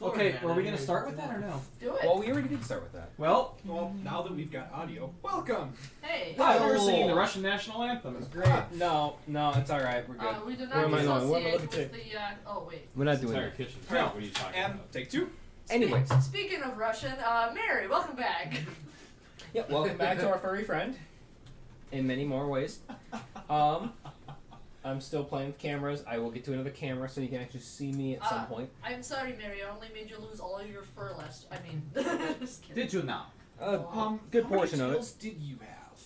Okay, were we going to start with that or no? Do it. Well, we already did start with that. Well, now that we've got audio, welcome! Hey. hi, we were singing the Russian national anthem. It's great. No, it's alright. We're good. We do Where am not I going? What am I associate looking with the, oh wait. We're not doing Entire that. kitchen. No. What are you talking And about? take two. Anyways. Speaking of Russian, Mary, welcome back. Yeah, welcome back to our furry friend. In many more ways. I'm still playing with cameras. I will get to another camera so you can actually see me at some point. I'm sorry, Mary. I only made you lose all your fur last. I mean, just kidding. Did you now? Good portion of it. How many tails did you have?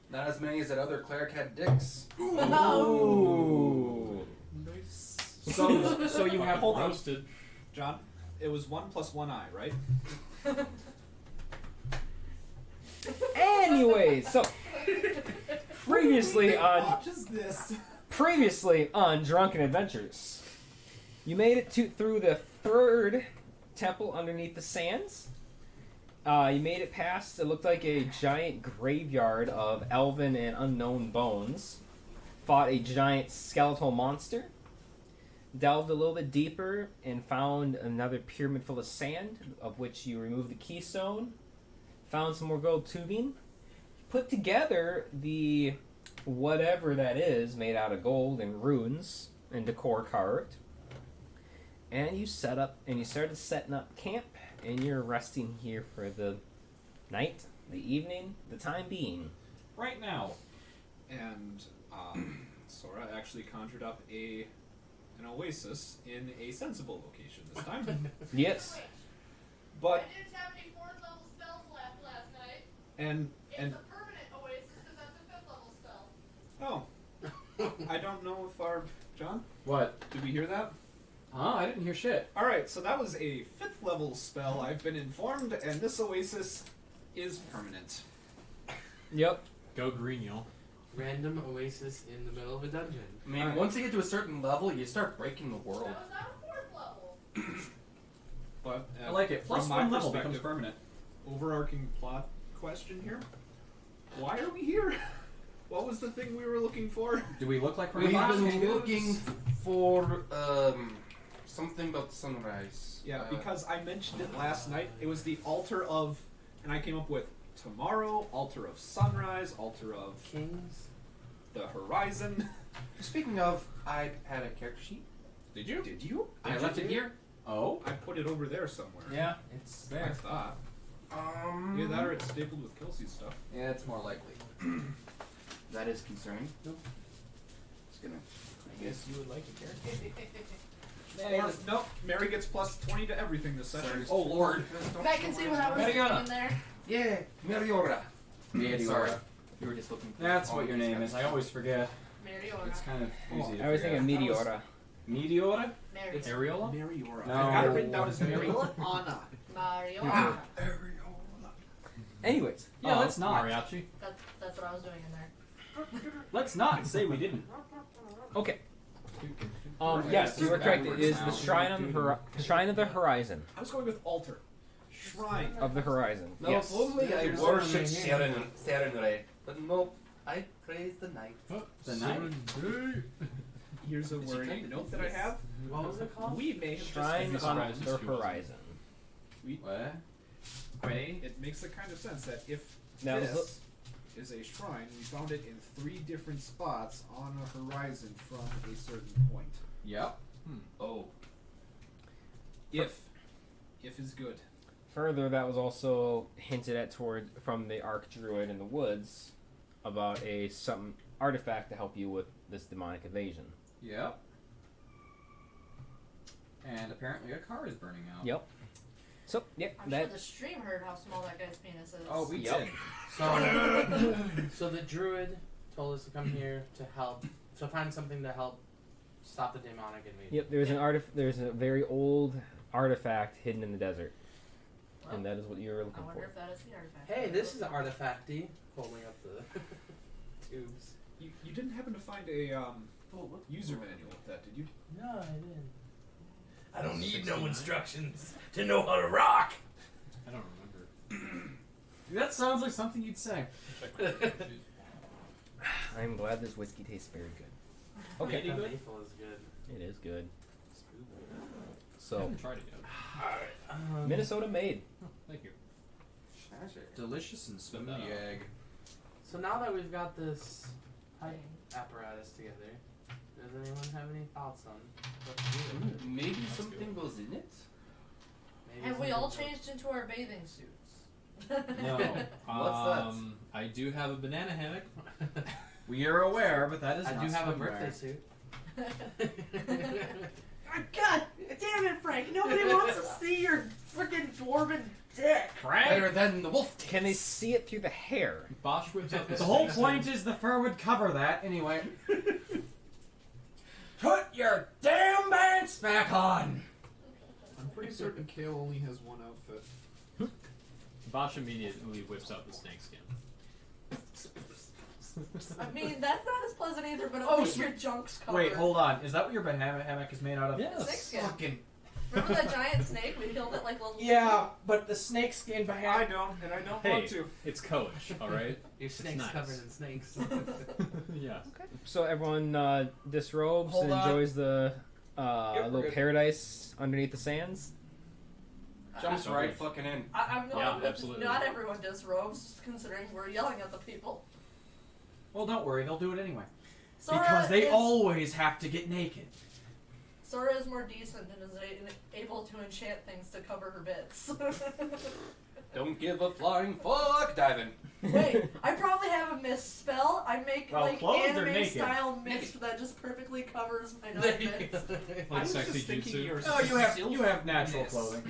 Not as many as that other cleric had dicks. Ooh. Nice. So you have roasted. John, it was 1 + 1 eye, right? Anyway, so previously on Drunken Adventures, you made it through the third temple underneath the sands. You made it past, it looked like a giant graveyard of elven and unknown bones. Fought a giant skeletal monster. Delved a little bit deeper and found another pyramid full of sand, of which you removed the keystone. Found some more gold tubing. Put together the whatever that is made out of gold and runes and decor carved. And you started setting up camp, and you're resting here for the night, the evening, the time being. right now. And Sora actually conjured up an oasis in a sensible location this time. Yes. But I didn't have any 4th level spells left last night. and It's a permanent oasis because that's a 5th level spell. I don't know if our John, What? did we hear that? Huh? I didn't hear shit. All right, so that was a 5th level spell. I've been informed, and this oasis is permanent. Yep. Go green, y'all. Random oasis in the middle of a dungeon. I mean, once you get to a certain level, you start breaking the world. That was not a 4th level. But I like it. Plus from my 1 level becomes perspective, permanent. overarching plot question here: why are we here? What was the thing we were looking for? Do we look like We've robots? been looking for something about sunrise. Yeah, because I mentioned it last night. It was the altar of, and I came up with tomorrow, altar of sunrise, altar of Kings. the horizon. Speaking of, I had a character sheet. Did you? Did you? I left it here. Oh? I put it over there somewhere. Yeah, it's I there. thought. Either that or it's stapled with Kelsey's stuff. Yeah, it's more likely. That is concerning. Just gonna. I guess you would like a character. Or, nope, Mary gets plus 20 to everything this session. Oh Lord. I can see what I was doing in there. Yeah, Meriora. Sorry. You were just looking. That's what your name is. I always forget. Mariora. It's kind of easy to I was forget. thinking Meteora. Meteora? Mary. Areola? Mariora. No. I've got it written down as Mary. Mariora. Anyways. Yeah, let's not. Mariachi. That's what I was doing in there. Let's not say we didn't. Okay. Yes, you were correct. It is the Shrine of the Horizon. I was going with altar. Shrine. Of the Horizon. No, Yes. if only I There's worshipped something here. Saturday. But nope, I praise the night. The night? Here's a worry note that I have. What was it called? We may have Shrine just on surprised the if she wasn't. Horizon. What? Pray. It makes a kind of sense that if That was this is a shrine, we found it in 3 different spots on a horizon from a certain point. Yep. Oh, If is good. Further, that was also hinted at from the Archdruid in the woods about some artifact to help you with this demonic invasion. Yep. And apparently a car is burning out. Yep. So, yep, I'm sure the stream heard how small that guy's penis is. Oh, we Yep. did. So the druid told us to come here to help, to find something to help stop the demonic invasion. Yep, there's a very old artifact hidden in the desert. And that is what you were I looking wonder for. if that is the artifact. Hey, this is artifacty. Holding up the tubes. You didn't happen to find a user manual with that, did you? No, I didn't. I don't need no instructions to know how to rock. I don't remember. That sounds like something you'd say. I'm glad this whiskey tastes very good. Okay. The maple is good. It is good. I So haven't tried it yet. Minnesota made. Oh, thank you. Delicious and Spit smooth that out. egg. So now that we've got this pipe apparatus together, does anyone have any thoughts on what to do with it? Maybe That's something good. goes in it? Maybe Have we all something changed into our bathing suits? No. What's I do have a banana hammock. We are aware, but that is I not do have a swimwear. birthday suit. God damn it, Frank! Nobody wants to see your freaking dwarven dick. Better than the wolf. Can they see it through the hair? Bosch whips out The whole point is the fur would cover that anyway. Put your damn pants back on. I'm pretty certain Kale only has one outfit. Bosch immediately whips out the snake skin. I mean, that's not as pleasant either, but at Oh, least your junk's covered. Wait, hold on. Is that what your hammock is made out of? Snake Yes. skin. Fucking. Remember that giant snake? We killed it like little. Yeah, but the snake skin I behind. don't, and I don't Hey, want to. it's coach, alright? Your snake's nice. covered in snakes. Yeah. So everyone disrobes Hold and on. enjoys the we're little good. paradise underneath the sands. Jumps right fucking in. I'm Yeah, not. absolutely. Not everyone does robes, considering we're yelling at the people. Well, don't worry. They'll do it anyway. Sora Because they is, always have to get naked. Sora is more decent and is able to enchant things to cover her bits. Don't give a flying fuck, diving. Wait, I probably have a mist spell. I make Well, like clothed or anime naked? style mist that just perfectly covers my bits. Like was sexy just thinking jutsu. you're Oh, you have natural Yes. clothing.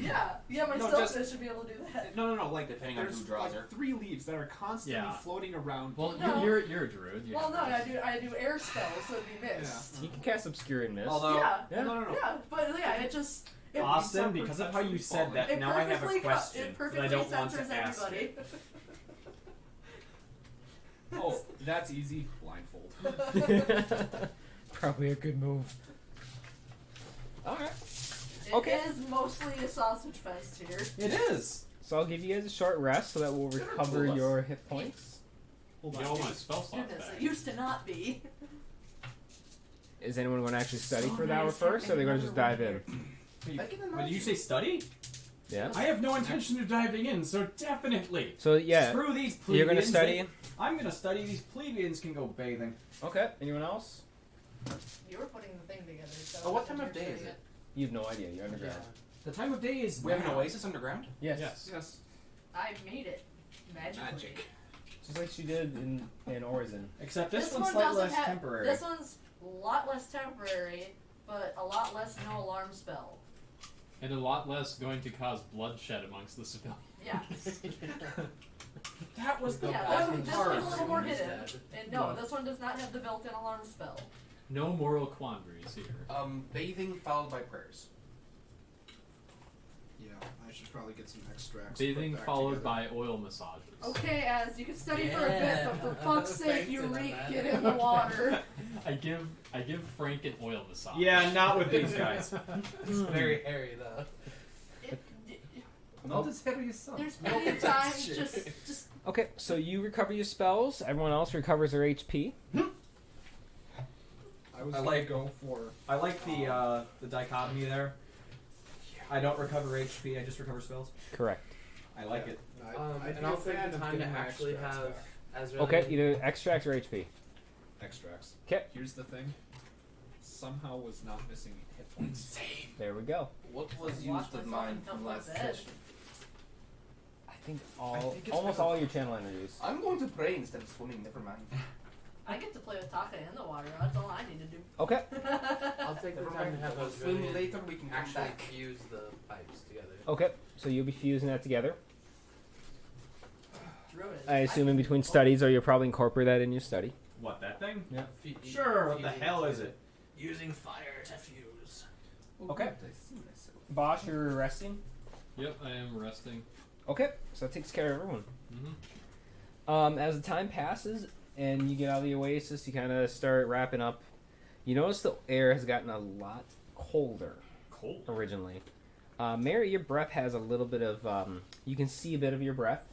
Yeah, my No, silkness just- should be able to do that. No, like Depending on there's who draws like her. 3 leaves that are constantly Yeah. floating around. Well, No. you're a druid. You Well, have no, those. I do air spells, so it'd be mist. You can cast Obscure and Mist. Although, Yeah, Yeah. No. yeah, but yeah, it just it, Austin, because of how you said that, it now I have a perfectly question it that perfectly I don't want to censors ask. everybody. Oh, that's easy. Blindfold. Probably a good move. Alright. It Okay. is mostly a sausage fest here. It is. So I'll give you guys a short rest so that we'll recover cool. your hit points. Hold on. All my spell slots Goodness, back. it used to not be. Is anyone going to actually study So for the hour nice first, or are they going to having just dive in? another Wait, did you say study? Yeah. I have no intention of diving in, so definitely. So yeah, Screw these plebeians. you're going to study. I'm going to study. These plebeians can go bathing. Okay. Anyone else? You were putting the thing together. So Oh, what time of day is it? You have no idea. You're Yeah. underground. The time of day is We have an now. oasis underground? Yes. Yes. Yes. I made it magically. Magic. Just like she did in Orison. Except this, This one's one slightly doesn't less have. temporary. This one's a lot less temporary, but a lot less no alarm spell. And a lot less going to cause bloodshed amongst the civilians. Yeah. That was the Yeah, bottom this part. one's a little more Everyone is hidden. dead. And no, this one does not have the built-in alarm spell. No moral quandaries here. Bathing followed by prayers. Yeah, I should probably get some extracts. Bathing put back followed together. by oil massages. Okay, as you can study for a bit, Yeah. but for fuck's sake, you Thanks, reek, Annabelle. get in the water. I give Frank an oil massage. Yeah, not with these guys. It's very hairy though. Not as heavy as some. There's plenty of time. Just Okay, so you recover your spells. Everyone else recovers their HP. I was I gonna like- go for. I like the dichotomy there. I don't recover HP. I just recover spells. Correct. I like it. And I'll take the time to actually have Ezra. Okay, either extract or HP. Extracts. 'Kay. Here's the thing. Somehow was not missing hit points. There we go. What was Watch used of myself mine and from dump my last bed. session? I think think it's almost kind of- all your channel energies. I'm going to pray instead of swimming, never mind. I get to play with Taka in the water. That's all I need to do. Okay. I'll take the Never time to mind. have We'll those swim really later, we can come actually back. fuse the pipes together. Okay. So you'll be fusing that together. Druid. I assume in between studies, or you'll probably incorporate that in your study. What, that thing? Fu- Sure, what the fusing hell to- is it? Using fire to fuse. Okay. I see myself. Bosch, you're resting. Yep, I am resting. Okay, so that takes care of everyone. Mm-hmm. As the time passes and you get out of the oasis, you kind of start wrapping up. You notice the air has gotten a lot colder Cold. originally. Mary, your breath has a little bit of. You can see a bit of your breath.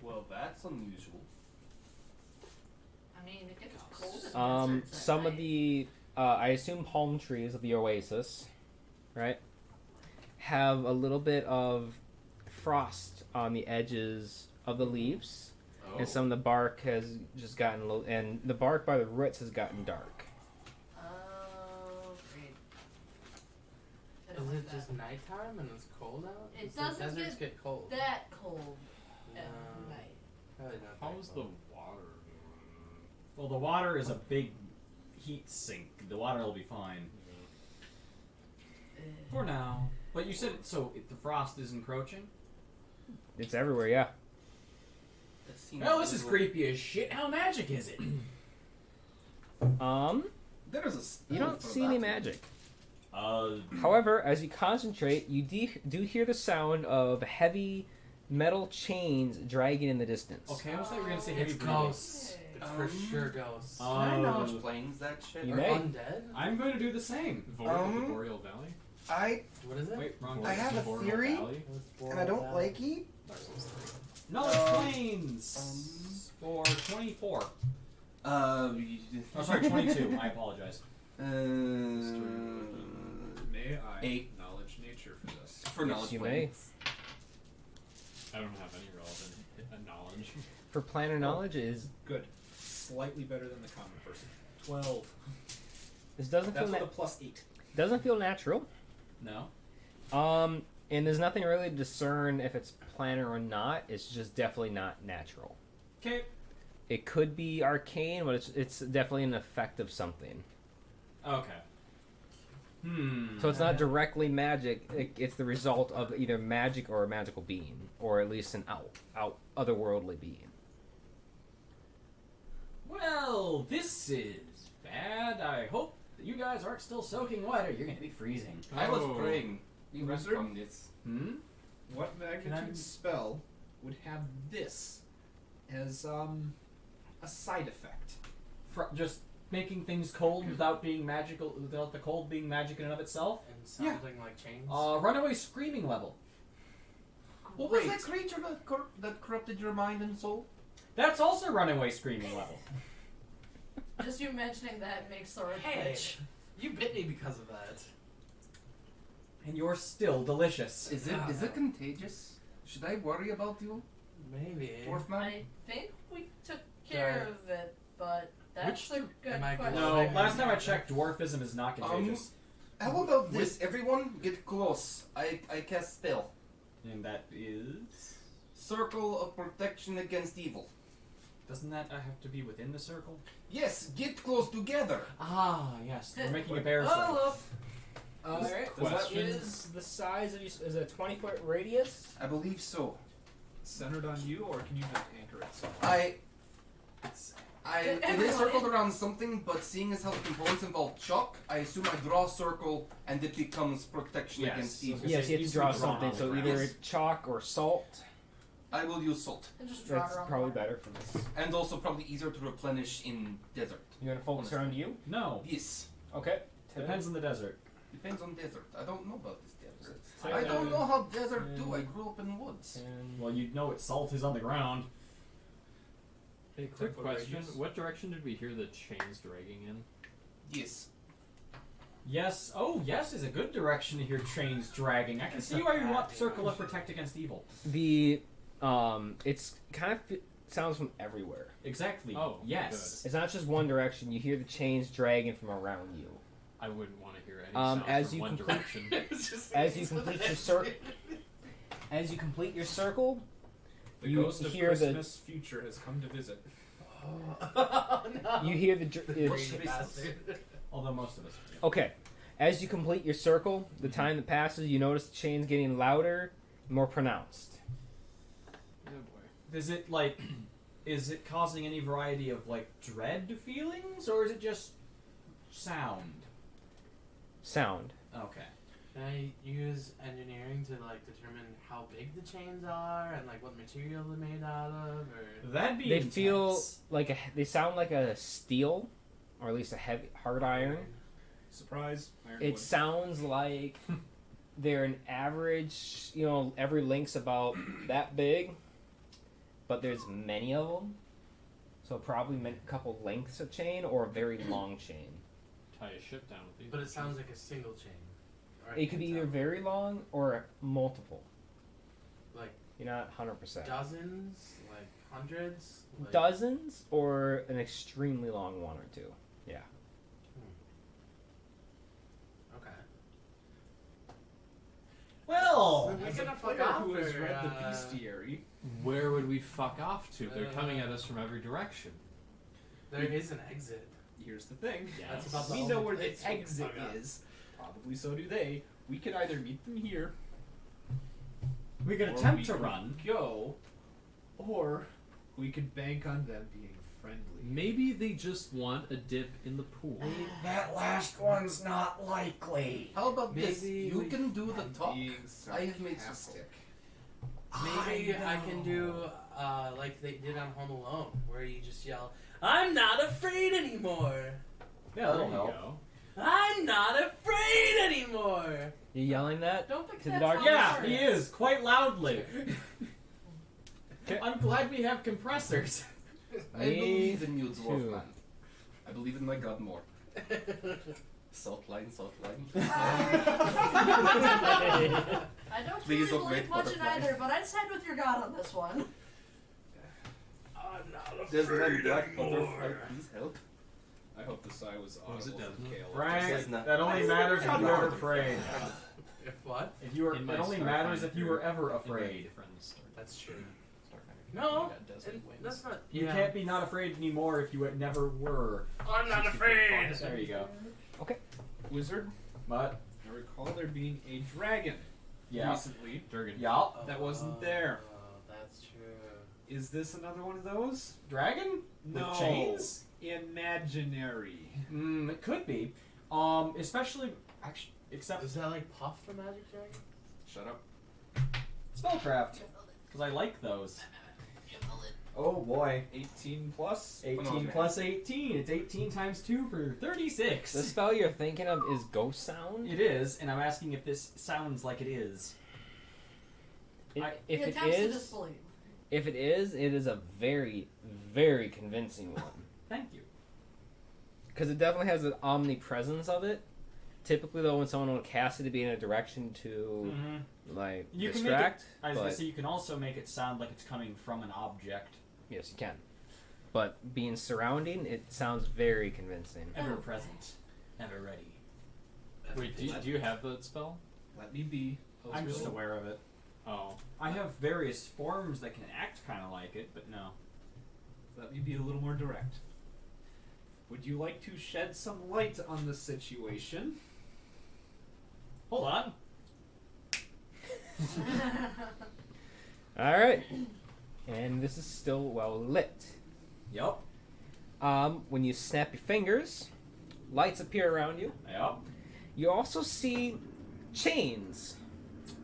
Well, that's unusual. I mean, it gets cold. in deserts at Some of night. the, I assume palm trees of the oasis right, have a little bit of frost on the edges of the leaves, Oh. and some of the bark has just gotten a little, and the bark by the roots has gotten dark. Oh, great. I Is don't like it that. just nighttime and it's cold out? It 'Cause the doesn't deserts get cold. that cold at No. night? Probably not that How's the cold. water doing? Well, the water is a big heat sink. The water will be fine for now. But you said so. If the frost is encroaching. It's everywhere, yeah. That seems Well, this a is little- creepy as shit. How magic is it? There's a spell You don't for see that any one. magic. Uh, However, as you concentrate, you do hear the sound of heavy metal chains dragging in the distance. okay, I was thought you were gonna say heavy It's breathing. ghosts. It's for sure ghosts. Can I knowledge Oh. planes that shit? You Or may. undead? I'm going to do the same. Void of the Um, Boreal Valley? What is it? Wait, wrong. Void I of have the a Boreal theory. Valley? And I don't like it. Dark Souls 3. Knowledge Um, planes for 24. Uh, Oh, sorry, 22. I apologize. May I 8 knowledge nature for this? for Yes, knowledge you planes. I don't have any relevant knowledge. For planner knowledge, is Good. Slightly better than the common person. 12. this doesn't That's feel with a plus 8. doesn't feel natural. No. And there's nothing really to discern if it's planner or not. It's just definitely not natural. Okay. It could be arcane, but it's definitely an effect of something. Okay. So it's not directly magic. It's the result of either magic or a magical being, or at least an out otherworldly being. Well, this is bad. I hope that you guys aren't still soaking wet, or you're going to be freezing. I was Oh. praying. We must Wizard? from this. Hmm. What magnitude spell would have this as a side effect? Just making things cold without being magical, without the cold being magic in and of itself. And sounding like chains? Runaway screaming level. What was that creature that corrupted your mind and soul? That's also runaway screaming level. Just you mentioning that makes Sora Hey, twitch. you bit me because of that. And you're still delicious. Is it contagious? Should I worry about you, Maybe. dwarf man? I think we took care of it, but that's a good am I question. No, glowing? last time I checked, dwarfism is not contagious. How about this? Everyone get close. I cast spell. And that is... Circle of protection against evil. Doesn't that have to be within the circle? Yes, get close together. Ah, yes. We're making a bear circle. Oh, look. Alright. Question. Is the size of you? Is it a 20-foot radius? I believe so. Centered on you, or can you just anchor it somewhere? It is circled around something, but seeing as how the components involve chalk, I assume I draw a circle and it becomes protection Yes. against evil. Okay. Yes, you have Needs to to be draw drawn something. on So the either ground. chalk or salt. I will use salt, And just draw That's it on probably the wall. better for this. and also probably easier to replenish in desert. You want to focus around you? No. Yes, Okay. Depends on the desert. depends on desert. I don't know about this desert. I I don't know how desert do. I grew up in woods. Well, you know what salt is on the ground. Hey, quick 10-foot question. radius. What direction did we hear the chains dragging in? Yes. Yes. Oh, yes is a good direction to hear chains dragging. I can It's see a why you bad want circle of direction. protect against evil. It's kind of sounds from everywhere. Exactly. Oh, yes. It's not just one direction. You hear the chains dragging from around you. I wouldn't want to hear any Um, sound as from you one complete- direction. As you complete your circle, as you complete your circle, The you ghost of hear the- Christmas future has come to visit. Oh, no. you hear the. Greedy bastard. Although most of us. Okay, as you complete your circle, the Mm-hmm. time that passes, you notice the chains getting louder, more pronounced. Oh boy. Is it like, is it causing any variety of like dread feelings, or is it just sound? Sound. Okay. Can I use engineering to like determine how big the chains are and like what material they're made out of, or That'd be. They intense. feel like they sound like a steel, or at least a heavy hard iron. Surprise! Iron It wood. sounds like they're an average. You know, every link's about that big, but there's many of them. So probably a couple lengths of chain or a very long chain. Tie a ship down with these. But it sounds like a single chain. Or It could be either very long or multiple. Like You're not 100%. dozens, like hundreds. Like, Dozens or an extremely long one or two. Yeah. Okay. Well, We're As a gonna fuck player off who has or, read the uh, bestiary, Where would we fuck off to? They're coming at us from every direction. There is an exit. here's the thing. That's about the We only know where the place we can exit fuck up. is. Probably so do they. We could either meet them here, we could or attempt we to could run. go, or we could bank on them being friendly. Maybe they just want a dip in the pool. That last one's not likely. How about this? Maybe You we can do the talk. Being I have made sarcastic. Maybe I can do like they did on Home Alone, where you just yell, "I'm not afraid anymore! Yeah, There that'll you help. go. I'm not afraid anymore!" You yelling that? Don't think To the that's dark- how Yeah, it he works. is quite loudly. Okay. I'm glad we have compressors. I believe in you, too. dwarf man. I believe in my god more. Salt line, salt line. I don't Please really don't believe make much in butterfly. either, but I'd side with your god on this one. I'm not There's afraid one black anymore. butterfly, please help. I hope the sigh was What was it, audible from Desmond? Caleb. Frank, Says not- that only matters if you ever prayed. If what? If you were, In it my only Starfinder matters if you were ever In my afraid. friend's That's true. Starfinder. No, got desert and wings. that's not. You yeah. can't be not afraid anymore if you never were. I'm not afraid. There you go. Wizard, But I recall there being a dragon yeah, recently. Durgan. yeah, That wasn't there. Oh, that's true. Is this another one of those? dragon No. with chains. Imaginary. It could be. Especially actually, except Is that like Puff the Magic Dragon? Shut up. spellcraft, because I like those. Oh boy, 18 plus. 18 Okay. plus 18. It's 18 times 2 for 36. The spell you're thinking of is Ghost Sound. It is, and I'm asking if this sounds like it is. If He it attempts to is, disbelieve. if it is a very, very convincing one. Thank you. Because it definitely has an omnipresence of it. Typically, though, when someone will cast it to be in a direction to like You can distract, I was gonna but say you can also make it sound like it's coming from an object, yes, you can. But being surrounding, it sounds very convincing. ever present, ever ready. Wait, do you have that spell? Let me be. I'm just aware of it. Oh. I have various forms that can act kind of like it, but no. Let me be a little more direct. Would you like to shed some light on the situation? Hold on. All right, and this is still well lit. Yup. When you snap your fingers, lights appear around you. Yup. You also see chains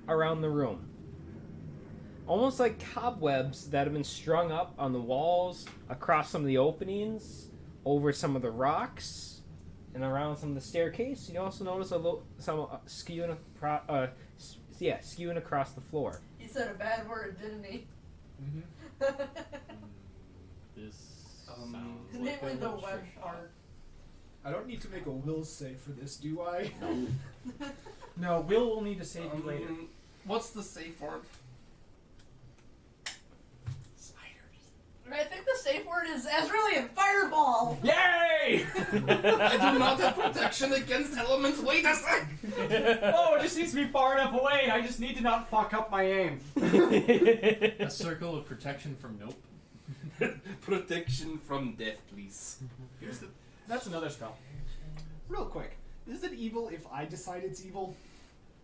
around the room. Almost like cobwebs that have been strung up on the walls, across some of the openings, over some of the rocks, and around some of the staircase. You also notice some skewing across the floor. He said a bad word, didn't he? Mm-hmm. This Um, sounds like Namely a the little web trick part. I don't need to make a will save for this, do I? No, will need to save you later. What's the safe word? I think the safe word is Azraelian Fireball! Yay! I do not have protection against elements. Wait a sec! Oh, it just needs to be far enough away. I just need to not fuck up my aim. A circle of protection from nope. Protection from death, please. Here's the That's another spell. real quick. Is it evil if I decide it's evil?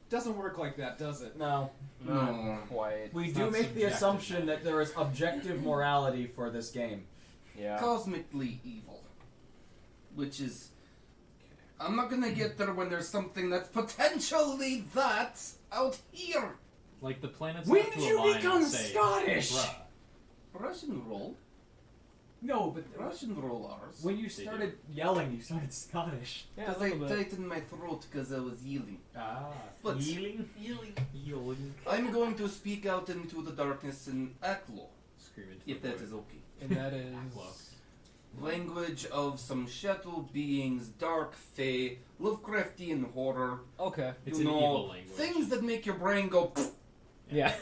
Doesn't work like that, does it? No. No. Quite. We It's do not make the subjective. assumption that there is objective morality for this game. Yeah. Cosmically evil. Which is... I'm not gonna get there when there's something that's potentially that out here. Like the planets When have to did you align become and say, Scottish? "Bruh." Russian roll. No, but Russian roll ours. when you started yelling, you started Scottish. Yeah, a Because I little bit. tightened my throat because I was yelling. Ah. But- Healing? Yielding. I'm going to speak out into the darkness in Aklo, Scream into if the that void. is okay. And that is What language of some shadow beings, dark fae, Lovecraftian horror. Okay. It's You an know, evil language. things that make your brain go. Yeah.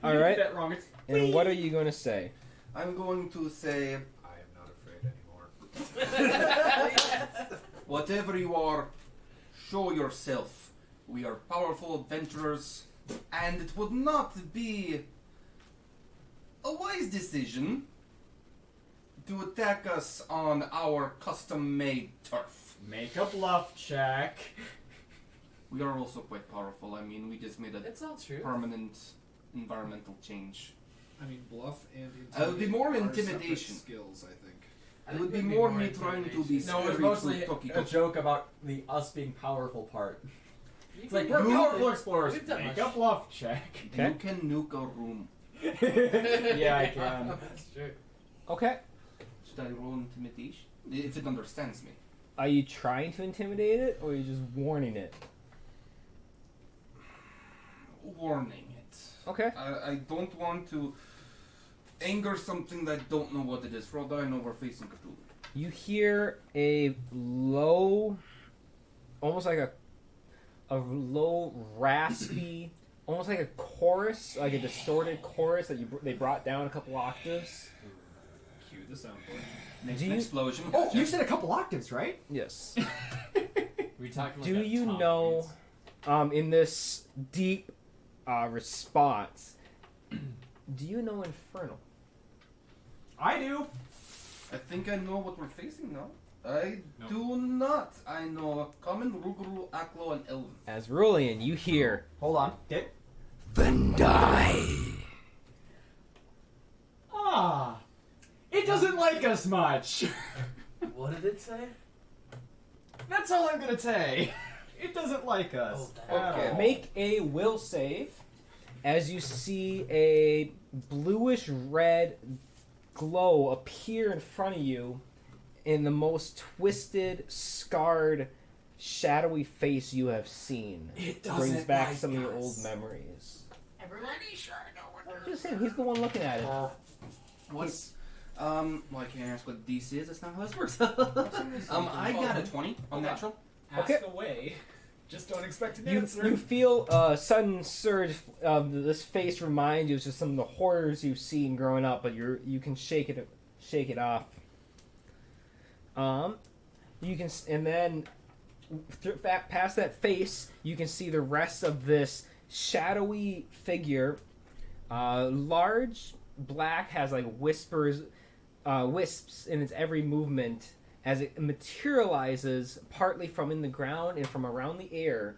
All You right. did that wrong. It's And what are you going to say? I'm going to say, I am not afraid anymore. whatever you are, show yourself. We are powerful adventurers, and it would not be a wise decision to attack us on our custom-made turf. make a bluff check. We are also quite powerful. I mean, we just made a It's all true. permanent environmental change. I mean, bluff and It would be more are intimidation. separate skills, I think. It would be more me trying to be No, it was scary mostly through Toki a Toki. joke about the us being powerful part. You It's like, can- we're powerful explorers. We've done Make much. a bluff check. Okay. You can nuke a room. Yeah, I can. That's true. Okay. Should I roll intimidation? If it understands me. Are you trying to intimidate it, or are you just warning it? Warning it. Okay. I don't want to anger something that I don't know what it is. For all that I know, we're facing Cthulhu. You hear a low, almost like a low, raspy, almost like a chorus, like a distorted chorus that they brought down a couple octaves. Cue the soundboard. Next Do you- explosion. Oh, Gotcha. you said a couple octaves, right? Yes. We talking about Do that you Tom know, Hanks? in this deep response, do you know Infernal? I do. I think I know what we're facing now. I Nope. do not. I know Common, Ruguru, Aklo, and Elven. As Rulian, you hear, Hold on. Okay. Then die. Ah, it doesn't like us much. What did it say? That's all I'm gonna say. It doesn't like us. Oh, that- Okay. at all. make a will save as you see a bluish red glow appear in front of you in the most twisted, scarred, shadowy face you have seen. It Brings doesn't back like some of your us. old memories. Everybody sure know what they're Just him, he's the one looking at it. What's well, I can't ask what DC is. That's not how this works. I got a 20 on natural. Ask Okay. away. Just don't expect an You answer. feel a sudden surge of this face reminds you of just some of the horrors you've seen growing up, but you can shake it off. You can, and then past that face, you can see the rest of this shadowy figure. Large, black, has like wisps in its every movement as it materializes partly from in the ground and from around the air.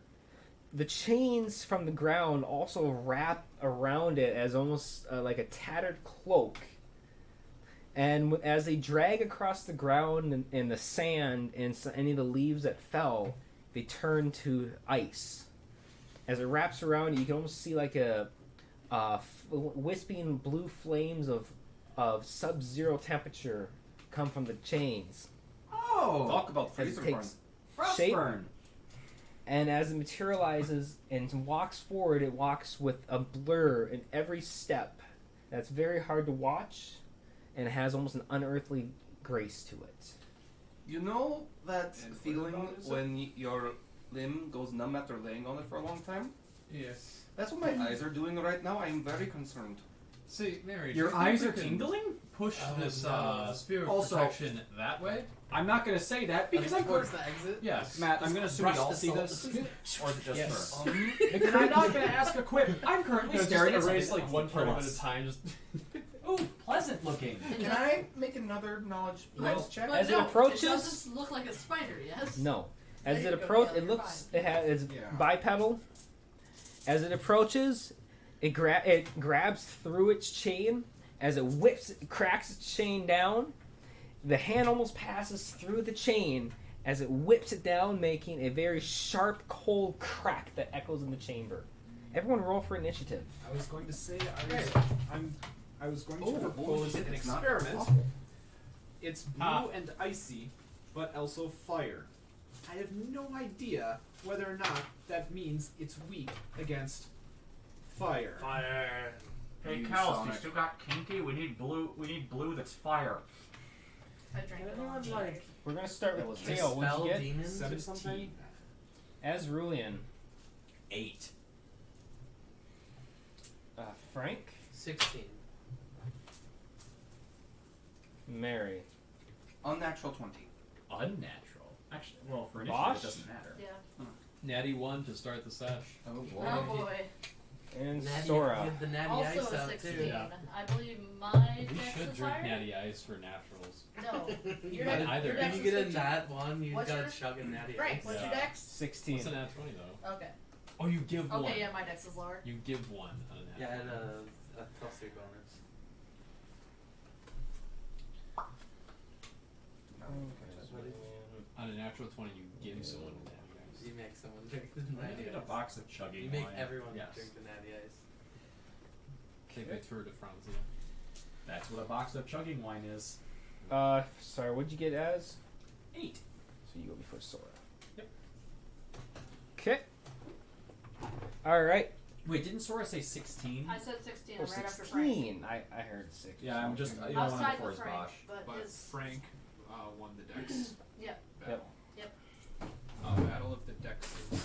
The chains from the ground also wrap around it as almost like a tattered cloak. And as they drag across the ground and the sand and any of the leaves that fell, they turn to ice. As it wraps around, you can almost see like a wisping blue flames of sub-zero temperature come from the chains. Oh, Talk about As freezer it burn. takes frostburn. shape. And as it materializes and walks forward, it walks with a blur in every step. That's very hard to watch and has almost an unearthly grace to it. You know that And what feeling about is it? when your limb goes numb after laying on it for a long time? Yes. That's what my eyes are doing right now. I am very concerned. See, Mary, do Your you think eyes we are can tingling? Push Oh, this no. sphere of Also- protection that way? I'm not gonna say that because I'm towards the exit. Yes. Matt, I'm gonna assume Brush you all the see salt. this, or is it just Yes. her? And I'm not gonna ask a quip. I'm currently Just staring at erase something like one part of it at us. a time. Just Ooh, pleasant looking. Can I make another knowledge No. check? As it no, approaches- it doesn't look like a spider, yes? No. As There it you go, approaches, yeah, it you're looks, fine. it's Yeah. bipedal. As it approaches, it grabs through its chain. As it cracks its chain down, the hand almost passes through the chain as it whips it down, making a very sharp, cold crack that echoes in the chamber. Everyone roll for initiative. I was going to say I was going to Oh, propose holy shit, an it's not experiment. awful. It's blue Ah. and icy, but also fire. I have no idea whether or not that means it's weak against fire. Fire. Hey, You Kels, you Sonic. still got kinky? We need blue that's fire. I on like We're gonna start That with was Kale. What'd dispel you get? demons or something? Azrulian. 8. Frank. 16. Mary. Unnatural 20. Unnatural. Actually, well, for Bosh? initiative, it doesn't matter. Yeah. Natty 1 to start the sesh. Oh boy. Oh boy. And Natty, Sora. get the natty Also ice a out 16. too. Yeah. I believe my We dex should is drink higher. Natty Ice for naturals. No. Your But dex, either- your If dex you is get a 15. nat one, you What's gotta yours? chug a natty Frank, ice. what's your Yeah. dex? 16. What's a nat 20 though? Okay. Oh, you give one. Okay, yeah, my dex is lower. You give one on a nat Yeah, 20. and a +3 bonus. On a natural 20, you give someone a natty ice. You make someone drink the I natty get a ice. box of chugging You make wine. everyone Yes. drink the natty ice. Take a tour de France. That's what a box of chugging wine is. Sorry, what'd you get as? 8. So you go before Sora. Yep. Okay. Alright. Wait, didn't Sora say 16? I said 16. Oh, I'm right after Frank. 16. I heard 6. Yeah, I'm just. You I know, was one tied before with his Frank, Bosch. but But his... Frank won the Dex. Yep. Battle. Yep. Battle of the Dexes.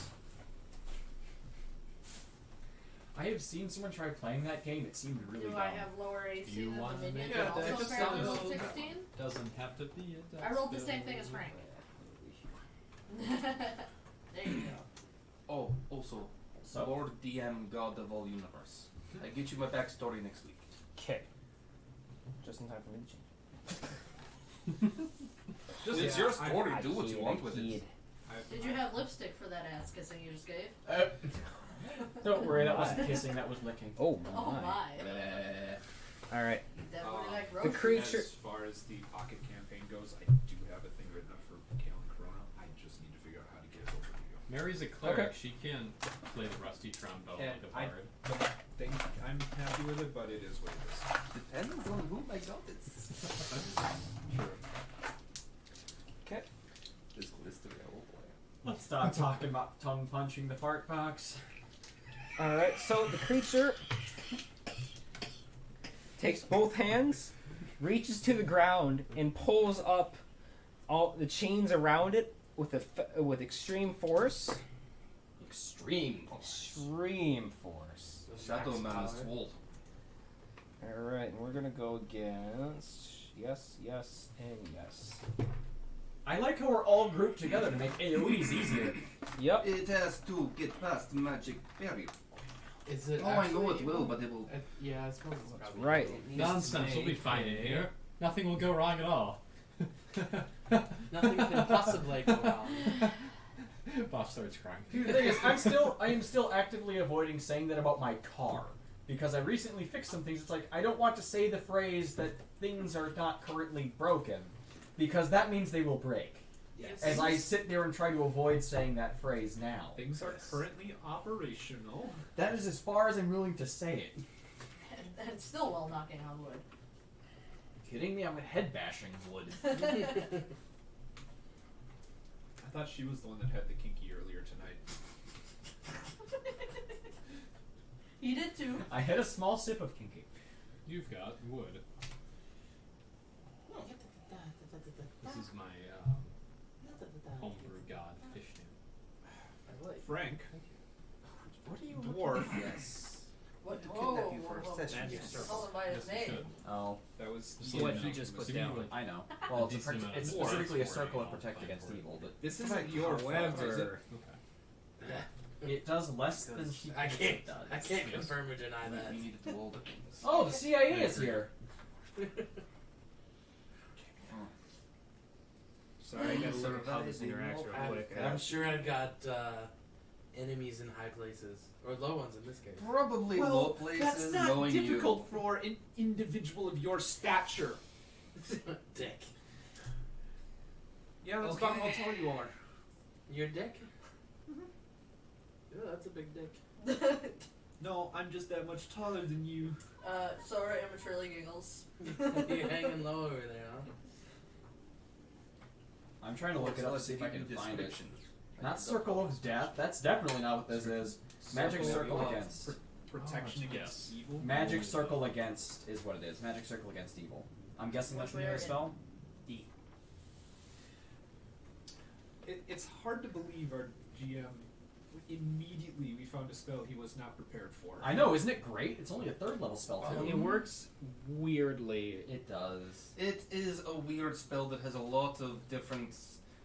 I have seen someone try playing that game. It seemed really Do dumb. I have lower AC You than want the to minion? make Yeah, and that also just apparently sounds- rolled 16? Doesn't have to be a dex I rolled the build. same thing as Frank. There you go. Oh, also, So- Lord DM, God of all universe. I get you my backstory next week. Okay. Just in time for me to change. It's your story. Do what you want with it. Did you have lipstick for that ass kissing you just gave? Don't worry, that wasn't kissing, that was licking. Oh my. Oh my. Alright. Definitely like The roast. creature. As far as the pocket campaign goes, I do have a thing written up for Kale and Corona. I just need to figure out how to get it over to you. Mary's a cleric. Okay. She can play the rusty trombone Yeah, like a bard. I'm happy with it, but it is what it is. Depends on whom I got it. True. Okay. This mystery, oh boy. Let's stop talking about tongue punching the fart box. Alright, so the creature takes both hands, reaches to the ground, and pulls up all the chains around it with extreme force. Extreme. Extreme force. Shadow Man is full. Alright, and we're gonna go against yes, yes, and yes. I like how we're all grouped together to make AoEs easier. Yep. It has to get past magic barrier. Is it? Oh, I know actually it will, evil? but it will. Yeah, I suppose it's probably right. evil. Nonsense. We'll be fine in here. Nothing will go wrong at all. Nothing can possibly go wrong. Boss starts crying. The thing is, I am still actively avoiding saying that about my car. Because I recently fixed some things. It's like, I don't want to say the phrase that things are not currently broken. Because that means they will break. Yes. As I sit there and try to avoid saying that phrase now. Things are currently operational. That is as far as I'm willing to say it. And still while knocking on wood. Kidding me? I'm head bashing wood. I thought she was the one that had the kinky earlier tonight. You did too. I had a small sip of kinky. You've got wood. This is my homebrew god fish tank. Frank, What are you dwarf. Yes. What? To Whoa, kidnap you whoa, for a whoa. session. Yes. Call him by his Yes, you name. should. Oh. That was What yeah, he just put down. I know. Well, it's, Decent amount of it's war specifically a for circle you of all, protect fine against for it. evil, but This isn't your fault, is it? Okay. it does less than she I thinks can't. it does. I can't confirm or deny that. We need to do all the things. Oh, the CIA is here. Sorry, I gotta look at how this interacts real quick. I'm sure I've got enemies in high places, or low ones in this case. Probably low Well, places, that's not knowing difficult for an individual of your stature. Dick. Yeah, that's Okay. about how tall you are. Your dick? Yeah, that's a big dick. No, I'm just that much taller than you. Sora immaturely giggles. You're hanging low over there, huh? I'm trying to look it up to see if I can find it. description. Not Circle of Death. That's definitely not what this is. Magic Circle of Against. Protection Oh, against yes. evil. Magic Circle Against is what it is. Magic Circle Against Evil. I'm guessing that's the name of the spell. it's hard to believe our GM immediately we found a spell he was not prepared for. I know, isn't it great? It's only a 3rd level spell. too. It works weirdly. It does. It is a weird spell that has a lot of different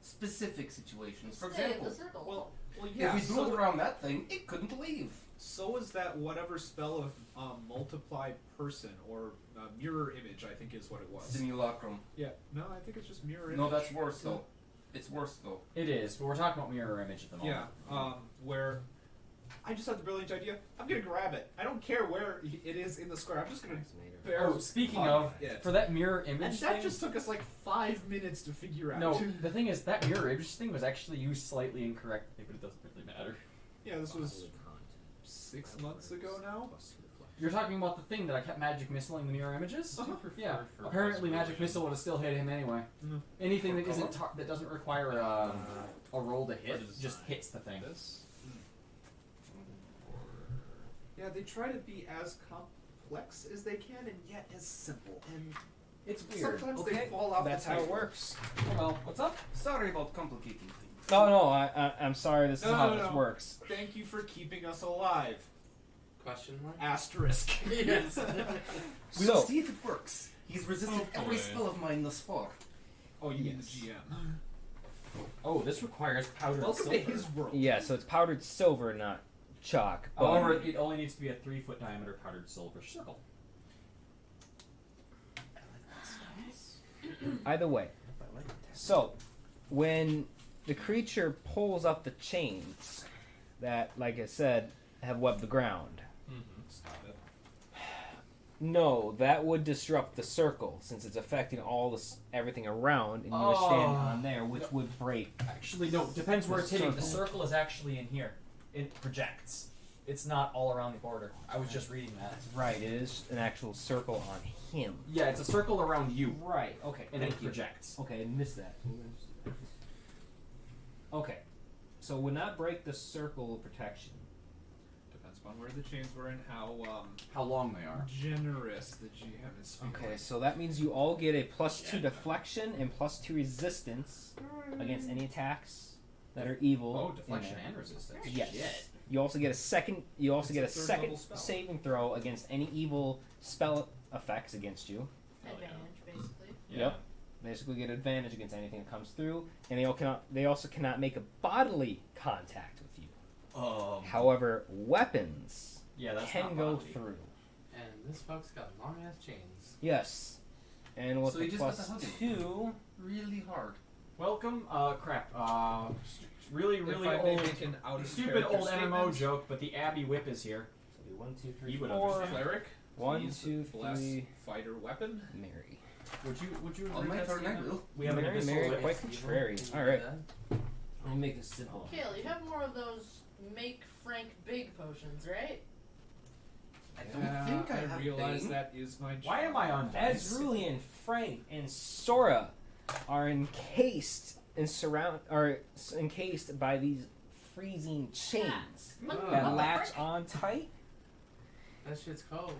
specific situations. For Stay in example, the circle. Well, yeah. if we drew it around that thing, it couldn't leave. So is that whatever spell of multiplied person or mirror image, I think is what it was. Simulacrum. Yeah. No, I think it's just mirror image. No, that's worse though. It's worse though. It is, but we're talking about mirror image at the moment. Yeah. Where I just had the brilliant idea. I'm gonna grab it. I don't care where it is in the square. I'm just gonna. Oh, speaking hug of, it. for that mirror image And thing, that just took us like 5 minutes to figure out. no, the thing is, that mirror image thing was actually used slightly incorrectly, but it doesn't really matter. Yeah, this was 6 months ago now. You're talking about the thing that I kept magic missiling the mirror images? Uh-huh. Yeah. Apparently, magic missile would have still hit him anyway. Mhm. Anything that isn't that doesn't require a roll to hit just hits the thing. This. Yeah, they try to be as complex as they can and yet as simple. And It's weird. sometimes Okay, they fall off That's the how it tightrope. works. Well, what's up? Sorry about complicating things. No, I'm sorry. This is No, how no, this no. works. Thank you for keeping us alive. Question mark? Asterisk. Yes. We'll So- see if it works. He's resisted every spell of mine thus far. Oh, you mean the Yes. GM. Oh, this requires powdered Welcome silver. to his world. Yeah, so it's powdered silver, not chalk. But However, it only needs to be a 3-foot diameter powdered silver circle. either way. So, when the creature pulls up the chains that, like I said, have webbed the ground, Stop it. no, that would disrupt the circle since it's affecting everything around, and you were standing on there, which would break. Actually, no. Depends where it's hitting. The circle is actually in here. It projects. It's not all around the border. I was just reading that. Right, it is an actual circle on him. Yeah, it's a circle around you, Right. Okay. and it thank you. projects. Okay, I missed that. Okay, so would not break the circle of protection. Depends upon where the chains were and How long they are. generous the GM is feeling. Okay, so that means you all get a +2 deflection and +2 resistance against any attacks that are evil. Oh, in deflection there. and resistance. Yes. Shit. You also get a second. You also get a It's a third second level spell. saving throw against any evil spell effects against you. Advantage, basically. Yep. Basically, get advantage against anything that comes through, and they also cannot make a bodily contact with you. However, weapons Yeah, that's can not go bodily. through. And this fuck's got long ass chains. Yes, and with So the you just got to hug him. +2. Really hard. Welcome. Crap. Really, really if I may old, make an out of stupid character old MMO statement, joke, but the Abbey Whip is here. So it'll be 1, 2, 3, You would 4. understand. Cleric. 1, please 2, bless 3. fighter weapon. Mary. Would you? On read my that turn, I statement? will. We have an Mary, abyssal Mary, whip. quite contrary. All right. I'll make this simple. Kale, you have more of those make Frank big potions, right? I don't think I have realize Bane. that is my job. Why am I on dice? Azrulian, Frank, and Sora are encased by these freezing chains What that the latch frick? on tight That shit's cold.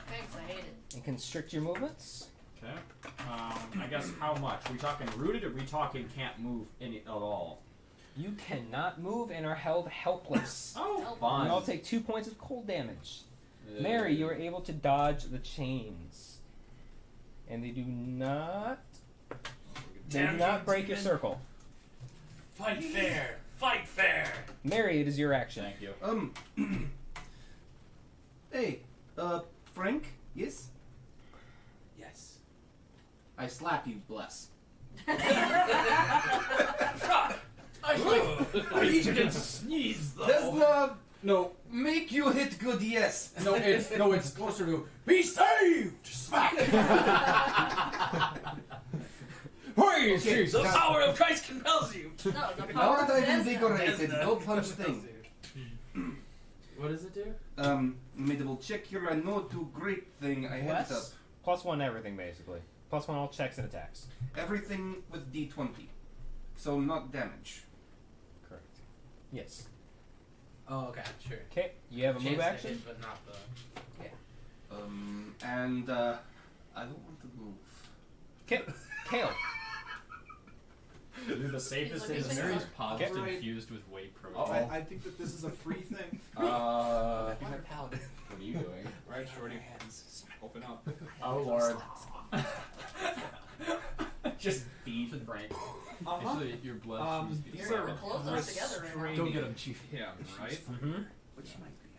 Thanks, I hate it. and constrict your movements. Okay. I guess how much? We talking rooted, or we talking can't move any at all? You cannot move and are held helpless. Oh, Help. fun. You all take 2 points of cold damage. Mary, you are able to dodge the chains, and they do not. They do Damn not you, break your demon. circle. Fight fair! Fight fair! Mary, it is your action. Thank you. Hey, Frank? Yes? Yes. I slap you, bless. I need you to sneeze though. Does not No, make you hit good, yes. it's closer to. Be saved! Smack! Hey, Okay, The power of Christ compels you. No, the Now power that I've says invigorated, Yes, no that punch compels thing. you. What does it do? Let me double check here. I know to great thing. I had it up. +1 everything, basically. +1 all checks and attacks. Everything with D20. So not damage. Correct. Yes. Oh, okay, sure. Okay, you have a Chance move to action? hit, but not the. I don't want to move. Okay, Kale. safest He's is looking Mary's for- pod Okay. infused with whey protein. Uh-oh. I think that this is a free thing. Be my paladin. What are you doing? Right, Shorty. Open up. Oh lord. Just feed Frank. Actually, your blood should just be These the are same. Close us together right now. restraining Go get him, Chief. Him, right? Mm-hmm.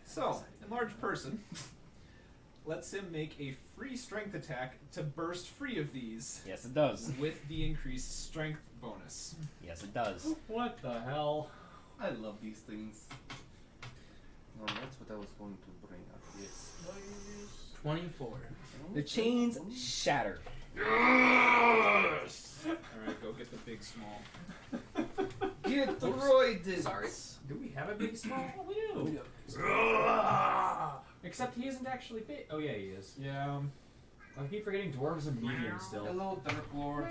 So, enlarged person lets him make a free strength attack to burst free of these Yes, it does. with the increased strength bonus. Yes, it does. What the hell? I love these things. No, that's what I was going to bring up. Yes. 24. The chains shatter. Alright, go get the big small. Get the roided. Sorry. Do we have a big small? We do. Except he isn't actually big. Oh yeah, he is. Yeah. I keep forgetting dwarves are medium still. Hello, Dark Lord.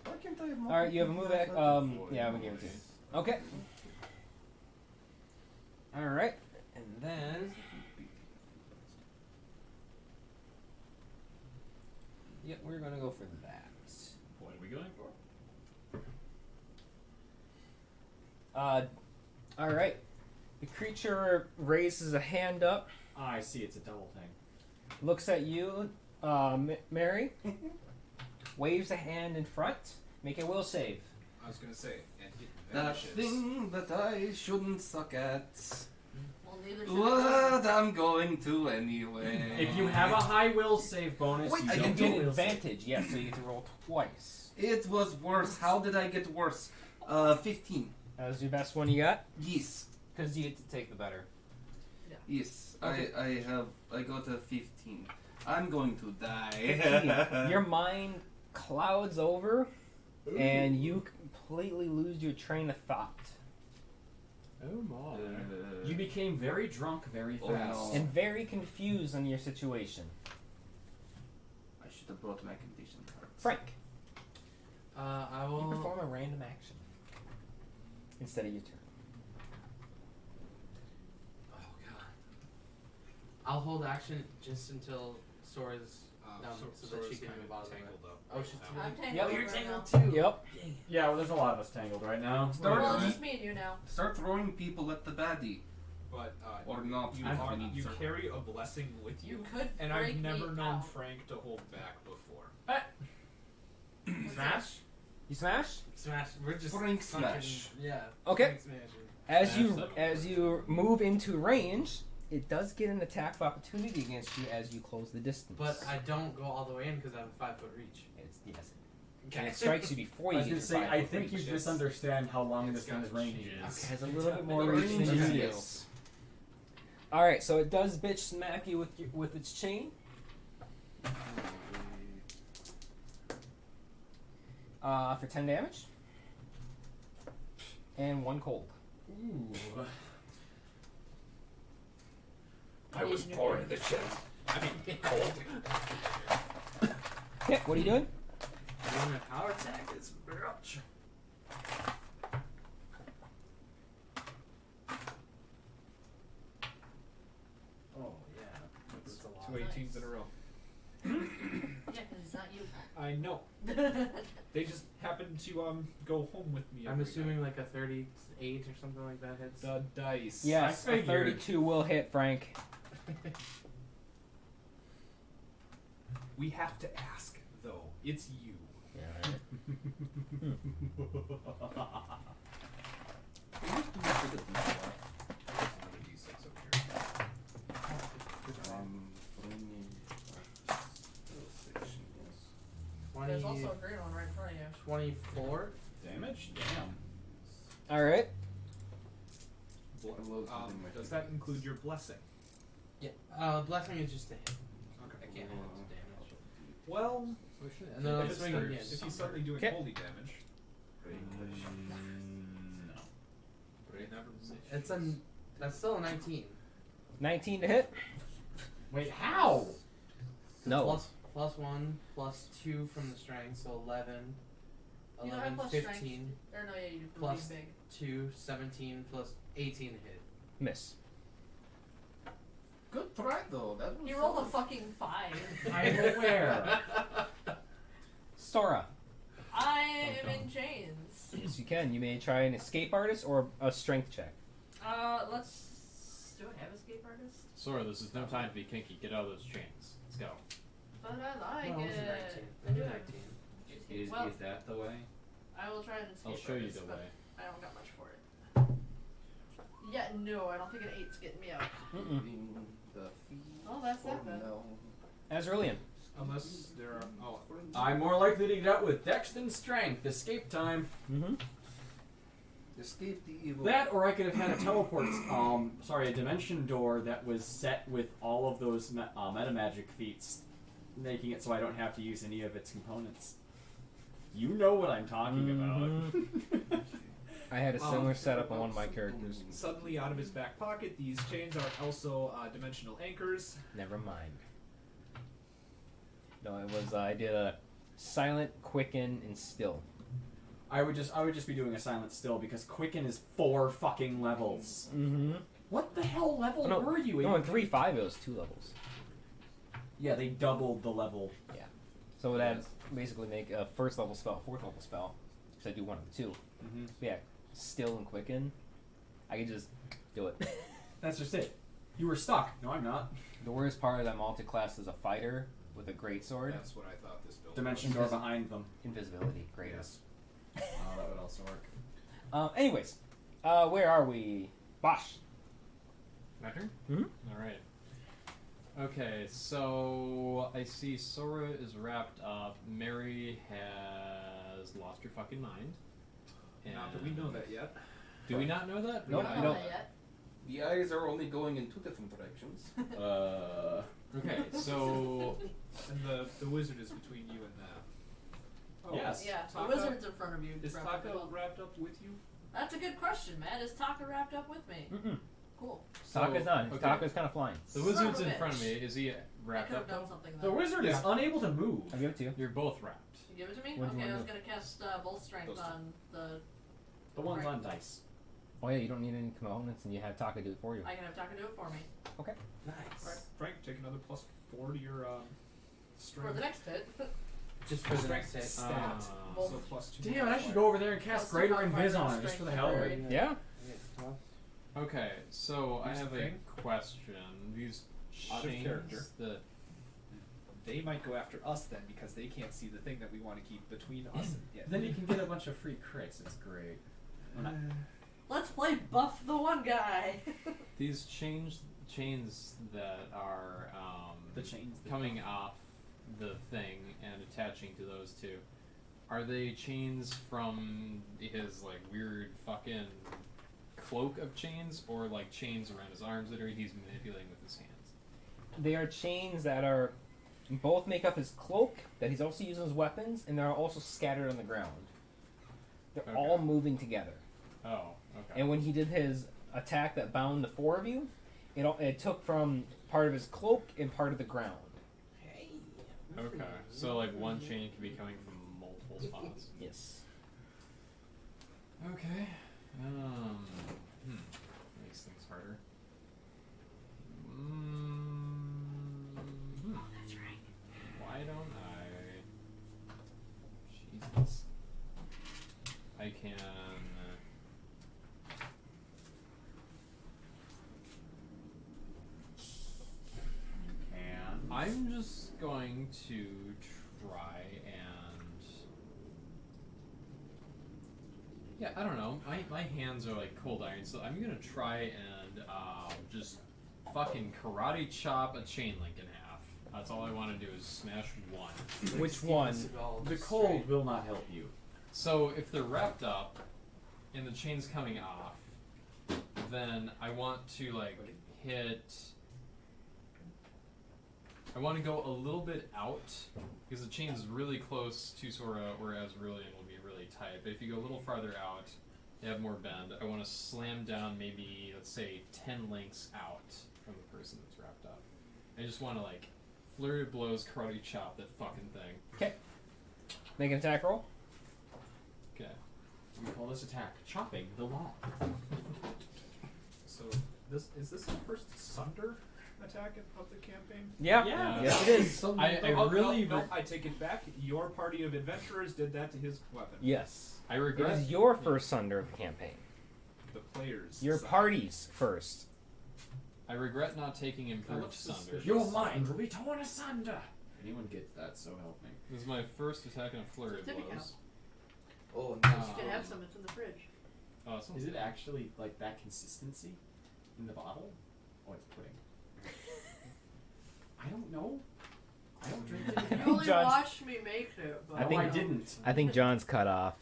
Why can't I have more? All right, you have a move back. Yeah, I'm gonna give it to you. Okay. All right, and then. Yep, we're gonna go for that. What are we going for? All right. The creature raises a hand up, Ah, I see. It's a double thing. looks at you, Mary, waves a hand in front. Make a will save. I was gonna say, and it That vanishes. thing that I shouldn't suck at. Well, neither should What I'm going to anyway. If you have a high will save bonus, Wait, you I don't You can get get will save. advantage, yes, so you get to roll twice. It was worse. How did I get worse? 15. That was your best one you got? Yes. Because you get to take the better. Yes. Okay. I got a 15. I'm going to 15. die. Your mind clouds over, and you completely lose your train of thought. Oh my. You became very drunk very Oh, fast. no. And very confused on your situation. I should have brought my condition cards. Frank, I you will. perform a random action instead of your turn. Oh god. I'll hold action just until Sora's done, so that she can move out of the way. tangled up. Oh, she's now. I'm tangled. Yep. over You're right now. too. Yep. Yeah, well, there's a lot of us tangled right now. Start- Well, it's just me and you now. Start throwing people at the baddie. But Or not. You, I'm- you carry a blessing with You you, could and break I've never me known out. Frank to hold back before. Smash? You smash? Smash. We're just Frank fucking- smash. Yeah. Okay. Frank smashing. As you move into range, it does get an attack of opportunity against you as you close the distance. But I don't go all the way in because I have a 5-foot reach. It's, yes. And it strikes you before I you was get gonna your say, 5 I foot think you reach. misunderstand how long It's this thing's got range changes. is. It has a little bit more Range reach than you do. yes. Alright, so it does bitch smack you with its chain. For 10 damage. And 1 cold. Ooh. I was born in the chest. I mean, cold. Okay, what are you doing? Doing a power attack is bitch. Oh yeah, that's a lot. Two 18s in a row. Yeah, because it's not you. I know. They just happen to go home with me. I'm every assuming like a 38 or something like that hits. night. The dice. Yes, I a figured. 32 will hit, Frank. We have to ask, though. It's you. Another D6 over here. There's also a green one right in front of you. 24. Damage? Damn. Alright. Does that include your blessing? Yeah. Blessing is just a hit. Okay. I can't hit damage. Well, And then I'm if, it's swinging third- again. if he's suddenly doing Okay. holy damage, It's a. That's still a 19. 19 to hit? Wait, how? No. Plus 1, plus 2 from the strength, so 11. You don't 11, have plus 15, Or no, yeah, you do. Plus- Big. 2, 17, plus 18 to hit. Miss. Good try though. That was He rolled a fucking 5. I'm aware. Sora. I am in chains. Yes, you can. You may try an escape artist or a strength check. Do I have escape artist? Sora, this is no time to be kinky. Get out of those chains. Let's go. But I like No, it. it's a 19. I do. Is Well, that the way? I will try an escape I'll show you artist, the but way. I don't got much for it. Yeah, no, I don't think an 8's getting me out. Oh, that's that then. Azraelian. Unless there are. Oh, I'm more likely to get out with Dex than Strength. Escape time. Mm-hmm. Escape the evil. That, or I could have had a teleport. A dimension door that was set with all of those meta magic feats, making it so I don't have to use any of its components. You know what I'm talking about. I had a similar setup on one of my characters. Suddenly, out of his back pocket, these chains are also dimensional anchors. Never mind. No, it was I did a silent, quicken, and still. I would just be doing a silent still because Quicken is 4 fucking levels. Mm-hmm. What the hell level No, were you in? No, in 3.5 it was 2 levels. Yeah, they doubled the level. So it had basically make a first level spell, 4th level spell. Because I do one of the 2. Mm-hmm. But yeah, still and quicken. I could just do it. That's just it. You were stuck. No, I'm not. The worst part is I'm multi-classed as a fighter with a greatsword. that's what I thought this build Dimension was. door behind them. Invisibility, greatest. Oh, that would also work. Anyways, where are we? Bosh. My turn? Mhm. Alright. Okay, so I see Sora is wrapped up. Mary has lost her fucking mind. Not that we know that yet. Do we not know that? Nope, I we don't don't. know yet. The eyes are only going in 2 different directions. Okay, so And the wizard is between you and that. Oh, Yes. Yeah, the Taka- wizard's in front of you. Is probably. Taka wrapped up with you? That's a good question, Matt. Is Taka wrapped up with me? Mm-mm. Cool. Taka's not. okay. Taka's kind of flying. The Son wizard's of a in front of me. bitch. Is he I wrapped could have up? done though? something The though. wizard is unable to move. I'll give it to you. You're both wrapped. You give it to me? What do you Okay, I wanna was do? gonna cast bolt strength Those two. on the. The one's Right. on dice. Oh yeah, you don't need any components, and you have Taka do it for you. I can have Taka do it for me. Nice. Frank, take another +4 to your strength. For the next hit. Just for the Strength next hit. stat. Well, So +2. Damn it, I should go over there and cast Plus Greater 2 Invis on modifier her just for the strength hell of for it. Yeah. Okay, so I Here's have the a thing. question. These Out of chains character. that They might go after us then because they can't see the thing that we want to keep between us and it. Then you can get a bunch of free crits. It's great. Let's play Buff the One Guy. these chains that are The chains. coming off the thing and attaching to those two, are they chains from his like weird fucking cloak of chains, or like chains around his arms that he's manipulating with his hands? They are chains that are both make up his cloak that he's also using as weapons, and they're also scattered on the ground. They're Okay. all moving together. Oh, okay. And when he did his attack that bound the 4 of you, it took from part of his cloak and part of the ground. Okay, so like one chain can be coming from multiple spots. Yes. Okay. Makes things harder. That's right. Why don't I? Jesus. I can. And I'm just going to try and. Yeah, I don't know. My hands are like cold iron, so I'm gonna try and just fucking karate chop a chain link in half. That's all I want to do is smash one. Which one? the cold will not help you. So if they're wrapped up and the chain's coming off, then I want to like hit. I want to go a little bit out because the chain is really close to Sora, whereas Aurelian will be really tight. But if you go a little farther out, you have more bend. I want to slam down maybe, let's say, 10 links out from the person that's wrapped up. I just want to like flurry of blows, karate chop that fucking thing. Okay. Make an attack roll. Okay. We call this attack chopping the law. So is this the first Sunder? attack of the campaign? Yeah. Yeah. Yes, it is. I Oh, really, no, I take it back. Your party of adventurers did that to his weapon. Yes. I It regret. is your first Sunder of the campaign. The players. Your side. party's first. I regret not taking improved looks Sunder. suspicious. Your mind will be torn asunder. Anyone gets that, so help me. This is my first attack in a flurry of Typical. blows. Oh, You can have some. It's in the fridge. Awesome. Is it actually like that consistency in the bottle? Oh, it's pudding. I don't know. I don't drink it. You only John's- watched me make it, but I think- I didn't. I think John's cut off.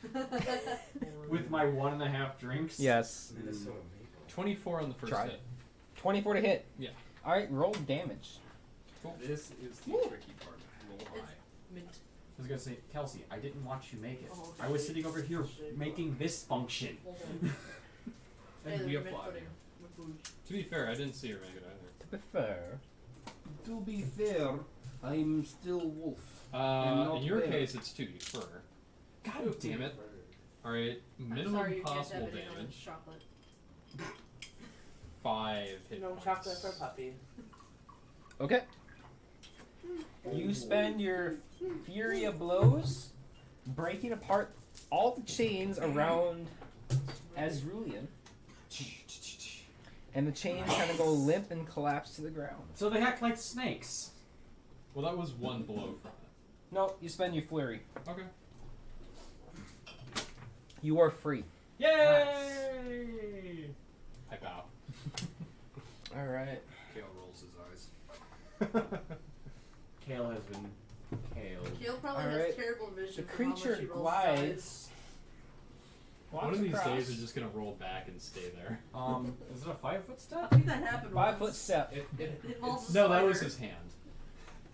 With my 1.5 drinks. Yes. Minnesota 24 on the first Try hit. 24 to hit. Yeah. All right, roll damage. This is the tricky part. Roll high. Mint. I was gonna say, Kelsey, I didn't watch you make it. Oh, I was shit. sitting over here making this function. Hey, And there's we mint apply. pudding with booze. To be fair, I didn't see her make it either. To be fair, To be fair, I'm still wolf. In your bear. case, it's 2d fur. God damn it. Alright, minimum Sorry, you possible can't have any damage. chocolate. 5 hit No points. chocolate for puppy. okay. You spend your fury of blows breaking apart all the chains around Azrulian. And the chains kind of go limp and collapse to the ground. So they act like snakes. Well, that was one blow from it. No, you spend your flurry. Okay. You are free. Yay! I bow. Alright. Kale rolls his eyes. Kale has been kale. Kale probably Alright. has terrible vision. The from how much creature he rolls glides. One walks of these across. days is just gonna roll back and stay there. Is it a 5-foot step? I think that happened 5 foot once. step. It, It involves a No, that spider. was his hand.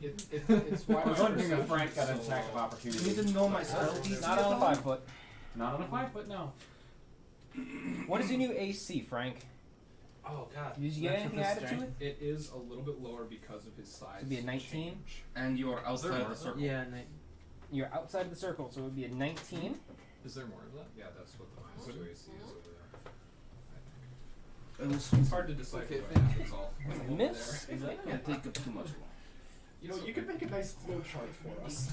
it's why I was my wondering if perception Frank got an is so attack of low. You opportunity. need to know my spell DC Not at on a all? 5 foot. Not on a 5-foot, no. What is your new AC, Frank? Oh god. Did you get That's anything with the added to strength. it? It is a little bit lower because of his size. It'd be a 19? change. And you are outside the circle. Yeah, You're outside of the circle, so it would be a 19. Is there more of that? Yeah, that's what the minus 2 AC is over there. I will swing. It's hard to decipher Okay, what happens all. Miss? Is that can't take up too much. You know, you could make a nice flow chart for us.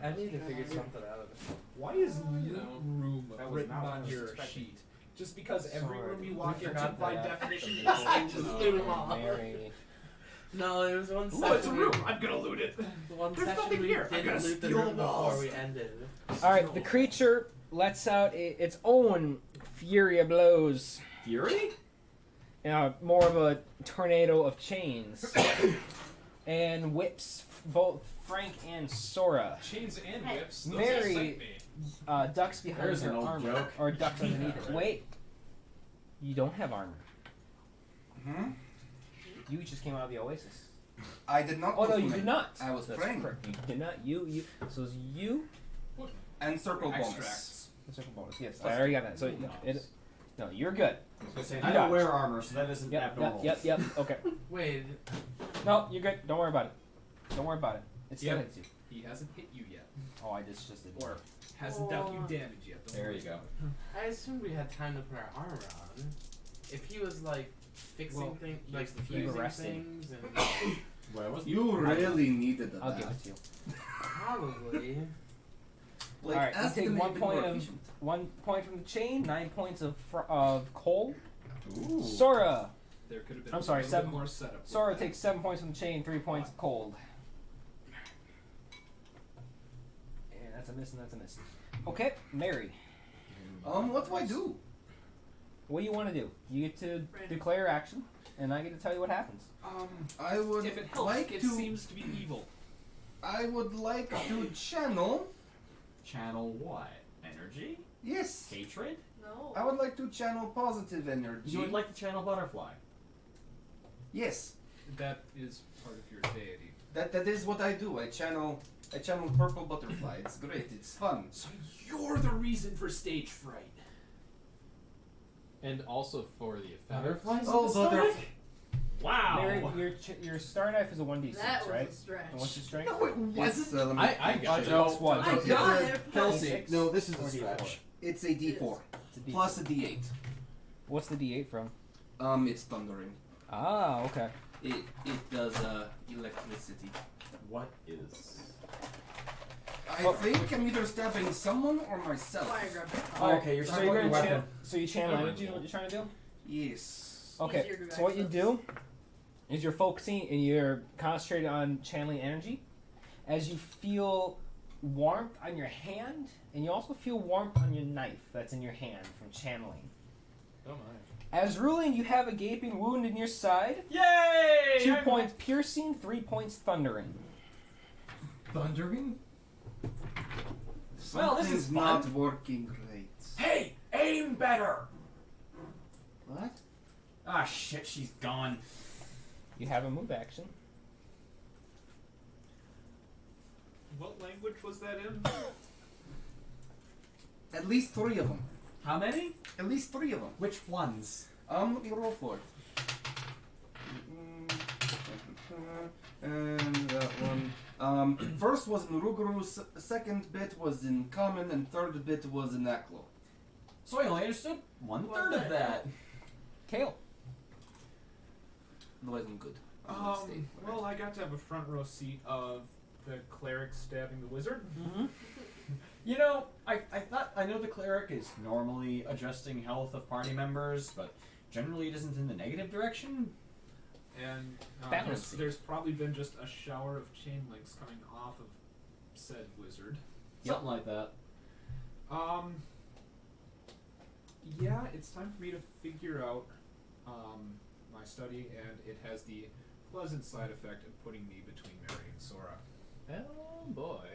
I need to figure something out. Why is You know, room that was written not what I on was your expecting. sheet? Just because every Sorry. room you walk We into, forgot by that. definition, is Oh, a room. Mary. No, it was one Ooh, session. it's a room. I'm gonna loot it. The one There's session nothing we here. I'm didn't gonna loot the steal room the walls. before we ended. Alright, the creature lets out its own fury of blows. Fury? More of a tornado of chains. And whips both Frank and Sora. Chains and whips. Those Mary- excite me. Ducks behind There's her an old armor. joke. Or ducks underneath it. right. Wait. You don't have armor. Hmm? You just came out of the oasis. I did not. Oh no, go you for did it. not. I was That's praying. correct. You did not. You. So it's you. And circle bonus. Extracts. The circle bonus. Yes, I already got that. So no, you're good. I You don't dodged. wear armor, so that isn't Yep. abnormal. Yep. Okay. Wait, No, you're good. Don't worry about it. Don't worry about it. It still Yep. hits you. He hasn't hit you yet, Oh, I just did. or hasn't dealt you damage yet. Don't There worry you go. about it. I assumed we had time to put our armor on. If he was like fixing Well, things, like here's the thing. fusing Resting. things, and Where was You really needed that. I'll give it to you. probably. Like, Alright, you ask take them 1 if they point were of efficient. 1 point from the chain, 9 points of coal. Ooh. Sora. There could have been. I'm sorry, a little 7 bit more setup. with Sora that. takes 7 points from the chain, 3 points of cold. And that's a miss, and that's a miss. Okay, Mary. What do I do? What do you want to do? You get to Random. declare action, and I get to tell you what happens. I would If it helps, like it to. seems to be evil. I would like to channel. Channel what? Energy? Yes. Hatred? No. I would like to channel positive energy. You would like to channel butterfly. Yes. That is part of your deity. That is what I do. I channel purple butterfly. It's great. It's fun. So you're the reason for stage fright. And also for the effect. Butterflies Oh, in the butterf- stomach? Wow. Mary, your star knife is a 1d6, That was right? a stretch. And what's your strength? No, it Yes, wasn't. let me- I got it. No, It's one. I It's got a- it. Kelsey, Six no, this is or a D4? stretch. It's a D4 It's a D4. plus a D8. What's the d8 from? It's thundering. Ah, okay. It does electricity. What is? I think I'm either stabbing someone or myself. Fire grab. Oh, okay, you're So talking you're about your gonna weapon. channel. So you channel energy. Is what you're trying to do? Yes. Okay. Easier to So what you access. do is you're focusing and you're concentrating on channeling energy, as you feel warmth on your hand, and you also feel warmth on your knife that's in your hand from channeling. Oh my. As ruling, you have a gaping wound in your side. Yay! 2 points piercing, 3 points thundering. Thundering? Well, this is Something's not fun. working great. Hey, aim better! What? Ah, shit, she's gone. You have a move action. What language was that in? At least 3 of them. How many? At least 3 of them. Which ones? Let me roll for it. And that one. First was in Ruguru, second bit was in Common, and third bit was in Aklo. So I only understood 1/3 of that. Kale. Otherwise, I'm good. I'm gonna stay where I Well, I got to have a front row seat of the cleric stabbing the wizard. Mm-hmm. You know, I thought I know the cleric is normally adjusting health of party members, but generally it isn't in the negative direction. And Balancing. there's probably been just a shower of chain links coming off of said wizard. Something like that. Yeah, it's time for me to figure out my study, and it has the pleasant side effect of putting me between Mary and Sora. Oh boy.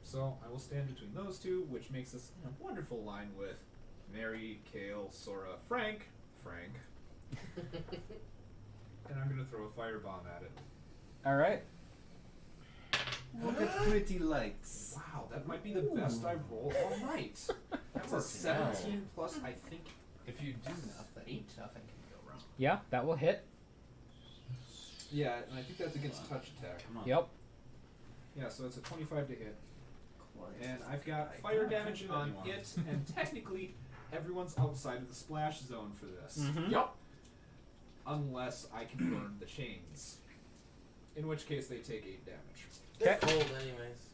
So I will stand between those two, which makes us in a wonderful line with Mary, Kale, Sora, Frank. And I'm gonna throw a firebomb at it. All right. Look at pretty lights. Wow, that might be the best I roll all night. That's a 17 plus, I think. If you do nothing, nothing can go wrong. Yeah, that will hit. Yeah, and I think that's against touch attack. Come on. Yep. Yeah, so it's a 25 to hit. And I've got fire damage on it, and technically everyone's outside of the splash zone for this. Mm-hmm. Yup. Unless I can burn the chains. In which case they take 8 damage. They're cold anyways.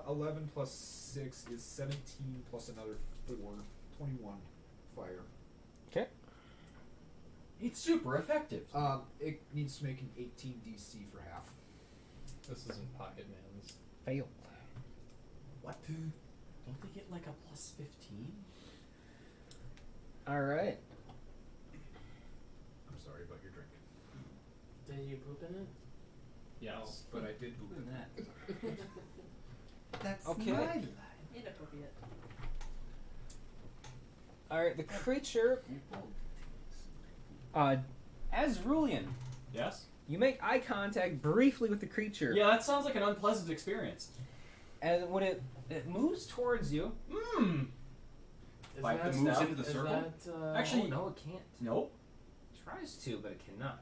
11 plus 6 is 17 plus another 4. 21 fire. It's super effective. It needs to make an 18 DC for half. This isn't Pocket Man's. Failed. What? Don't they get like a plus 15? All right. I'm sorry about your drink. Did you poop in it? Yes. No, but I did poop in that. That's Okay. my line. Inappropriate. All right. The creature, Azrulian, Yes? you make eye contact briefly with the creature, Yeah, that sounds like an unpleasant experience. and when it moves towards you, Mmm. Is Five that, foot moves into the is circle? that, Actually- oh, no, it can't. Nope. Tries to, but it cannot.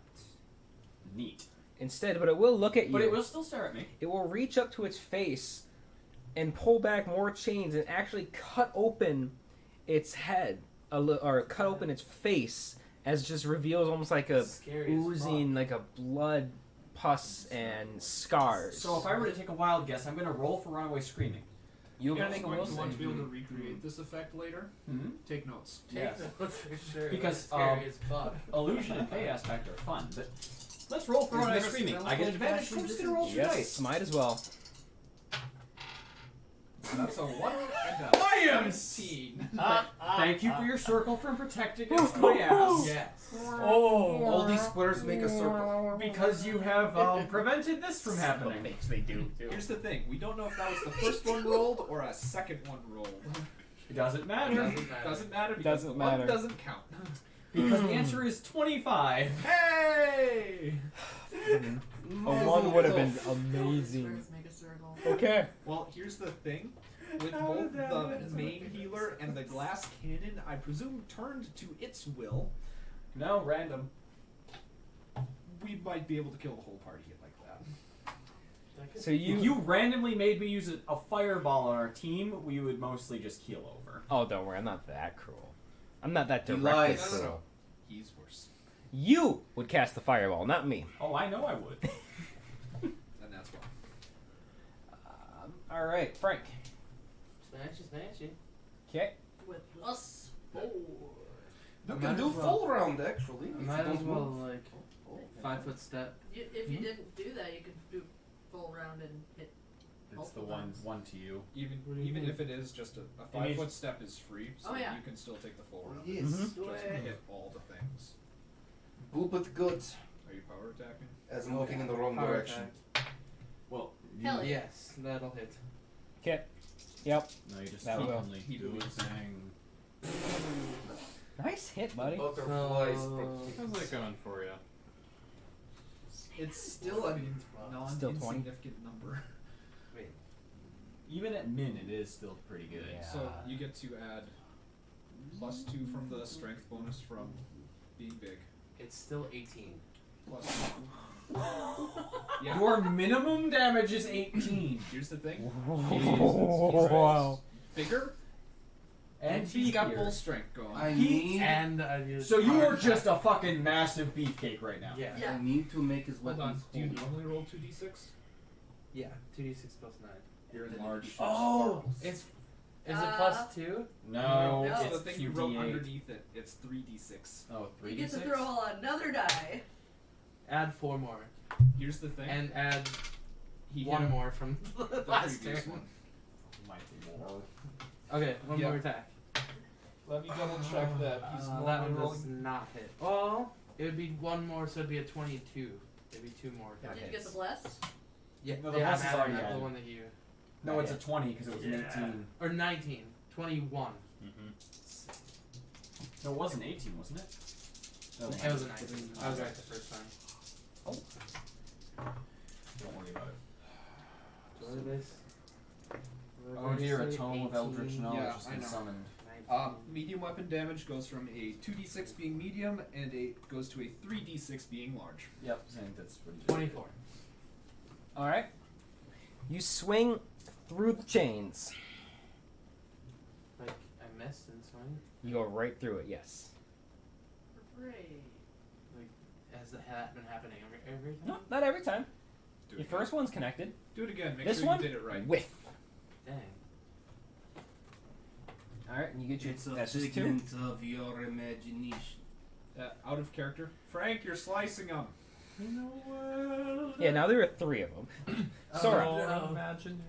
Neat. Instead, but it will look at you. But it will still stare at me. It will reach up to its face and pull back more chains and actually cut open its head, or cut open its face, as it just reveals almost like a Scary as oozing, like a blood, pus, and scars. So if I were to take a wild guess, I'm going to roll for runaway screaming. You're You gonna make a will want to save. be able to recreate this effect later? Mm-hmm. Take notes. Yes. Notes for sure. Because, That's scary as fuck. Illusion and Fey aspect are fun, but let's roll for Is runaway there a screaming. spell I get called advantage, Flash so I'm just going to roll 2 Yes, dice. might as well. That's a 1 and a I am 17. Thank you for your circle from protecting against my ass. Yes. Oh, All these squares make a circle. because you have prevented this from happening. They do. Here's the thing. We don't know if that was the first one rolled or a second one rolled. It doesn't matter. Doesn't matter because Doesn't the matter. one doesn't count. Because the answer is 25. Hey! A 1 would have been amazing. Squares make a circle. Okay. Well, here's the thing. With both the main healer and the glass cannon, I presume turned to its will, No, random. we might be able to kill the whole party like that. So you. If you randomly made me use a fireball on our team, we would mostly just keel over. Oh, don't worry. I'm not that cruel. I'm not that He directly lies. cruel. He's worse. You would cast the fireball, not me. Oh, I know I would. And that's why. All right, Frank. Smashy. Okay. With us. Oh. You Might can do as well. full round actually. if you Might as don't well, move. like, 5-foot step. If you didn't do that, you could do full round and hit. It's the Multiple one times. to you. Even What do you even think? if it is just a It means- 5-foot step is free, so Oh, yeah. you can still take the full round. Yes. Mhm. Do Just it. hit all the things. Good but good. Are you power attacking? As I'm looking in the wrong Power direction. attack. Well, Hell yeah. Yes, that'll hit. Okay. Yep. No, you just That will. openly He do believes. anything. Nice hit, buddy. Butterflies. So- How's that going for you? It's still a Still 20? non-insignificant number. even at min, it is still pretty good. Yeah. So you get to add +2 from the strength bonus from being big. It's still 18. Plus yeah. Your minimum damage is 18. Here's the thing. Wow. Bigger And he's got beefier. full strength going. I He- need. And I used So you power are just attack. a fucking massive beefcake right now. Yeah. Yeah. I need to make his Hold on. weapons Do you holy. normally roll 2d6? Yeah. 2d6 plus 9. You're enlarged. Oh! Is it plus 2? No, No. So it's the thing you wrote 2d8. underneath it, it's 3d6. Oh, You get to 3d6? throw another die. Add 4 more. Here's the thing. And add he 1 hit more from the the last previous turn. one. Might be more. Okay, one Yeah. more attack. Let me double check that. He's That normally one does rolling. not hit. Oh, it would be 1 more, so it'd be a 22. It'd be 2 more. Did you get the bless? Yeah, No, the yeah, bless I'm is adding already that, the added. one that you. No, it's a 20 because it was an Yeah. 18. Or 19. 21. No, it was an 18, wasn't it? No, It was a 19. I was right the first time. Don't worry about it. What is this? Oh dear, a tome of eldritch 18, knowledge Yeah, has I been know. summoned. 19. Medium weapon damage goes from a 2d6 being medium, and it goes to a 3d6 being large. Yep, I think that's pretty good. 24. All right. You swing through the chains. Like, I missed and swing. You go right through it. Yes. Hooray. Like, has that been happening every time? No, not every time. Do it Your again. first one's connected. Do it again. Make This sure one, you did it right. whiff. Dang. All right, and you get your. It's a That's just 2. figment of your imagination. Out of character. Frank, you're slicing them. Yeah, now there are 3 of them. Sora. Oh, Imagine.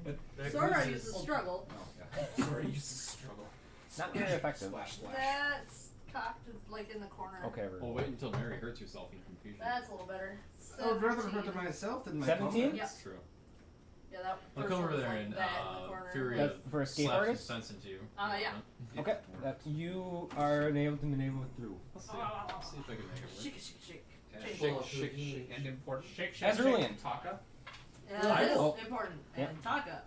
Sora uses struggle. Oh, yeah. Sorry, uses struggle. Not very effective. Slash. That's cocked like in the corner. Okay. Well, wait until Mary hurts herself in confusion. That's a little better. I would rather 17. hurt myself than my 17? comrades. Yeah. That's true. Yeah, that Look first over one was there like and that in the corner. Fury That's for escape slaps some artist? sense into you. Yeah. Okay. You are unable to maneuver through. Let's see. Let's see if I can make it work. Shake it, shake it, shake. And Shake. shake, and important. Shake, shake, Azraelian. shake. Taka. Yeah, that is Oh. important. Yep. And Taka.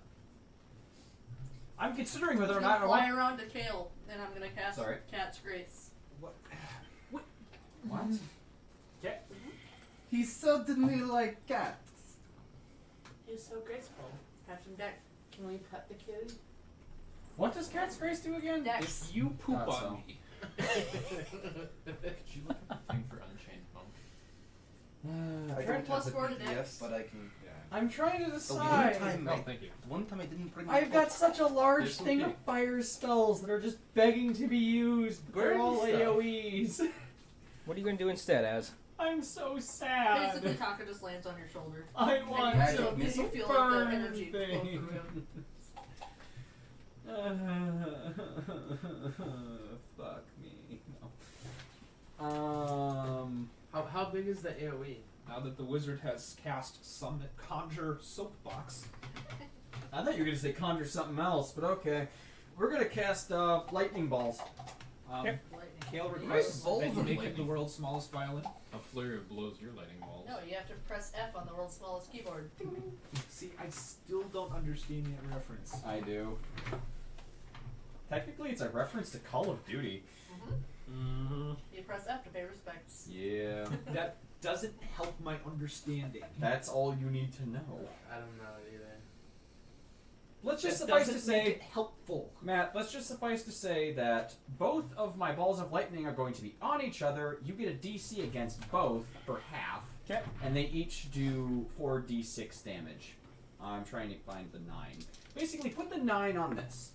I'm considering whether He's or gonna not I fly want. around to Kale, and I'm gonna cast Sorry. Cat's Grace. What? He suddenly like cats. He's so graceful. Have some deck. Can we pet the kitty? What does Cat's Grace do again? Dex. If you poop Thought on so. me, Could you look at the thing for Unchained Monk? I Try don't plus have the 4 to PDF, Dex. but I can. yeah. I'm trying to The decide. one time, Oh, thank you. one time I didn't bring. my I've got book. such a large This will thing be- of fire spells that are just begging to be used. Where They're are all these stuff? AoEs. What are you going to do instead, Az? I'm so sad. Basically, Taka just lands on your shoulder. I want And Magic to you feel, missile? you feel like the burn energy flow through things. him. Fuck me. No. How big is the AoE? Now that the wizard has cast Summit Conjure Soapbox, I thought you were gonna say conjure something else, but okay. We're gonna cast lightning balls. Lightning. Kale requests balls that you of make it lightning. the world's smallest violin. A flurry of blows your lightning balls. No, you have to press F on the world's smallest keyboard. See, I still don't understand that reference. I do. Technically, it's a reference to Call of Duty. Mm-hmm. You press F to pay respects. Yeah. That doesn't help my understanding. That's all you need to know. I don't know either. let's just That suffice to doesn't make say, it helpful. Matt, let's just suffice to say that both of my balls of lightning are going to be on each other. You get a DC against both for half. Okay. And they each do 4d6 damage. I'm trying to find the 9. Basically, put the 9 on this.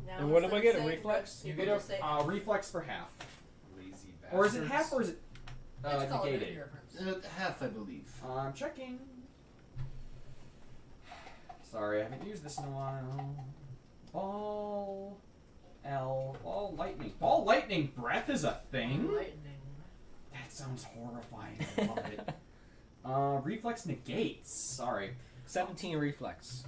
Now And what do instead I of get, a saying reflex? what You people get just say, a reflex for half. Lazy Or is it bastards. half or is it let's call it a negated? difference. Half, I believe. I'm checking. Sorry, I haven't used this in a while. Ball lightning. Ball lightning breath is a thing? Lightning. That sounds horrifying. I love it. Reflex negates. Sorry. 17 reflex.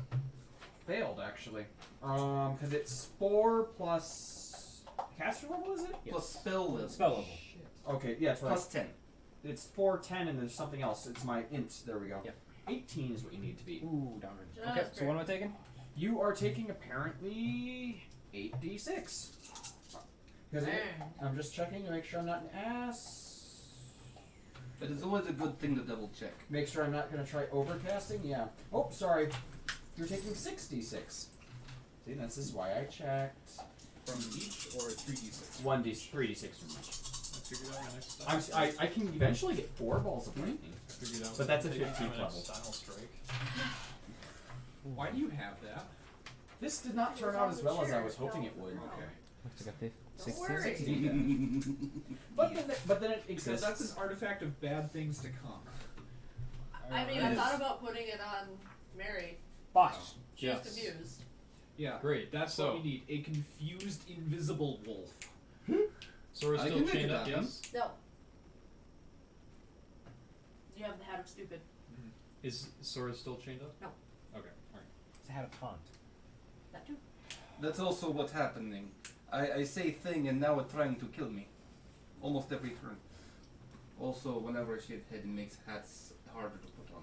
Failed, actually. Because it's 4 plus... Caster level, is it? Plus spell level. Spell level. Okay, yeah, that's right. Plus 10. It's 4, 10, and there's something else. It's my int. There we go. Yep. 18 is what you need to be. Ooh, down. Just Okay, so what am I taking? You are taking apparently 8d6. Because Dang. I'm just checking to make sure I'm not an ass. It is always a good thing to double check. Make sure I'm not going to try overcasting. Yeah. Oh, sorry. You're taking 6d6. See, this is why I checked. From each or 3d6? 3d6 from each. I figured out my next style. I can eventually get 4 balls of lightning. Figured out But that's a figured out 15th my level. next style strike. Why do you have that? This did not turn out as well as I was hoping it would. Okay. Looks like a 16. Don't worry. 16. But then it Because exists. that's an artifact of bad things to come. I mean, I thought about putting it on Mary. Bosh. She was Yes. confused. Yeah, Great. that's So- what we need. A confused invisible wolf. Sora's I still can make chained it up, happen. yes? No. You have the hat of stupid. Is Sora still chained up? No. Okay, alright. It's a hat of taunt. That too. That's also what's happening. I say thing and now it's trying to kill me. Almost every turn. Also, whenever she hit, it makes hats harder to put on.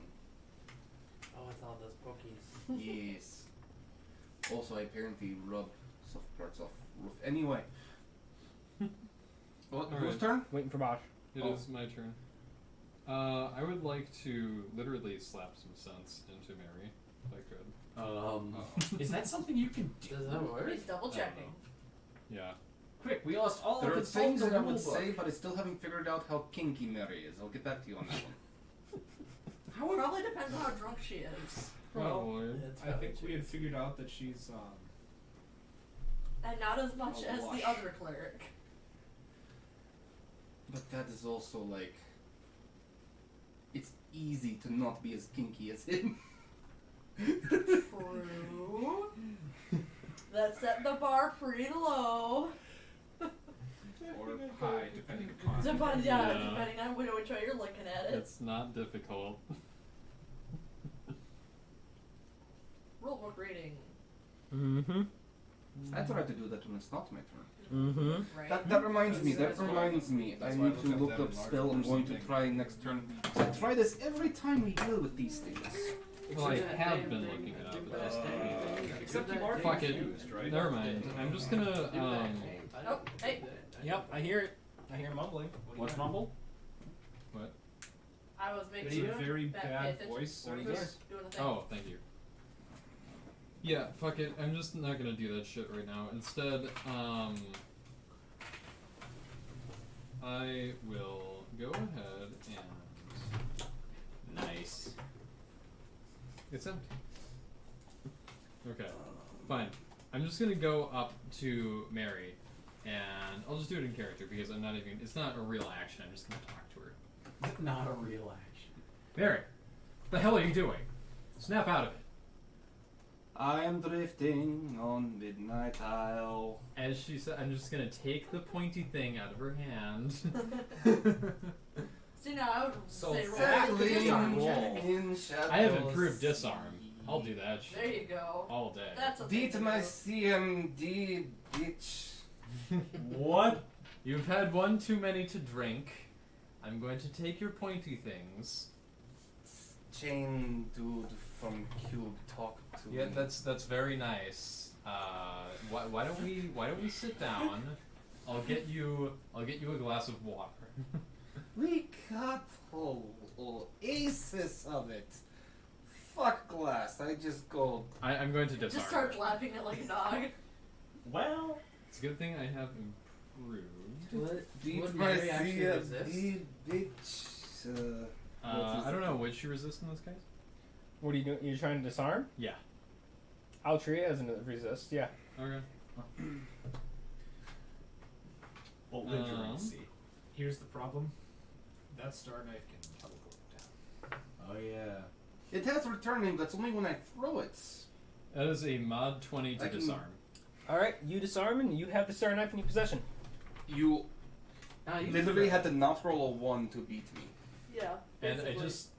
Oh, it's all those pokies. Yes. Also, I apparently rub soft parts off roof. Anyway. What? Whose Alright. turn? Waiting for Bosh. It is Oh. my turn. I would like to literally slap some sense into Mary, if I could. Is that something you can do? Does that work? He's double checking. Yeah. Quick, we lost all There of are the things that I rule would book. say, but I still haven't figured out how kinky Mary is. I'll get back to you on that one. It probably depends on how drunk she is. Well, Probably. I think we had figured out that she's And not as much Oh, as lush. the other cleric. But that is also like... It's easy to not be as kinky as him. True. That set the bar pretty low. or high, depending upon. Depending, Yeah. depending on which way you're looking at it. It's not difficult. Rulebook reading. Mm-hmm. I tried to do that when it's not my turn. Mm-hmm. Right. That reminds me, That's that why- reminds me. I that's why I need to looked look at that up in spell I'm Mark going to First try next turn. I try this every time we deal with these things. Well, I Except that have damn been thing looking that it up. did but that thing. Except Did you that are thing. Fuck it. confused, right? Never mind. I'm just gonna, Do that thing. I Oh, didn't hey. do that. Yep, I hear it. I hear mumbling. What's mumble? I was It's making a very that bad pay attention voice to service. doing a thing. Oh, thank you. Yeah, fuck it. I'm just not gonna do that shit right now. Instead, I will go ahead and... Nice. It's empty. Okay, fine. I'm just gonna go up to Mary, and I'll just do it in character because I'm not even... It's not a real action. I'm just gonna talk to her. Not a real action. Mary, what the hell are you doing? Snap out of it. I am drifting on Midnight Isle. As she said, I'm just gonna take the pointy thing out of her hand. See, now I would So say roll fat the disarm roll. check. In shadows. I have improved disarm. I'll do that shit There you go. all day. That's a thing Beat to my do. CMD, bitch. What? You've had one too many to drink. I'm going to take your pointy things. Chain dude from Cube, talk to Yeah, me. that's very nice. Why don't we sit down? I'll get you a glass of water. We got whole aces of it. Fuck glass. fast. I just go. I'm going to disarm. Just start flapping it like a dog. Well, It's a good thing I have improved. Would Mary actually resist? Bitch. I don't know. Would she resist in this case? What are you doing? You're trying to disarm? Yeah. Altria doesn't resist. Yeah. Okay. belligerency. Here's the problem. That star knife can teleport down. Oh yeah. It has returning. That's only when I throw it. That is a mod 20 to I can- disarm. All right, you disarm and you have the star knife in your possession. You You literally had to not roll a 1 to beat me. Yeah. And I basically. just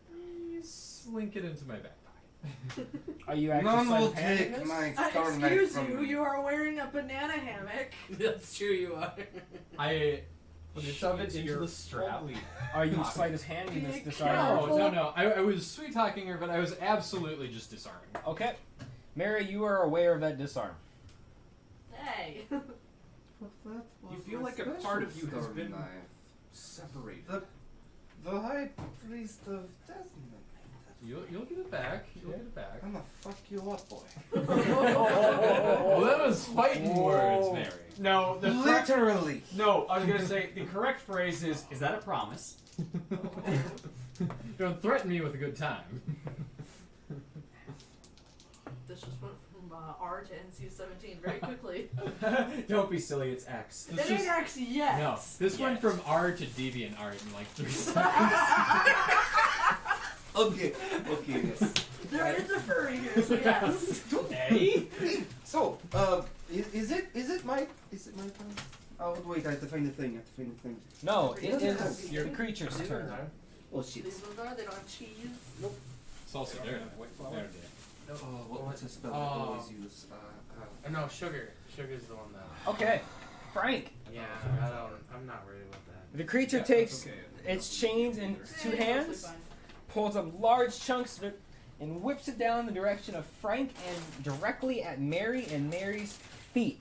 slink it into my backpack. Are you actually None sleight will of hand in take this? my star knife Excuse from you, me. you are wearing a banana hammock. That's true, you are. I Shove it into the strap. Are you sleight of handing this Be disarm? No. I was sweet talking her, but I was absolutely just disarming. Okay, Mary, you are aware of that disarm. Hey. You feel like a part of you has been separated. The High Priest of Desmond. You'll get it back. You'll get it back. I'm gonna fuck you up, boy. Well, that was fighting words, Mary. No, the Literally. No, I was gonna say the correct phrase is that a promise? Don't threaten me with a good time. This just went from R to NC-17 very quickly. Don't be silly, it's X. It ain't X yet. No, this went from R to deviant art in like 3 seconds. Okay, yes. There is a furry here, so yes. Hey? So, is it my turn? Oh wait, I have to find the thing. No, it Doesn't is have- the creature's turn. Oh shit. These ones are, they don't have cheese. It's also there. There, Oh, what's a spell I Oh. always use? No, sugar. Sugar's the one that. Okay, Frank. Yeah, I'm not worried about that. The creature Yeah, takes that's okay. its chains in its two It's mostly hands, fine. pulls up large chunks of it, and whips it down in the direction of Frank and directly at Mary and Mary's feet.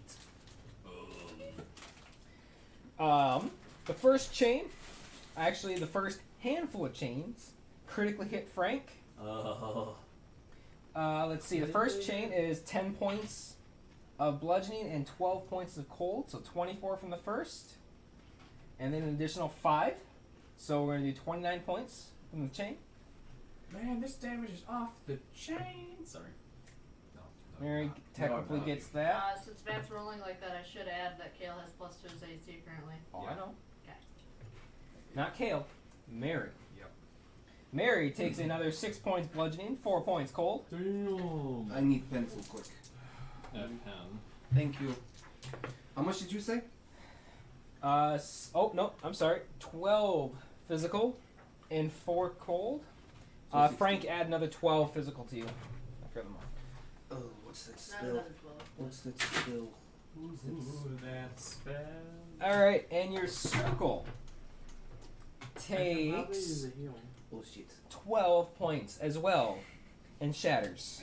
The first chain, actually the first handful of chains, critically hit Frank. Let's see, the first chain is 10 points of bludgeoning and 12 points of cold, so 24 from the first. And then an additional 5, so we're going to do 29 points from the chain. Man, this damage is off the chain. Sorry. No. Mary technically no. gets that. Since Matt's rolling like that, I should add that Kale has plus to his AC currently. Oh, I know. Okay. Not Kale, Mary. Yep. Mary takes another 6 points bludgeoning, 4 points cold. Damn. I need pencil quick. Pen. Thank you. How much did you say? Oh, no, I'm sorry. 12 physical and 4 cold. So 16. Frank, add another 12 physical to you. After them all. Oh, what's that Not spell? another 12. What's that spell? Ooh, that spell. Alright, and your circle Probably use takes a heal. Oh shit. 12 points as well and shatters.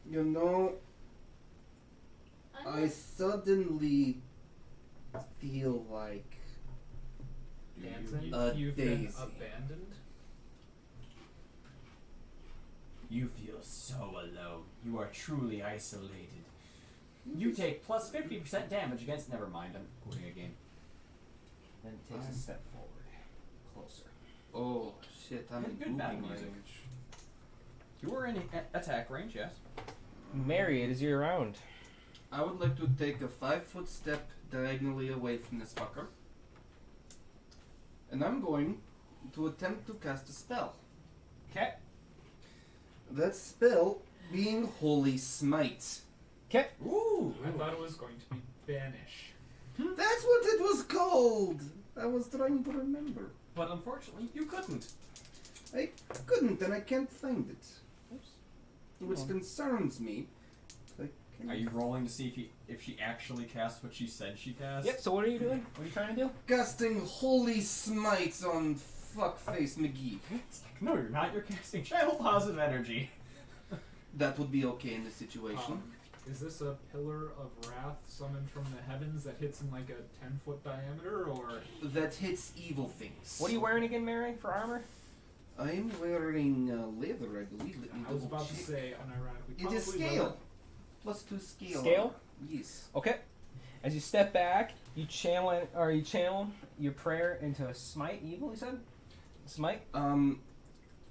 You know, I suddenly feel like Dancing? You've daisy. been abandoned. You feel so alone. You are truly isolated. You take plus 50% damage against. Never mind, I'm quitting a game. Then it takes a step forward. Closer. Oh shit, I'm in Good battle moving music. range. You were in attack range, yes. Mary, it is your round. I would like to take a 5-foot step diagonally away from this fucker. And I'm going to attempt to cast a spell. Okay. That spell being Holy Smite. Okay. Ooh! I thought it was going to be banish. That's what it was called! I was trying to remember. But unfortunately, you couldn't. I couldn't and I can't find it. Oops. Which concerns me. Are you rolling to see if she actually cast what she said she cast? Yep, so what are you doing? What are you trying to do? Casting Holy Smite on fuckface McGee. It's like, no, you're not. You're casting channel positive energy. That would be okay in this situation. Is this a pillar of wrath summoned from the heavens that hits in like a 10-foot diameter, or That hits evil things. What are you wearing again, Mary, for armor? I'm wearing leather, I believe. Let me I was double about to check. say, unironically, It is probably scale. +2 scale. Scale? Yes. Okay. As you step back, you channel your prayer into a smite evil. You said smite.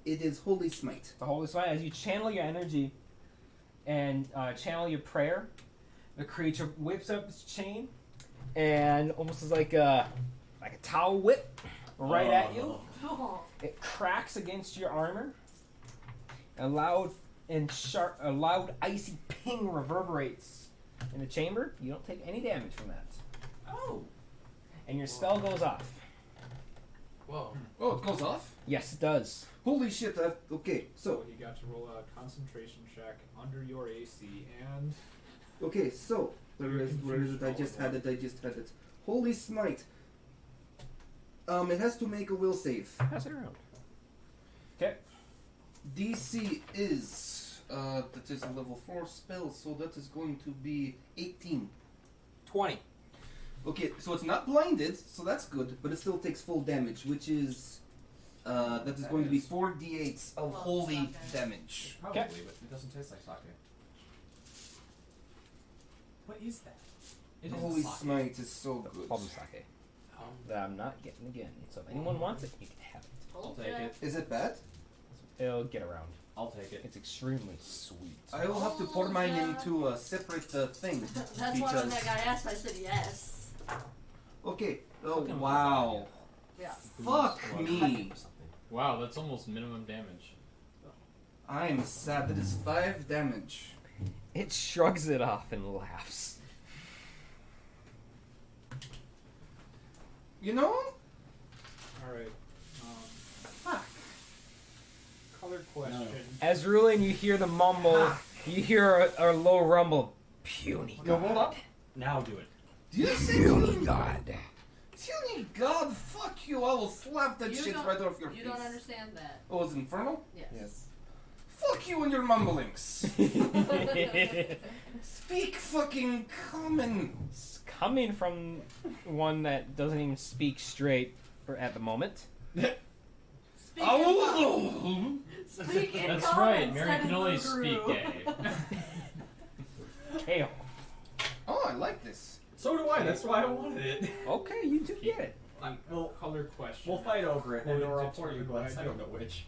It is holy smite. The holy smite. As you channel your energy and channel your prayer, the creature whips up its chain and almost is like a towel whip right at you. Oh. It cracks against your armor. A loud icy ping reverberates in the chamber. You don't take any damage from that. Oh. And your spell goes off. Whoa. Oh, it goes off? Yes, it does. Holy shit. Okay, So so. you got to roll a concentration check under your AC, and Okay, so. Where is it? I just had it. Holy smite. It has to make a will save. Pass it around. Okay. DC is that is a level 4 spell, so that is going to be 18. 20. Okay, so it's not blinded, so that's good, but it still takes full damage, which is that is going to be 4d8s of Well, holy okay. damage. Probably, Okay. but it doesn't taste like sake. What is that? It is Holy sake. smite is so good. Problem sake. That I'm not getting again. So if anyone wants it, you can have it. I'll take it. Is it bad? It'll get around. I'll take it. It's extremely sweet. I will have to pour mine yeah. into a separate thing. That's why when that guy asked, I said yes. Okay. Oh Fucking wow. Yeah. Fuck me. Wow, that's almost minimum damage. I'm sad. That is 5 damage. It shrugs it off and laughs. You know? all right. Fuck. Color question. As Rulin, you hear the mumble. You hear a low rumble. Puny Go, god. hold up. Now do it. Do you say Puny god. Puny god, fuck you, I will slap that You shit don't- right off your You face. don't understand that. Oh, it's infernal? Yes. Fuck you and your mumblings. Speak fucking common. It's coming from one that doesn't even speak straight at the moment. Speak Oh, Speak in That's common, right, Mary said can only Guru. speak gay. Kale. oh, I like this. So do I. That's why I wanted it. Okay, you two get it. Well, Color question. we'll fight over it, Would or it I'll pour you determine glass. what I I don't do? know which.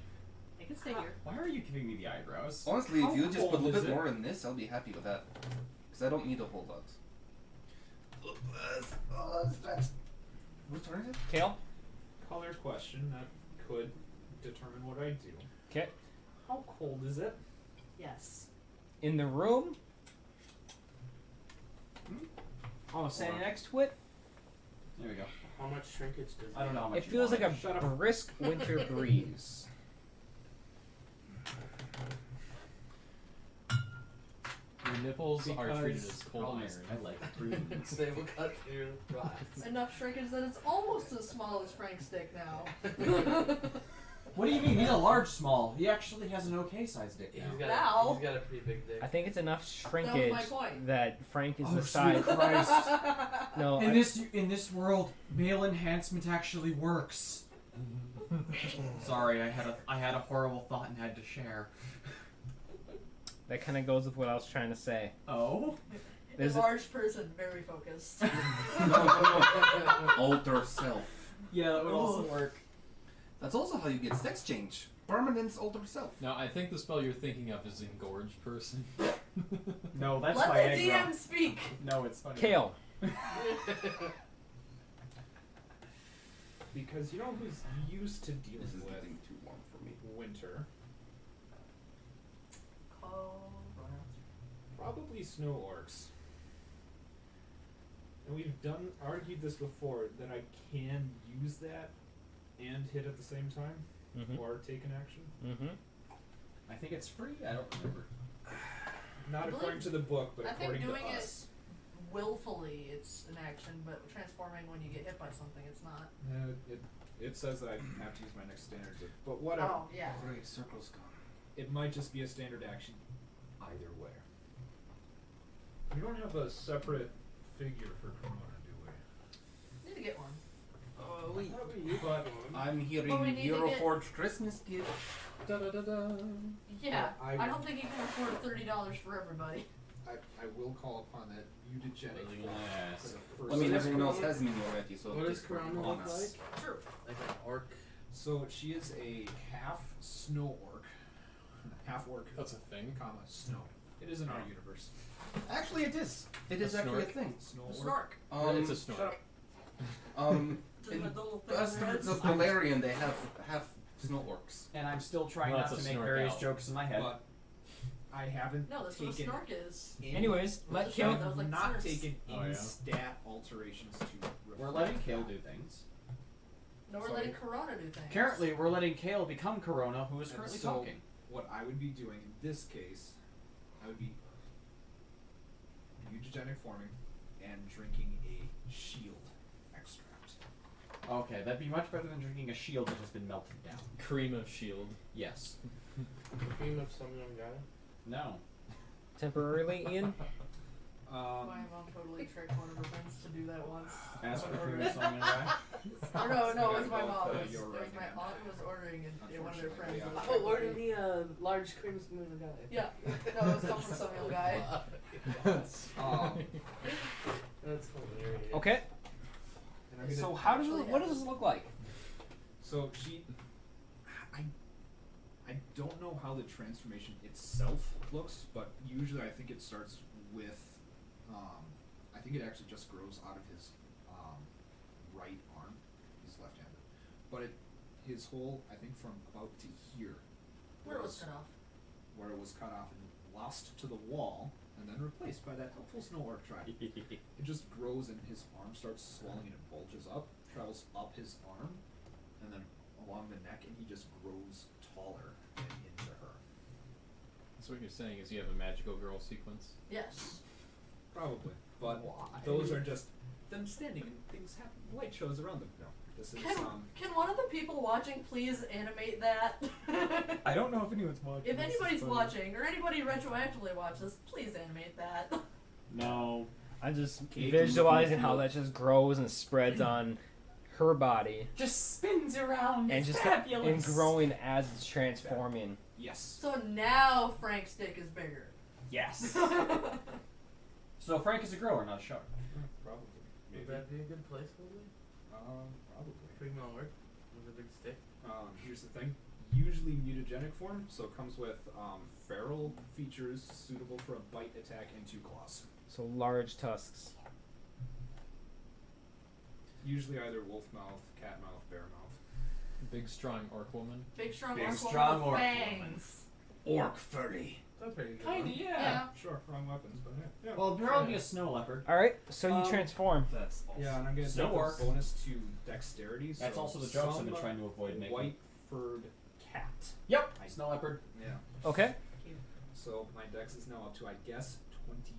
I can stay here. Why are you giving me the eyebrows? Honestly, How if you just put a cold little is bit it? more in this, I'll be happy with that. Because I don't need a whole lot. Which turn is it? Kale. Color question that could determine what I do. Okay. How cold is it? Yes. In the room. Oh, standing next to it. There we go. How much shrinkage does I don't know how much It you feels want. like a Shut up. brisk winter breeze. Your nipples are treated as cold problem iron. is I like breathing. They will cut through rocks. Enough shrinkage that it's almost as small as Frank's dick now. What do you mean? He's a large small. He actually has an okay sized dick He's now. got, Now. he's got a pretty big dick. I think it's enough That shrinkage was my point. that Frank is Oh, the sweet size. Christ. No, In this world, male enhancement actually works. Sorry, I had a horrible thought and had to share. that kind of goes with what I was trying to say. Oh? A There's a- large person, very focused. No. Alter self. Yeah, that would also work. That's also how you get sex change. Permanent alter self. Now, I think the spell you're thinking of is Engorged Person. No, that's Let Viagra. the DM speak. No, it's funny. Kale. Because you know who's used to dealing This is with getting too warm for me. winter? Oh, Probably snow orcs. And we've argued this before, that I can use that and hit at the same time, Mm-hmm. or take an action. Mm-hmm. I think it's free. I don't remember. Not I believe- according to the book, but I think according doing to it us. willfully, it's an action, but transforming when you get hit by something, it's not. It says that I have to use my next standard, but whatever. Oh, yeah. Great, circle's gone. It might just be a standard action either way. We don't have a separate figure for Corona, do we? Need to get one. But I'm But we hearing need to Euroforge Christmas gift. Da da da da. Yeah, I- I don't think you can afford $30 for everybody. I will call upon that mutagenic Yes. for the I first mean, time. everyone else has me already, so What does just put it Corona on look us. like? True. Like an orc. So she is a half snow orc, half orc, That's a thing. comma snow. It is in our universe. Actually, it is. It is A actually a snork? thing. Snow A orc. snark. It's a snort. Just In with the little thing us, on the the heads. Valerian, they have snow orcs. And I'm still trying Well, not that's to a make snork various owl. jokes in my head. But I haven't No, that's what a taken snark is. any- Anyways, let Just Kale. that was like not Snurks. taken any Oh, yeah. stat alterations to We're reflect letting Kale that. do things. No, we're Sorry. letting Corona do things. Currently, we're letting Kale become Corona, who is And currently so, talking. What I would be doing in this case, I would be mutagenic forming and drinking a shield extract. Okay, that'd be much better than drinking a shield that has been melted down. Cream of shield. Yes. Cream of some young guy. No. Temporarily, Ian. My mom totally tricked one of her friends to do that once. Ask for cream of some young guy. Or no, it was my Gotta mom. go It with was, your it was right my hand. aunt who was ordering, and one of their friends. Unfortunately, was yeah. Oh, order me a large cream smoothie guy. Yeah, no, it was coming from some young guy. That's hilarious. Okay. And I'm gonna So how does actually it, what have- does this look like? So she, I don't know how the transformation itself looks, but usually I think it starts with, I think it actually just grows out of his right arm. He's left-handed, but his whole, I think from about to here, Where it was cut off. where it was cut off and lost to the wall, and then replaced by that helpful snow orc tribe. It just grows and his arm starts swelling and it bulges up, travels up his arm, and then along the neck, and he just grows taller and into her. So what you're saying is you have a magical girl sequence. Yes. Probably. But those are just them standing and things happen. Light shows around them. No. This is Can one of the people watching please animate that? I don't know if anyone's watching. If anybody's watching, or anybody retroactively watches, please animate that. No. I'm just Kate visualizing looking how at that just grows and spreads on her body Just spins around. and It's just fabulous. and growing as it's transforming. yes. So now Frank's dick is bigger. Yes. So Frank is a grower, not a shark. Probably. Would that be a good placeholder? Probably. Big Mel work with a big stick. Here's the thing. Usually mutagenic form, so it comes with feral features suitable for a bite, attack, and 2 claws. So large tusks. Usually either wolf mouth, cat mouth, bear mouth. Big strong orc woman. Big strong Big, orc strong with orc fangs. Orc furry. That's pretty good. Kinda, one. yeah. Sure, wrong weapons, but yeah. Well, probably a snow leopard. All right, so you Um, transform. That's awesome. Yeah, and I'm gonna Snow take orc. a bonus to dexterity. That's so also the jokes I've been some trying to avoid making. white furred cat. Yep. Snow leopard. Yeah. Okay. So my dex is now up to, I guess, 23.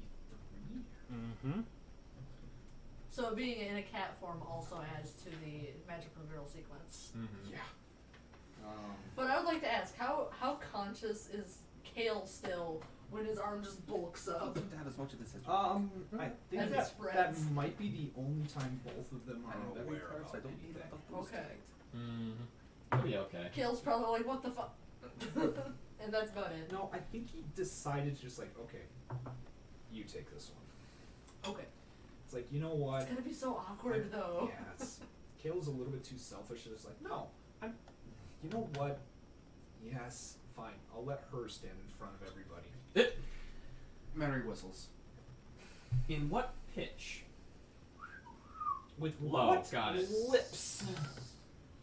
Mm-hmm. So being in a cat form also adds to the magical girl sequence. Mm-hmm. Yeah. But I would like to ask, how conscious is Kale still when his arm just bulks I don't up? think to have as much of this as I think As it that spreads. might be the only time both of them I know are very aware cards, of I don't need anything. that boost Okay. effect. Mm-hmm. It'll be okay. Kale's probably like, what the fuck? And that's about it. No, I think he decided to just like, okay, you take this one. Okay. It's like, you know what? It's gonna be so awkward though. Yeah, it's Kale's a little bit too selfish. It's like, no, I'm. You know what? Yes, fine. I'll let her stand in front of everybody. Mary whistles. In what pitch? With Low. what Got it. lips?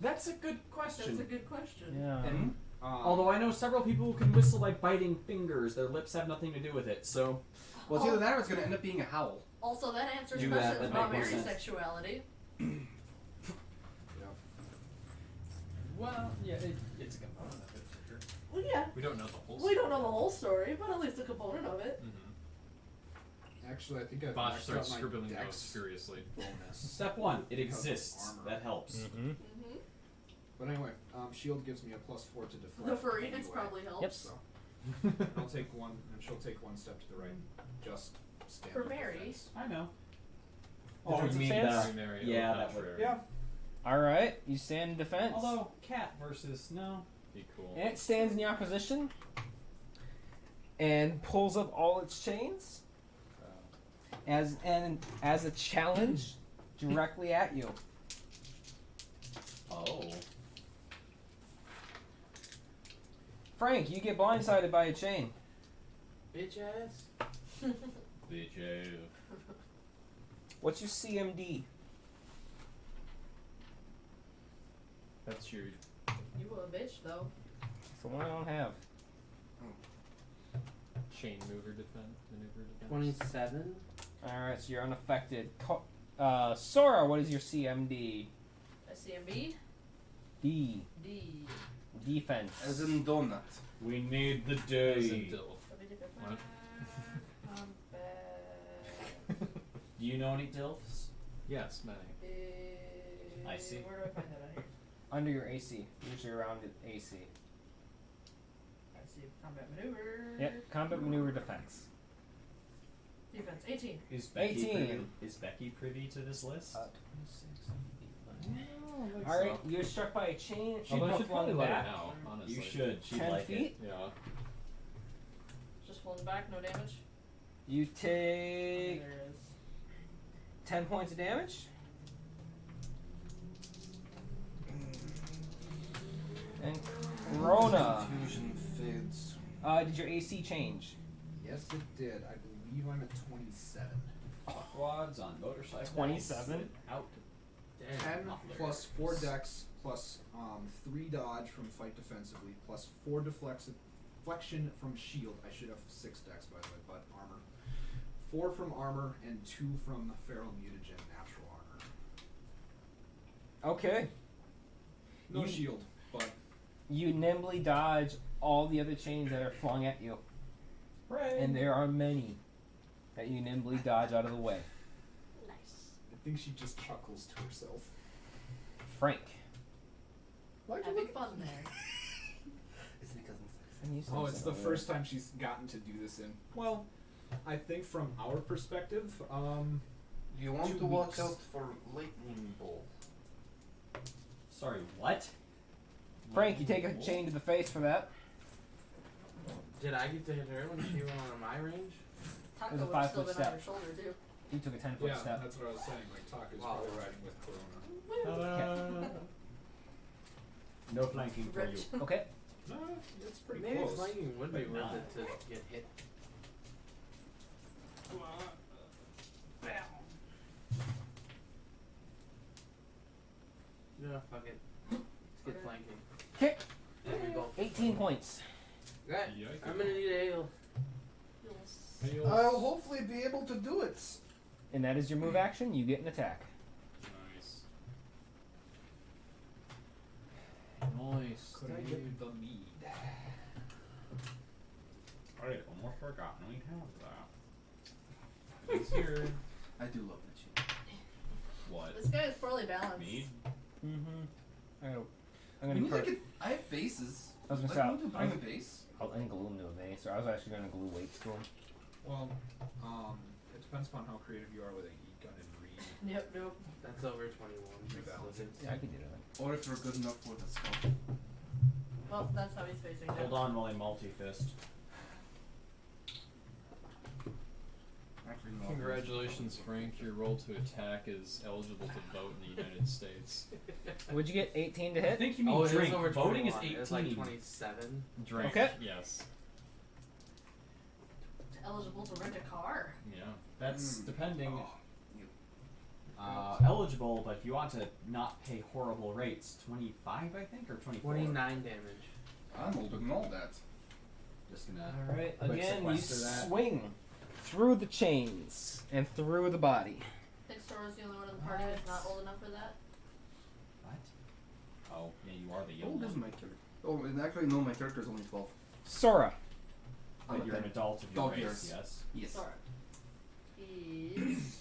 That's a good question. That's a good question. Yeah. And, Although I know several people who can whistle by biting fingers, their lips have nothing to do with it. So Well, it's either that or it's going to end up being a howl. Also, that answers Do that, questions that about makes more Mary's sense. sexuality. well, yeah, it's a component of it for sure. Well, yeah. We don't know the whole We don't know the whole story, but at least a component of it. Mm-hmm. actually, I think I've Bosch maxed starts out my scribbling dex notes furiously. bonus. Step one, it Because of exists. armor. That helps. Mm-hmm. Mm-hmm. But anyway, shield gives me a +4 to deflect. The furriness anyway, probably helps. Yep. So I'll take one, and she'll take one step to the right. Just standard For Mary. defense. I know. Oh, Oh, Defensive you mean stance? the Mary, yeah, oh, that contrary. would. Yeah. Alright, you stand in defense. Although, cat versus no. Be cool. And it stands in your position and pulls up all its chains as a challenge directly at you. Oh. Frank, you get blindsided by a chain. Bitch ass. Bitch, yeah. What's your CMD? That's your You a bitch though. It's the one I don't have. chain maneuver defense. 27. Alright, so you're unaffected. Sora, what is your CMD? SCMB? D. D. Defense. As in donut. We need the As in day. Dilf. What? Do you know any Dilfs? Yes, many. I see. Where do I find that on here? Under your AC. Usually around the AC. I see combat maneuver. Yep, combat maneuver defense. Defense 18. Is Becky 18. privy to this list? 26. Alright, you're struck by a chain. She Although I should flung probably let back. it out, honestly. You should. She'd 10 like feet. it. Yeah. Just pulling back, no damage. You Oh, take there it is. 10 points of damage. And Corona. Confusion fades. Did your AC change? Yes, it did. I believe I'm at 27. Quads on motorcycles. 27? Out. 10 plus 4 dex plus 3 dodge from fight defensively plus 4 deflection from shield. I should have 6 dex by the way, but armor. 4 from armor and 2 from feral mutagen natural armor. Okay. No You- shield, but You nimbly dodge all the other chains that are flung at you. Right. And there are many that you nimbly dodge out of the way. Nice. I think she just chuckles to herself. Frank. Having fun there. It's because Oh, it's the first time she's gotten to do this in. Well, I think from our perspective, you want 2 to watch weeks. out for lightning bolt. Sorry, what? Frank, you take a chain to the face for that. Did I get to hit her when she went on my range? Taco There's a would have 5 still foot been on step. your shoulder too. You took a 10-foot yeah, step. that's what I was saying. Like Taka's Wow. probably riding with Corona. No flanking for you. Rich. Okay. No, it's pretty Maybe close. flanking would be But worth not. it to get hit. No, fuck it. Let's get Okay. flanking. Okay. There we go. 18 points. Right. Yikes. I'm gonna need a ale. You'll I'll hopefully be able to do it. And that is your move action. You get an attack. Nice. Nice. Could I get the mead? Alright, almost forgotten we have that. He's here. I do love that shit. What? This guy is poorly balanced. Me? Mm-hmm. I'm We gonna need to put. get. I have bases. I was gonna Like, say, we need to bring I a was- base. I'll glue him to a vase, or I was actually gonna glue weights to him. Well, it depends upon how creative you are with a heat gun and read. Yep, nope. That's over 21. Rebalance. Yeah, I can do that. Or if you're good enough with a scope. Well, that's how he's facing now. Hold on while I multi-fist. Actually, no. Congratulations, Frank. Your roll to attack is eligible to vote in the United States. Would you get 18 to I hit? think you mean Oh, it drink. is over Voting 21. is 18. It's like 27. Drink. Okay. Yes. Eligible to rent a car. Yeah. That's depending. Oh, you. Eligible, but if you want to not pay horrible rates, 25 I think, or 24. 29 damage. I'm older than all that. Just gonna. Alright, quick again, you sequester that. swing through the chains and through the body. I think Sora's the only one in the party who's not old enough for that. What? Oh, yeah, you are the How young old is one. my character? Oh, and actually, no, my character is only 12. Sora. But you're an adult of your Adult race, years. yes. Yes. Sora. He's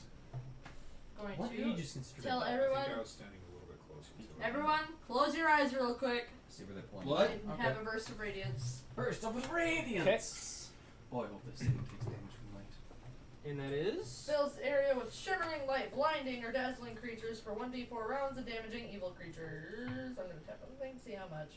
going What to age is considered tell adult? I everyone, think I was standing a little bit closer to it. everyone, close your eyes real quick See where they're pulling. What? and Okay. have a burst of radiance. Burst of radiance! Okay. Oh, I hope this thing takes damage from light. And that is? Fills the area with shimmering light, blinding or dazzling creatures for 1d4 rounds and damaging evil creatures. I'm gonna tap on the thing, see how much.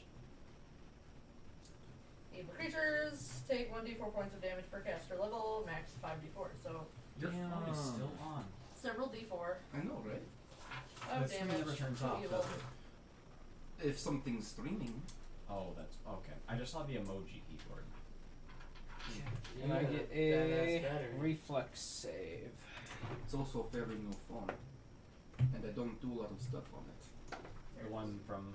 Evil creatures take 1d4 points of damage per caster level, max 5d4. So Your phone is still on. several d4 I know, right? of The screen damage never turns to off, evil. does it? If something's streaming. Oh, that's okay. I just saw the emoji keyboard. And I get a reflex save. It's also a very new phone. And I don't do a lot of stuff on it. The one from.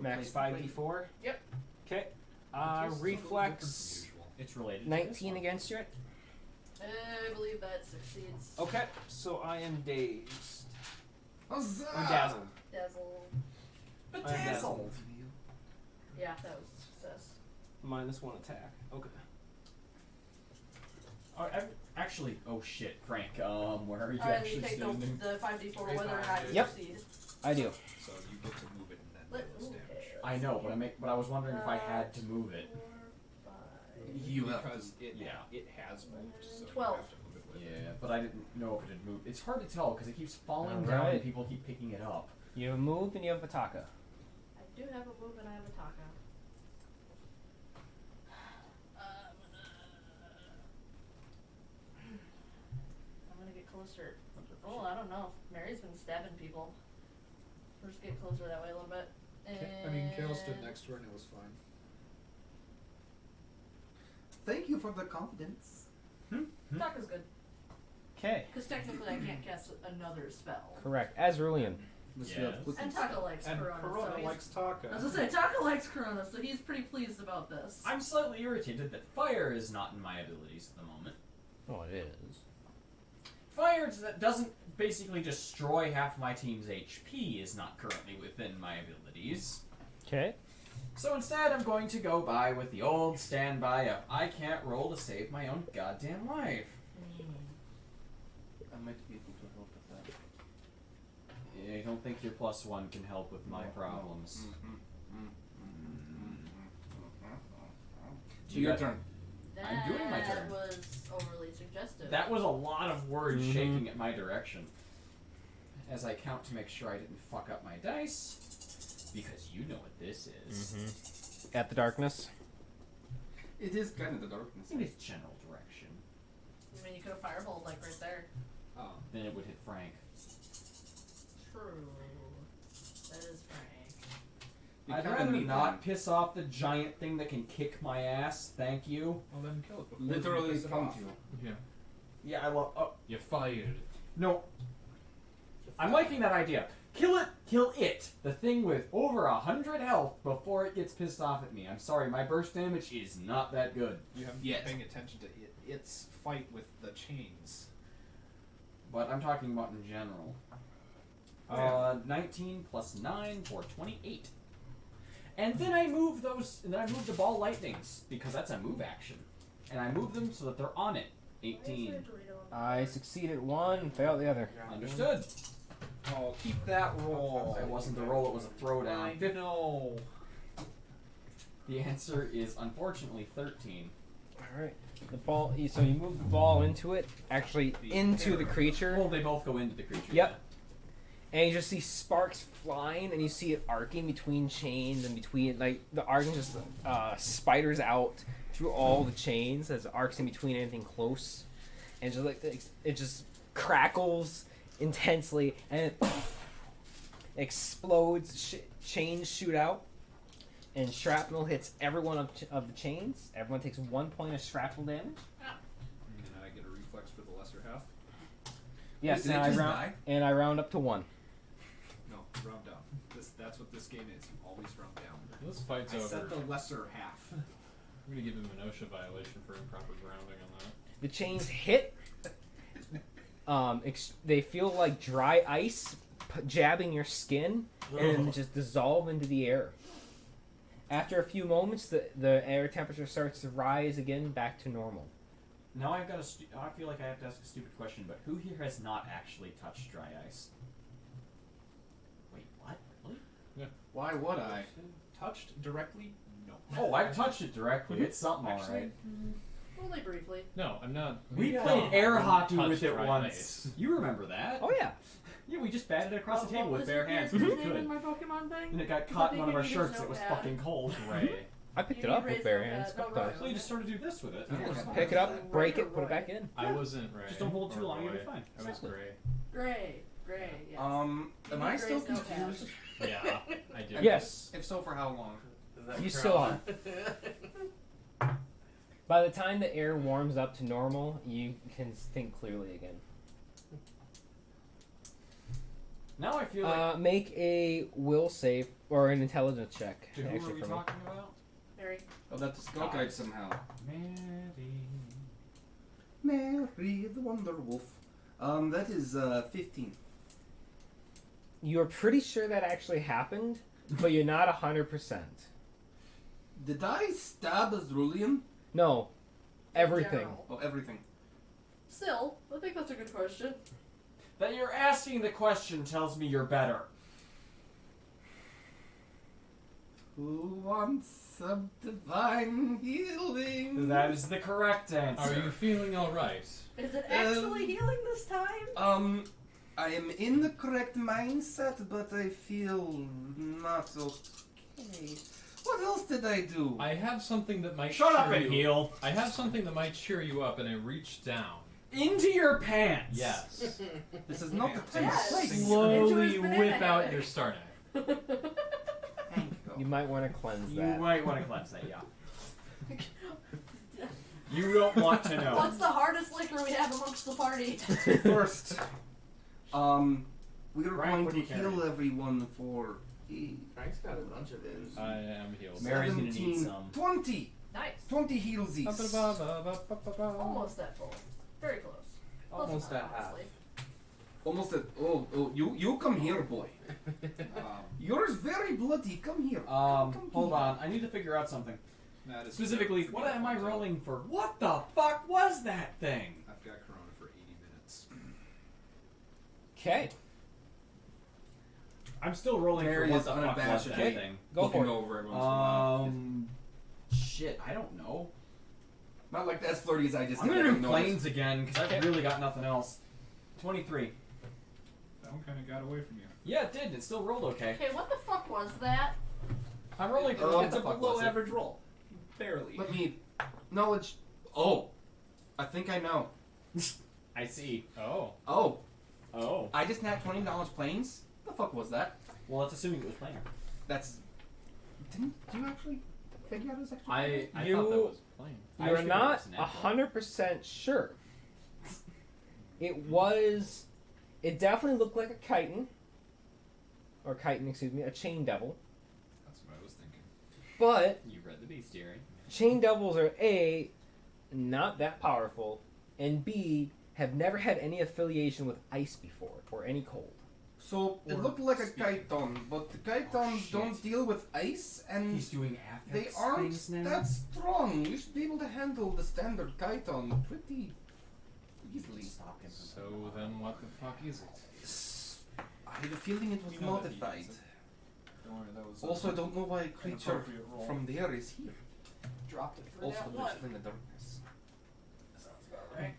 Max replace the 5d4? Yep. Okay. It's just a little different Reflex. from usual. It's related. 19 against you. I believe that succeeds. Okay. So I am dazed. Huzzah! Or dazzled. Dazzle. I'm dazzled. Yeah, that was a success. -1 attack. Okay. Oh, actually, oh shit, Frank. Where are you Alright, actually you take standing? the 5d4 whether or not you Yep. succeed. I do. So you get to move it and then Let, bonus ooh, damage. okay. I know, but I was wondering if I had to move it. 4, 5. You have Because it yeah. it has moved, so 12. you have to move it with it. Yeah, but I didn't know if it had moved. It's hard to tell because it keeps falling down Alright. and people keep picking it up. You have a move and you have a Taka. I do have a move and I have a Taka. I'm gonna get closer. Oh, I don't know. Mary's been stabbing people. Let's get closer that way a little bit. I mean, Kale stood next to her and it was fine. Thank you for the confidence. Taka's good. Okay. Because technically I can't cast another spell. Correct. Azrulian. Must Yeah. have quick And Taka likes And Corona, so Corona he's... likes Taka. I was gonna say, Taka likes Corona, so he's pretty pleased about this. I'm slightly irritated that fire is not in my abilities at the moment. Oh, it is. Fire that doesn't basically destroy half my team's HP is not currently within my abilities. Okay. So instead, I'm going to go by with the old standby of I can't roll to save my own goddamn life. I might be able to help with that. I don't think your +1 can help with my problems. To your turn. I'm doing my turn. That was overly suggestive. That was a lot of words Mhm. shaking at my direction. As I count to make sure I didn't fuck up my dice. Because you know what this is. At the darkness. It is kind of the darkness. In its general direction. I mean, you could have fireballed, like, right there. Then it would hit Frank. True. That is Frank. You I'd kinda rather need not them. piss off the giant thing that can kick my ass, thank you. Well, then kill it before Literally you piss it pumped off. you. Yeah. Yeah, I love. Oh, You fired. no. I'm liking that idea. Kill it! The thing with over 100 health before it gets pissed off at me. I'm sorry, my burst damage is not that good. You haven't Yes. been paying attention to its fight with the chains. But I'm talking about in general. 19 plus 9 for 28. And then I move the ball lightnings, because that's a move action. And I move them so that they're on it. 18. I succeeded one and failed the other. Understood. Oh, keep that roll. It wasn't a roll, it was a throwdown. I know. The answer is unfortunately 13. Alright. The ball, so you move the ball into it, actually into the creature. Well, they both go into the creature. Yep. And you just see sparks flying, and you see it arcing between chains and between, like, the arcing just spiders out through all the chains as it arcs in between anything close. And just like it just crackles intensely, and it explodes, chains shoot out, and shrapnel hits every one of the chains. Everyone takes 1 point of shrapnel damage. And then I get a reflex for the lesser half. Yes, Did and it I just round die? and I round up to 1. No, round down. That's what this game is. You always round down. This fight's I over. said the lesser half. I'm gonna give him an OSHA violation for improper grounding on that. The chains hit. They feel like dry ice jabbing your skin, and then just dissolve into the air. After a few moments, the air temperature starts to rise again back to normal. Now I feel like I have to ask a stupid question, but who here has not actually touched dry ice? Wait, what? Really? Why would I? Touched directly? No. Oh, I've touched it directly. It's something Actually, alright. Only briefly. No, I'm not. We don't played air hockey touch with it dry once. ice. You remember that? Oh yeah. Yeah, we just batted it across the table What with was bare your hands character's because we name in could. my Pokemon thing? And it got Because caught I in one of think our if you shirts. just It was notepad. fucking cold. Right. I picked You it up erase with bare notepad. hands. No, Couple times. So you just sort of do this with it. Pick it up, break it, put it back in. I wasn't right. Just don't hold too or long, you'll be boy. fine. I was gray. Gray. Yes. Am You I need still Gray's notepad. confused? Yeah, I do. Yes. If so, for how long? Is that You still are. correct? By the time the air warms up to normal, you can think clearly again. Now I feel like. Make a will save or an intelligence check. Who are Actually, we for me. talking about? Mary. Oh, that's a scout guide somehow. Mary. Mary the Wonder Wolf. That is 15. You're pretty sure that actually happened, but you're not 100%. Did I stab a Zerulean? No, everything. General. Oh, everything. Still, I think that's a good question. That you're asking the question tells me you're better. Who wants some divine healing? That is the correct answer. Are you feeling all right? Is it actually healing this time? I am in the correct mindset, but I feel not okay. What else did I do? I have something that might Shut cheer up and you. heal. I have something that might cheer you up, and I reach down. Into your pants. Yes. This is not the time Yes. to play. Into Slowly his banana whip out hammock. your star knife. Thank you. You might want to cleanse You that. might want to cleanse that, yeah. You don't want to know. What's the hardest liquor we have amongst the party? First, we are Brian, going what to do you carry? heal everyone for Frank's got a bunch of those. I am healed. Mary's gonna need 17, some. 20. Nice. 20 healsies. Almost at full. Very close. Close Almost enough, at half. honestly. Almost at. Oh, you come here, boy. Yours very bloody. Come here. Come Hold here. on. I need to figure out something. That is Specifically, what am I rolling for? What the fuck was that thing? I've got Corona for 80 minutes. Okay, I'm still rolling Mary for what is the fuck was unabashed. that Okay. thing. go Looking for it. over it once in a while. Shit, I don't know. Not like the S30s I just I'm hit, gonna I do didn't planes again because Okay. I've really got nothing else. 23. That one kind of got away from you. Yeah, it did. It still rolled okay. Okay, what the fuck was that? I'm rolling for Oh, what It's the a fuck below was it? average roll. Barely. Let me. Knowledge. Oh. I think I know. I see. Oh. Oh. Oh. I just nabbed $20 planes? The fuck was that? Well, that's assuming it was planar. That's. Did you actually figure out his extra? I You- thought that was plain. I You're figured it not was natural. 100% sure. It was. It definitely looked like a chitin. Or chitin, excuse me, a chain devil. That's what I was thinking. But You read the bestiary. chain devils are A, not that powerful, and B, have never had any affiliation with ice before, or any cold. So it Or looked like a speaking. chiton, but the chitons shit. don't deal with ice, and He's doing they affects aren't things now. that strong. You should be able to handle the standard chiton pretty easily. Stop him. So then what the fuck is it? I have a feeling it was You know that he modified. is. Don't worry, that was Also, I don't know why a creature appropriate roll. from there is here. Dropped it for Also, that lives one. in the darkness. Sounds about right.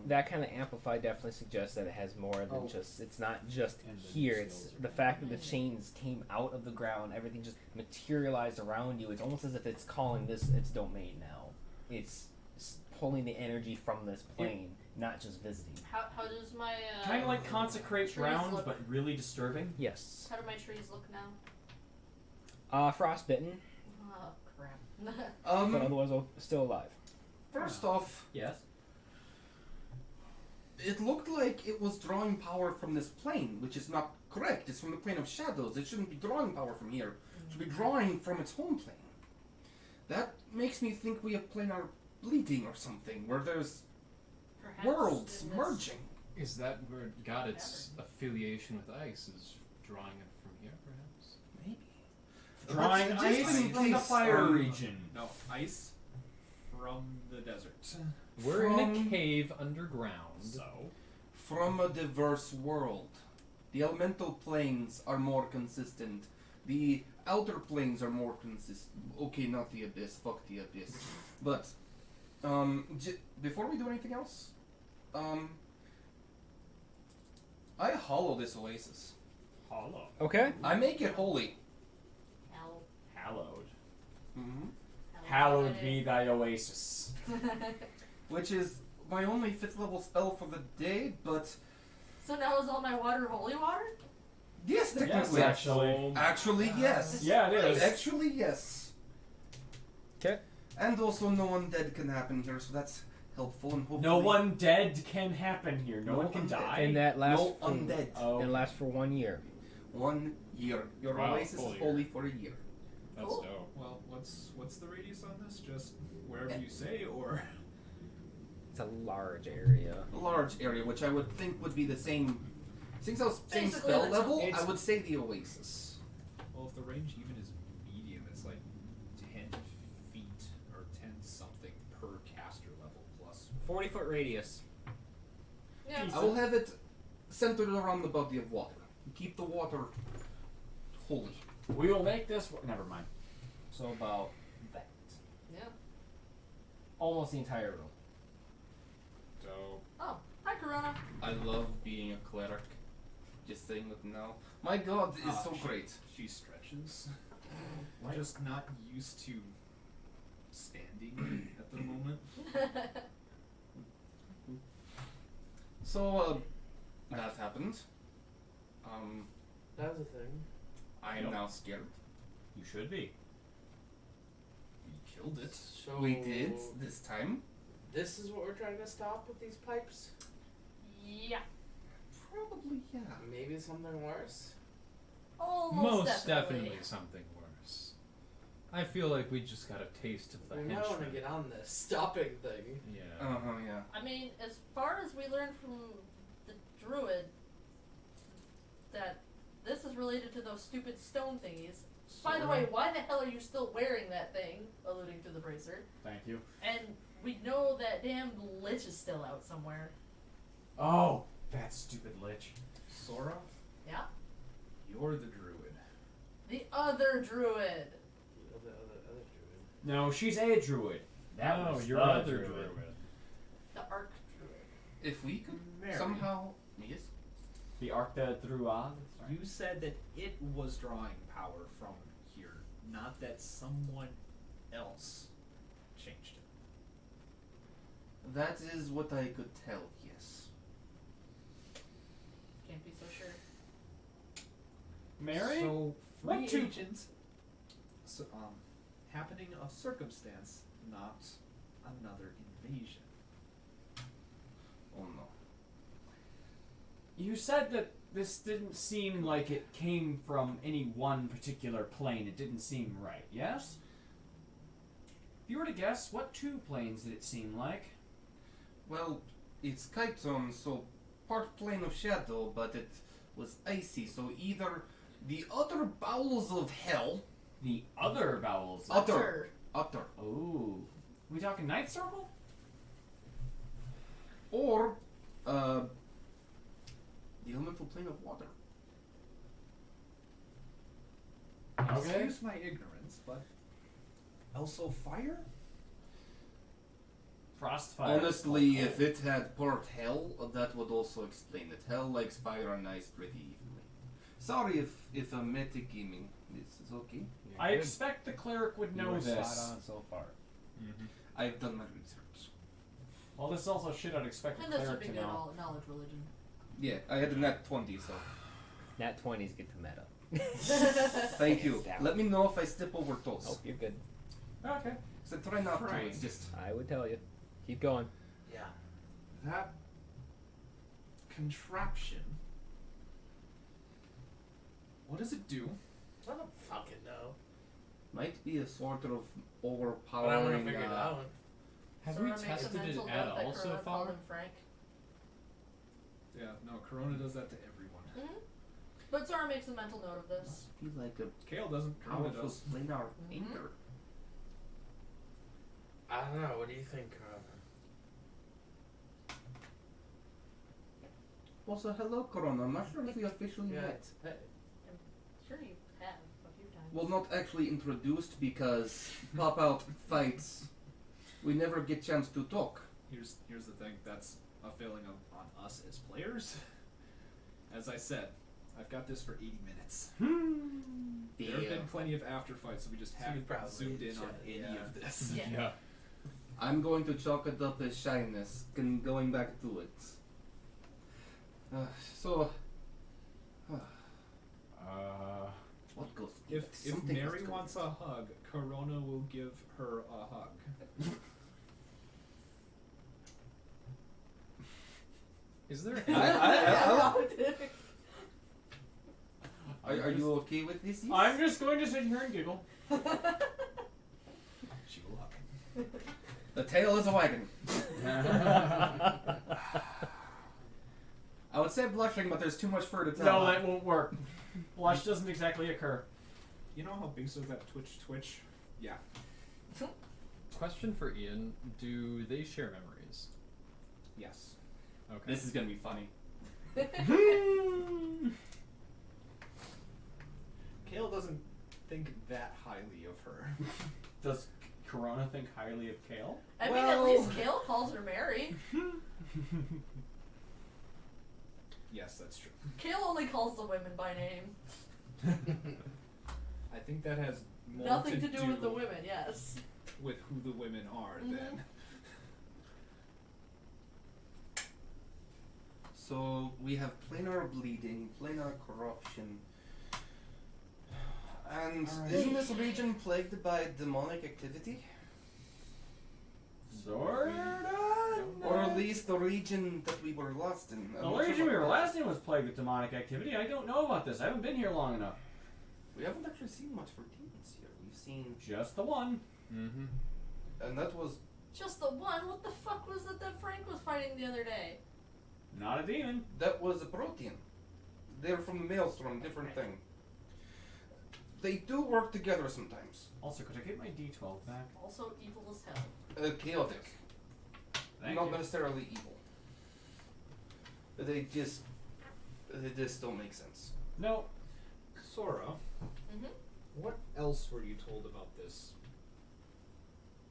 That kind of amplified definitely suggests that it has more than Oh. just. It's not just And the here. It's skills are the fact that the chains came out of the ground. Everything just materialized around you. It's almost as if it's calling this its domain now. It's pulling the energy from this plane, not just visiting. How does my Kind of like consecrate trees ground, look? but really disturbing. Yes. How do my trees look now? Frostbitten, Oh crap. but otherwise still alive. First off, Yes. it looked like it was drawing power from this plane, which is not correct. It's from the plane of shadows. It shouldn't be drawing power from here. It should be drawing from its home plane. That makes me think we have planar bleeding or something, where there's Perhaps worlds in this- merging. Is that where it got its affiliation with ice? Is drawing it from here, perhaps? Maybe. Drawing Just ice in from the case, fire region. No, ice from the desert. We're in a From- cave underground. So, From a diverse world. The elemental planes are more consistent. The outer planes are more consistent. Okay, not the abyss. Fuck the abyss. But Before we do anything else, I hollow this oasis. Hollow. Okay. I make it holy. Hell. Hallowed. Mm-hmm. Hallowed be thy oasis. Which is my only 5th level spell for the day, but So now is all my water holy water? yes, Yes, technically. actually. Actually, yes. Yeah, it is. Actually, yes. 'Kay. And also, no undead can happen here, so that's helpful and hopefully. No one dead can happen here. No No one can undead. die. And that lasts No for, undead. Oh. and lasts for 1 year. 1 year. Your Wow, oasis full is year. holy for a year. That's Cool. dope. Well, what's the radius on this? Just wherever you say, or It's a large area. A large area, which I would think would be the same. Since I was same Basically spell the level, it's- I would say the oasis. well, if the range even is medium, it's like 10 feet or 10 something per caster level plus. 40-foot radius. Yeah. I will have it centered around the body of water. Keep the water holy. We will make this. Never mind. So about that. Yeah. Almost the entire room. Dope. Oh, hi Corona. I love being a cleric. Just saying it now. My god, it's so great. She stretches. We're just not used to standing at the moment. So, that happened. That was a thing. I am Yep. now scared. You should be. We killed it. So We did this time. This is what we're trying to stop with these pipes. Yeah. Probably, yeah. Maybe something worse. Almost Most definitely. definitely something worse. I feel like we just got a taste of the We might want to henchman. get on this stopping thing. Yeah. Yeah. I mean, as far as we learned from the druid, that this is related to those stupid stone thingies. By the way, why the hell are you still wearing that thing? Alluding to the bracer. Thank you. And we know that damn lich is still out somewhere. Oh, that stupid lich. Sora, Yeah? you're the druid. The other druid. The other druid. No, she's a druid. That Oh, was your the other druid. druid. The arc druid. If we could Mary. somehow. Yes? The Arc de Druid. Sorry. You said that it was drawing power from here, not that someone else changed it. That is what I could tell, yes. Can't be so sure. Mary? So, What free to- agent. So, happening of circumstance, not another invasion. Oh no. You said that this didn't seem like it came from any one particular plane. It didn't seem right, yes? If you were to guess, what 2 planes did it seem like? Well, it's Kyton, so part plane of shadow, but it was icy, so either the utter bowels of hell. The other bowels. Utter. Oh. We talking Night Circle? Or, the elemental plane of water. Okay. Excuse my ignorance, but also fire? Frostfire. Honestly, if it had part hell, that would also explain it. Hell likes fire and ice pretty evenly. Sorry if I'm metagaming. This is okay. I expect the cleric would know this. Spot on so far. Mm-hmm. I've done my research. Well, this is also shit I'd expect the And this would cleric be to good know. knowledge religion. Yeah, I had a nat 20, so Nat 20s get to meta. thank you. Hands down. Let me know if I step over toes. Oh, you're good. Okay. So try not to. Right. It's just I would tell you. Keep going. Yeah. That contraption. What does it do? I don't fucking know. might be a sort of But I want overpowering. to figure it out. Have Sora we makes a tested it mental at note that all so Corona called far? him Frank. Yeah, no, Corona does that to everyone. Mm-hmm. But Sora makes a mental note of this. Must be like a Kale doesn't. Corona powerful does. planar Mhm. anchor. I don't know. What do you think, Corona? Also, hello, Corona. I'm not sure if we officially met. Hey. I'm sure you have a few times. Well, not actually introduced because pop out fights we never get chance to talk. Here's the thing. That's a failing on us as players. As I said, I've got this for 80 minutes. There have been plenty of after fights, so we just So haven't you probably zoomed in on should, any yeah. of this. Yeah. I'm going to chalk it up as shyness, going back to it. So, what goes? If something Mary goes wants a hug, Corona will give her a hug. Is there? Are you okay with this? I'm just going to sit here and giggle. She will hug. The tail is a wagon. I would say blushing, but there's too much fur to tell. No, that won't work. Blush doesn't exactly occur. You know how big is that twitch? Yeah. Question for Ian: do they share memories? Yes. Okay. This is gonna be funny. Kale doesn't think that highly of her. Does Corona think highly of Kale? I mean, at least Kale calls her Mary. Yes, that's true. Kale only calls the women by name. I think that has more Nothing to do with the women, yes. with who the women are then. So we have planar bleeding, planar corruption, and isn't this region plagued by demonic activity? Sorta. Or at least the region that we were lost in. The region we were last in was plagued with demonic activity. I don't know about this. I haven't been here long enough. We haven't actually seen much for demons here. We've seen, Just the one. Mm-hmm. and that was Just the one? What the fuck was it that Frank was fighting the other day? Not a demon. a protean. They're from the Maelstrom, different thing. They do work together sometimes. Also, could I get my D12 back? Also evil as hell. Chaotic, Thank not you. necessarily evil. They just don't make sense. No. Sora, Mm-hmm. what else were you told about this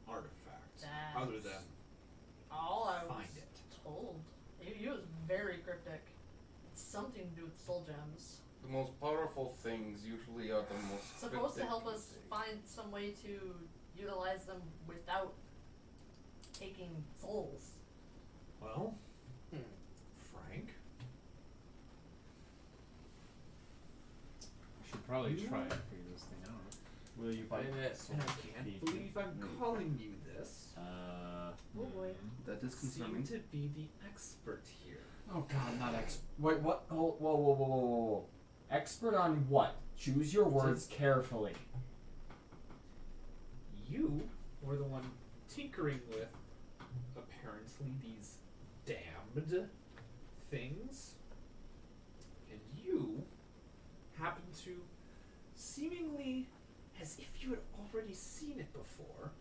artifact? Other That's than all I was find it. told. He was very cryptic. It's something to do with soul gems. The most powerful things usually are the most Supposed to cryptic. help us find some way to utilize them without taking souls. Well, Frank, We should probably try and figure this thing out. Will you bite Wait a minute. and I can't believe I'm calling you this. Oh boy. That is concerning. Seem to be the expert here. Oh God, not expert. Wait, what? Whoa, whoa, whoa, whoa, whoa, whoa. Expert on what? Choose your words carefully. You were the one tinkering with, apparently, these damned things. And you happen to, seemingly as if you had already seen it before,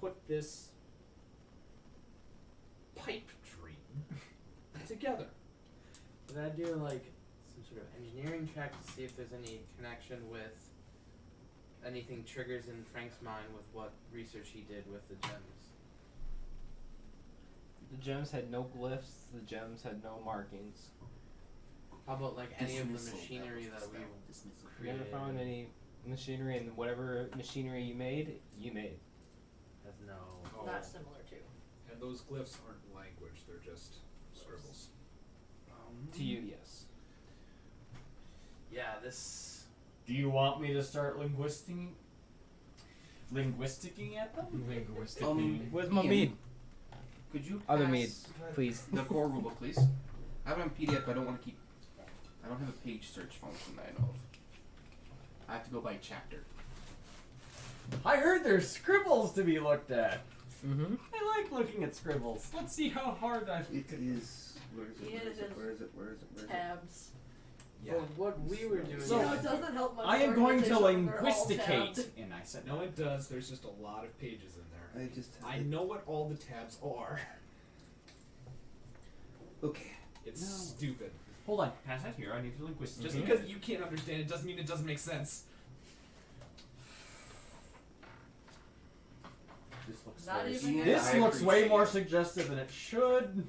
put this pipe dream together. Did I do like some sort of engineering check to see if there's any connection with anything triggers in Frank's mind with what research he did with the gems? The gems had no glyphs. The gems had no markings. How about like any of the Dismissal, machinery was that the we spell. Dismissal. You never found any machinery, and whatever machinery you made, you made. has no. Not similar to. And those glyphs aren't language, they're just scribbles. To you, yes. Yeah, this. Do you want me to start linguisticing at them? Linguistic. Where's my Ian, mead? Could you Other pass mead, please. the core rulebook, please? I have it on PDF, but I don't want to keep. I don't have a page search function that I know of. I have to go by chapter. I heard there's scribbles to be looked at. Mm-hmm. I like looking at scribbles. Let's see how hard I. It is. Where is it? Yeah, Where is it it? is. Where is it? Where is it? Where is it? Tabs. Well, what we were doing. So- You know, it doesn't help much. I am going to organization when they're all linguisticate, tabbed. and I said No, it does. There's just a lot of pages in there. I just. I know what all the tabs are. Okay. It's No. stupid. Hold on, pass that here. I need to linguisticate. Just because you can't understand it doesn't mean it doesn't make sense. This looks Not very even Yeah, This I looks way appreciate more it. suggestive than it should.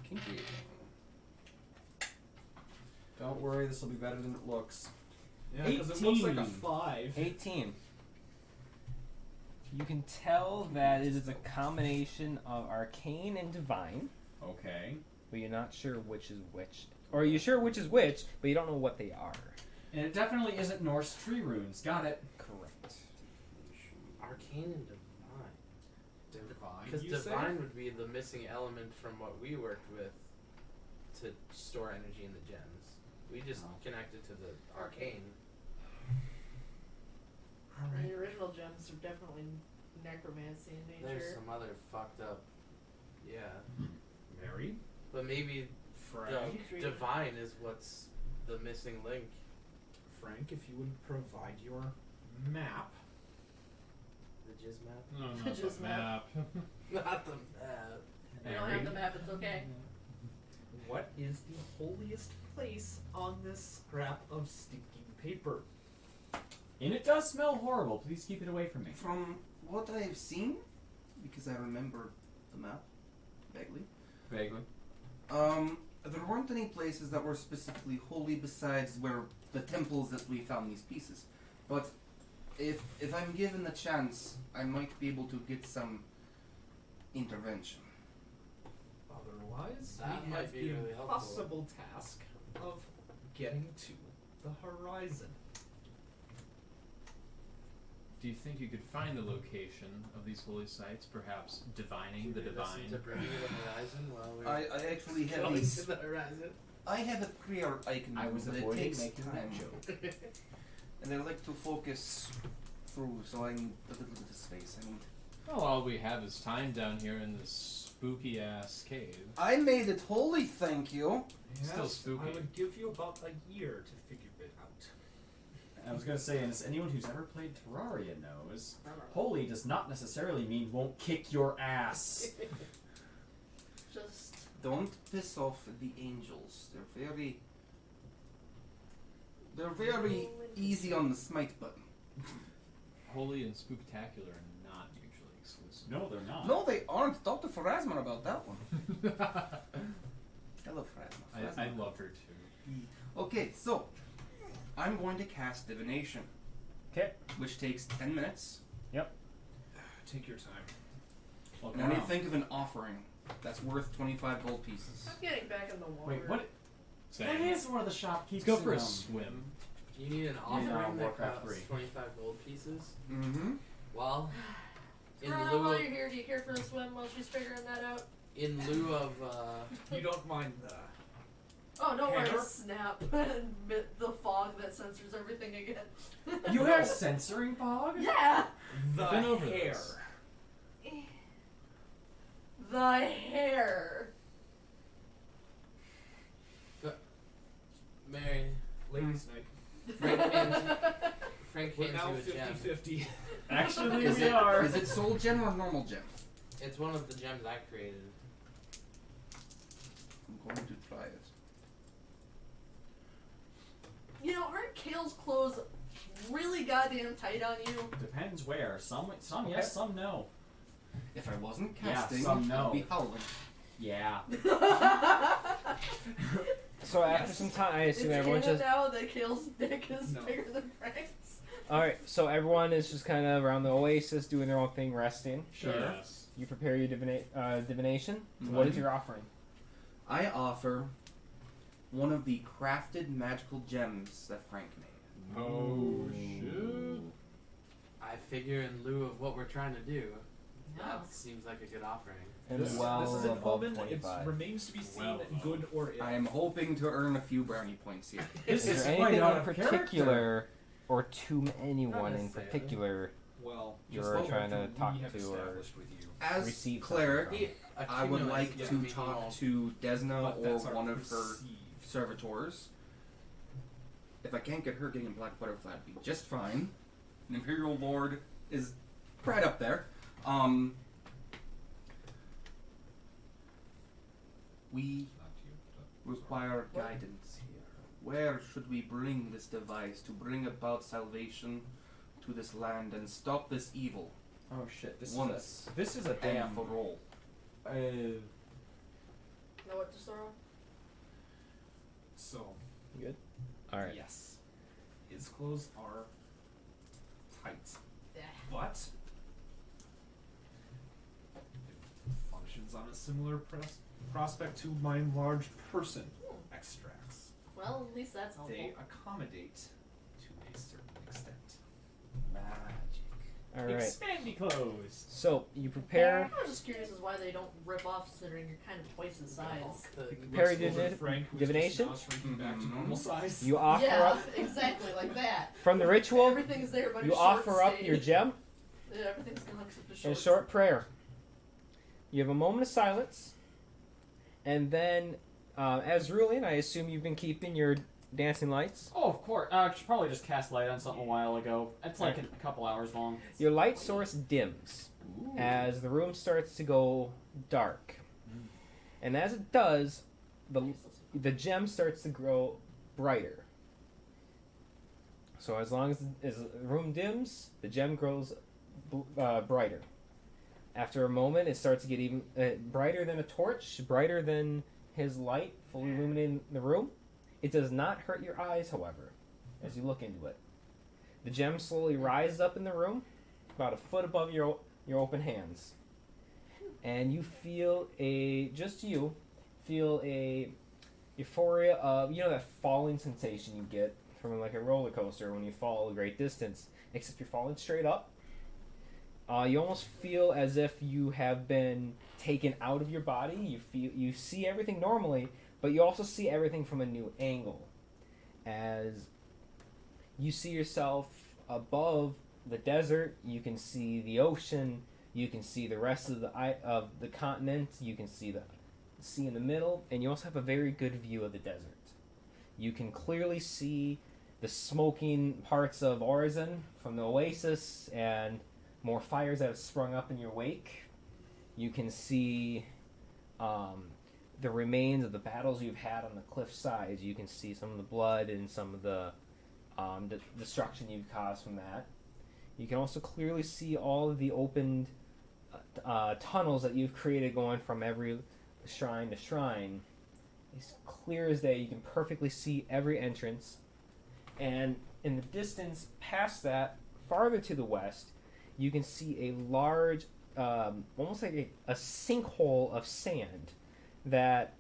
Kinky. Don't worry, this will be better than it looks. Yeah, because it looks like a 18. 5. 18. You can tell that it is a combination of arcane and divine, Okay. but you're not sure which is which. Or you're sure which is which, but you don't know what they are. And it definitely isn't Norse tree runes. Got it. Correct. Arcane and divine. Divine, Because you divine would be the missing element from what we worked with to store energy in the gems. We just Oh. connected to the arcane. The original gems are definitely necromancy in nature. There's some other fucked up. Yeah. Mary? But maybe Frank? the divine is what's the missing link. Frank, if you would provide your map. The jizz map? No, not Just the map. Not the map. We don't have the map, it's okay. What is the holiest place on this scrap of stinking paper? And it does smell horrible. Please keep it away from me. From what I've seen, because I remember the map vaguely, Vaguely. there weren't any places that were specifically holy besides where the temples that we found these pieces. But if I'm given the chance, I might be able to get some intervention. Otherwise, That we might have be the really helpful. impossible task of getting to the horizon. Do you think you could find the location of these holy sites? Perhaps divining the Listen divine. to Bringing the Horizon while we're I actually have going these. to the horizon. I have a prayer I can I do, was but it avoiding takes making time. that joke. And I like to focus through, so I need a little bit of space. I need. Well, all we have is time down here in this spooky ass cave. I made it holy, thank you. Still spooky. I would give you about a year to figure it out. I was gonna say, and as anyone who's ever played Terraria knows, holy does not necessarily mean won't kick your ass. Just Don't piss off the angels. They're very easy on the smite button. Holy and spooktacular are not mutually exclusive. No, they're not. No, they aren't. Talk to Pharasma about that one. I love Pharasma. I love her too. Okay, so I'm going to cast divination. 'Kay. Which takes 10 minutes. Take your time. Look And I need to around. think of an offering that's worth 25 gold pieces. I'm getting back in the water. Wait, what? Same. That is where the shop keeps. Let's go for a in, swim. You need an offering that Warcraft costs 3. 25 gold pieces. Mm-hmm. Well, in Rana, lieu while of, you're here, do you care for a swim while she's figuring that out? in lieu of You don't mind the... Oh, no Hair? worries. Snap. The fog that censors everything again. You have censoring fog? Yeah! The Been over hair. this. The hair. Mary. Ladies' night. Frank We're hands now you a gem. 50-50. Actually, Is we it, are. is it soul gem or normal gem? It's one of the gems I created. I'm going to try it. You know, aren't Kale's clothes really goddamn tight on you? Depends where. Some Okay. yes, some no. If I wasn't Yeah, casting, some no. I'd be howling. Yeah. So after some time, I assume It's everyone canon just. now that Kale's dick is No. bigger than Frank's. Alright, so everyone is just kind of around the oasis doing their own thing, resting. Sure. Yes. You prepare your divination. Mhm. What is your offering? I offer one of the crafted magical gems that Frank made. Oh shit. I figure in lieu of what we're trying to do, Yeah. that seems like a good offering. And This, well this is an above omen. It 25. remains to be seen, Well above. good or ill. I am hoping to earn a few brownie points here. This Is is there quite anything out in of particular, or to anyone in necessarily. particular, Well, You're just like trying to what talk we have to or established with you. As receive cleric, something I would like Accumulates to meaning talk all- to Desna But or that's our one of her perceived. servitors. If I can't get her getting a black butterfly, it'd be just fine. An Imperial Lord is right up there. We Not you. require guidance here. Where should we bring this device to bring about salvation to this land and stop this evil? Oh shit! This Once. is a And damn. for roll. Know what to Sora? So, All right. yes, his clothes are tight, Yeah. but it functions on a similar prospect to my enlarged person extracts. Well, at least that's helpful. They accommodate to a certain extent. Magic. All right. Expandy clothes. So you prepare. I was just curious as why they don't rip off, considering you're kind of twice his size. Prepare Looks your over at Frank, who's divination. just now shrinking back to normal size. You offer Yeah, up exactly like that. from the ritual. Everything's there, but You his shorts offer up stay- your gem Yeah, everything's gone except the and a shorts. short prayer. You have a moment of silence, and then, as ruling, I assume you've been keeping your dancing lights. Oh, of course. I should probably just cast light on something a while ago. It's like a couple hours long. Your light source dims as the room starts to go dark, and as it does, the gem starts to grow brighter. So as long as the room dims, the gem grows brighter. After a moment, it starts to get even brighter than a torch, brighter than his light, fully illuminating the room. It does not hurt your eyes, however, as you look into it. The gem slowly rises up in the room, about a foot above your open hands. And you feel a euphoria of, you know, that falling sensation you get from like a roller coaster when you fall a great distance, except you're falling straight up. You almost feel as if you have been taken out of your body. You see everything normally, but you also see everything from a new angle, as you see yourself above the desert. You can see the ocean. You can see the rest of the continent. You can see the sea in the middle, and you also have a very good view of the desert. You can clearly see the smoking parts of Orizon from the oasis and more fires that have sprung up in your wake. You can see the remains of the battles you've had on the cliff sides. You can see some of the blood and some of the destruction you've caused from that. You can also clearly see all of the opened tunnels that you've created going from every shrine to shrine. It's clear as day. You can perfectly see every entrance. And in the distance past that, farther to the west, you can see a large, almost like a sinkhole of sand that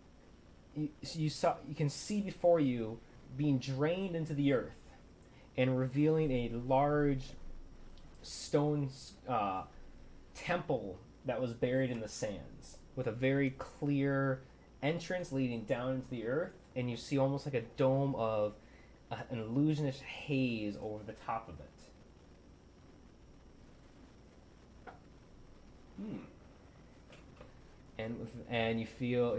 you can see before you being drained into the earth and revealing a large stone temple that was buried in the sands with a very clear entrance leading down into the earth, and you see almost like a dome of an illusionist haze over the top of it. And you feel,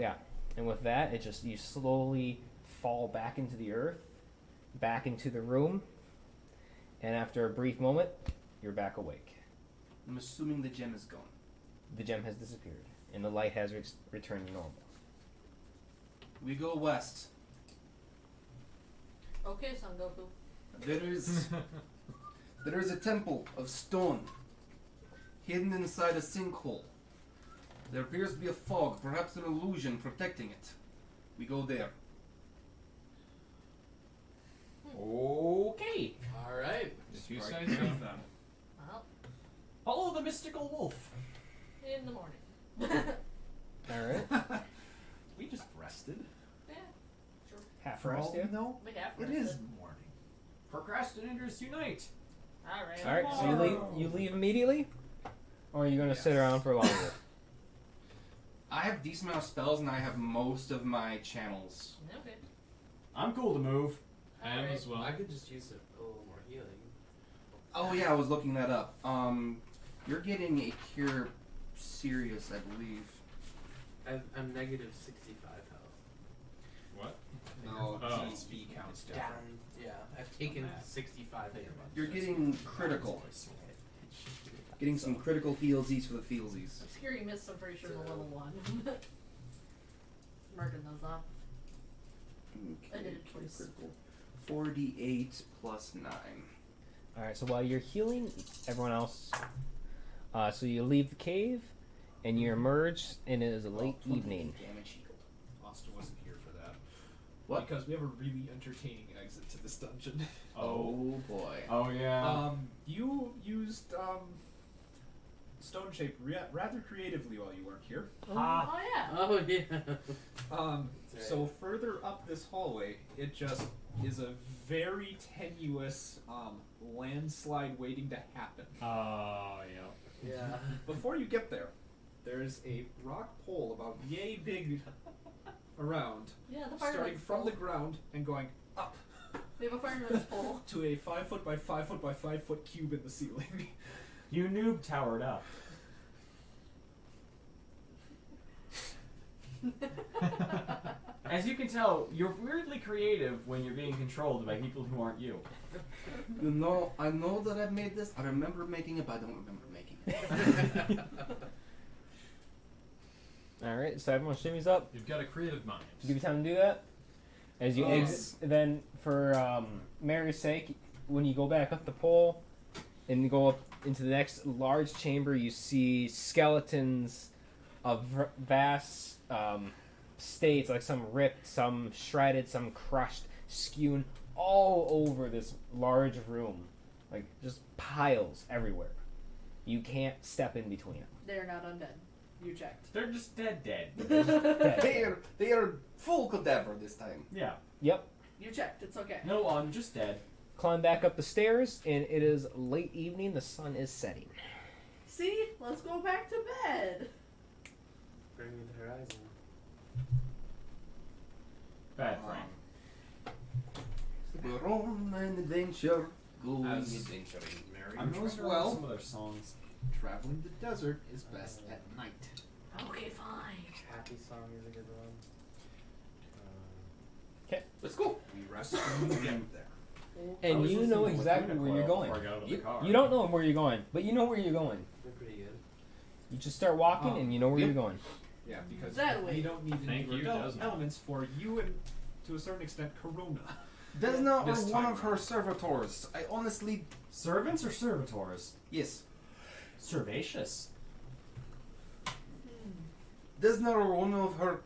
and with that, you slowly fall back into the earth, back into the room, and after a brief moment, you're back awake. I'm assuming the gem is gone. The gem has disappeared, and the light has returned to normal. We go west. Okay, Son Goku. There is a temple of stone hidden inside a sinkhole. There appears to be a fog, perhaps an illusion protecting it. We go there. Okay. All right. If you say Strike so. with them. Well, Follow the mystical wolf. in the morning. Alright. We just rested. Yeah, true. Half For all rest, we yeah? know, We have it rested. is morning. Procrastinators unite. Alright. Alright, so you leave immediately? Or are you going to sit around for longer? I have a decent amount of spells, and I have most of my channels. Okay. I'm cool to move. I am Alright. as well. I could just use a little more healing. Oh yeah, I was looking that up. You're getting a cure serious, I believe. I'm negative 65 health. What? No, Oh. GSP counts down. Down. Yeah, I've taken 65 damage. You're getting critical. Getting some critical healsies for the feelsies. Obscure miss, I'm pretty sure, the level 1. Marking those off. I did it twice. Critical. 48 plus 9. Alright, so while you're healing everyone else, So you leave the cave, and you emerge, and it is a late 28 evening. damage. Austin wasn't here for that. What? Because we have a really entertaining exit to this dungeon. Oh boy. Oh yeah. You used stone shape rather creatively while you weren't here. Ha. Oh yeah. Oh yeah. That's So right. further up this hallway, it just is a very tenuous landslide waiting to happen. Oh, yeah. Yeah. Before you get there, there's a rock pole about yay big around, Yeah, the starting fireman's from the pole. ground and going up We have a fireman's pole. to a 5 foot by 5 foot by 5 foot cube in the ceiling. You noob towered up. As you can tell, you're weirdly creative when you're being controlled by people who aren't you. You know, I know that I've made this. I remember making it, but I don't remember making it. Alright, so everyone shimmies up. You've got a creative mind. Give you time to do that. As you exit, then for Mary's sake, when you go back up the pole and you go up into the next large chamber, you see skeletons of vast states, like some ripped, some shredded, some crushed, skewn all over this large room, like just piles everywhere. You can't step in between them. They're not undead. You checked. They're just dead. Dead. They are full cadaver this time. Yeah. Yep. You checked. It's okay. No, I'm just dead. Climb back up the stairs, and it is late evening. The sun is setting. See? Let's go back to bed. Bring me the horizon. Bad Frank. We're on an adventure, going As- adventuring. Mary I'm knows trying to well, some of their songs. traveling the desert is best at night. Okay, fine. Happy song is a good one. Let's go. We rest when we get there. I And was you listening know to exactly Lacuna where you're Coil going. before I got out of the Yep. car. You don't know where you're going, but you know where you're going. They're pretty good. You just start walking, and you know where Yep. you're going. Yeah, because That we way. don't need Thank any you, Desmond. elements for you and, to a certain extent, Corona. Desna This or one time of her servitors. I honestly, Servants or servitors? yes. Servacious. Desna or one of her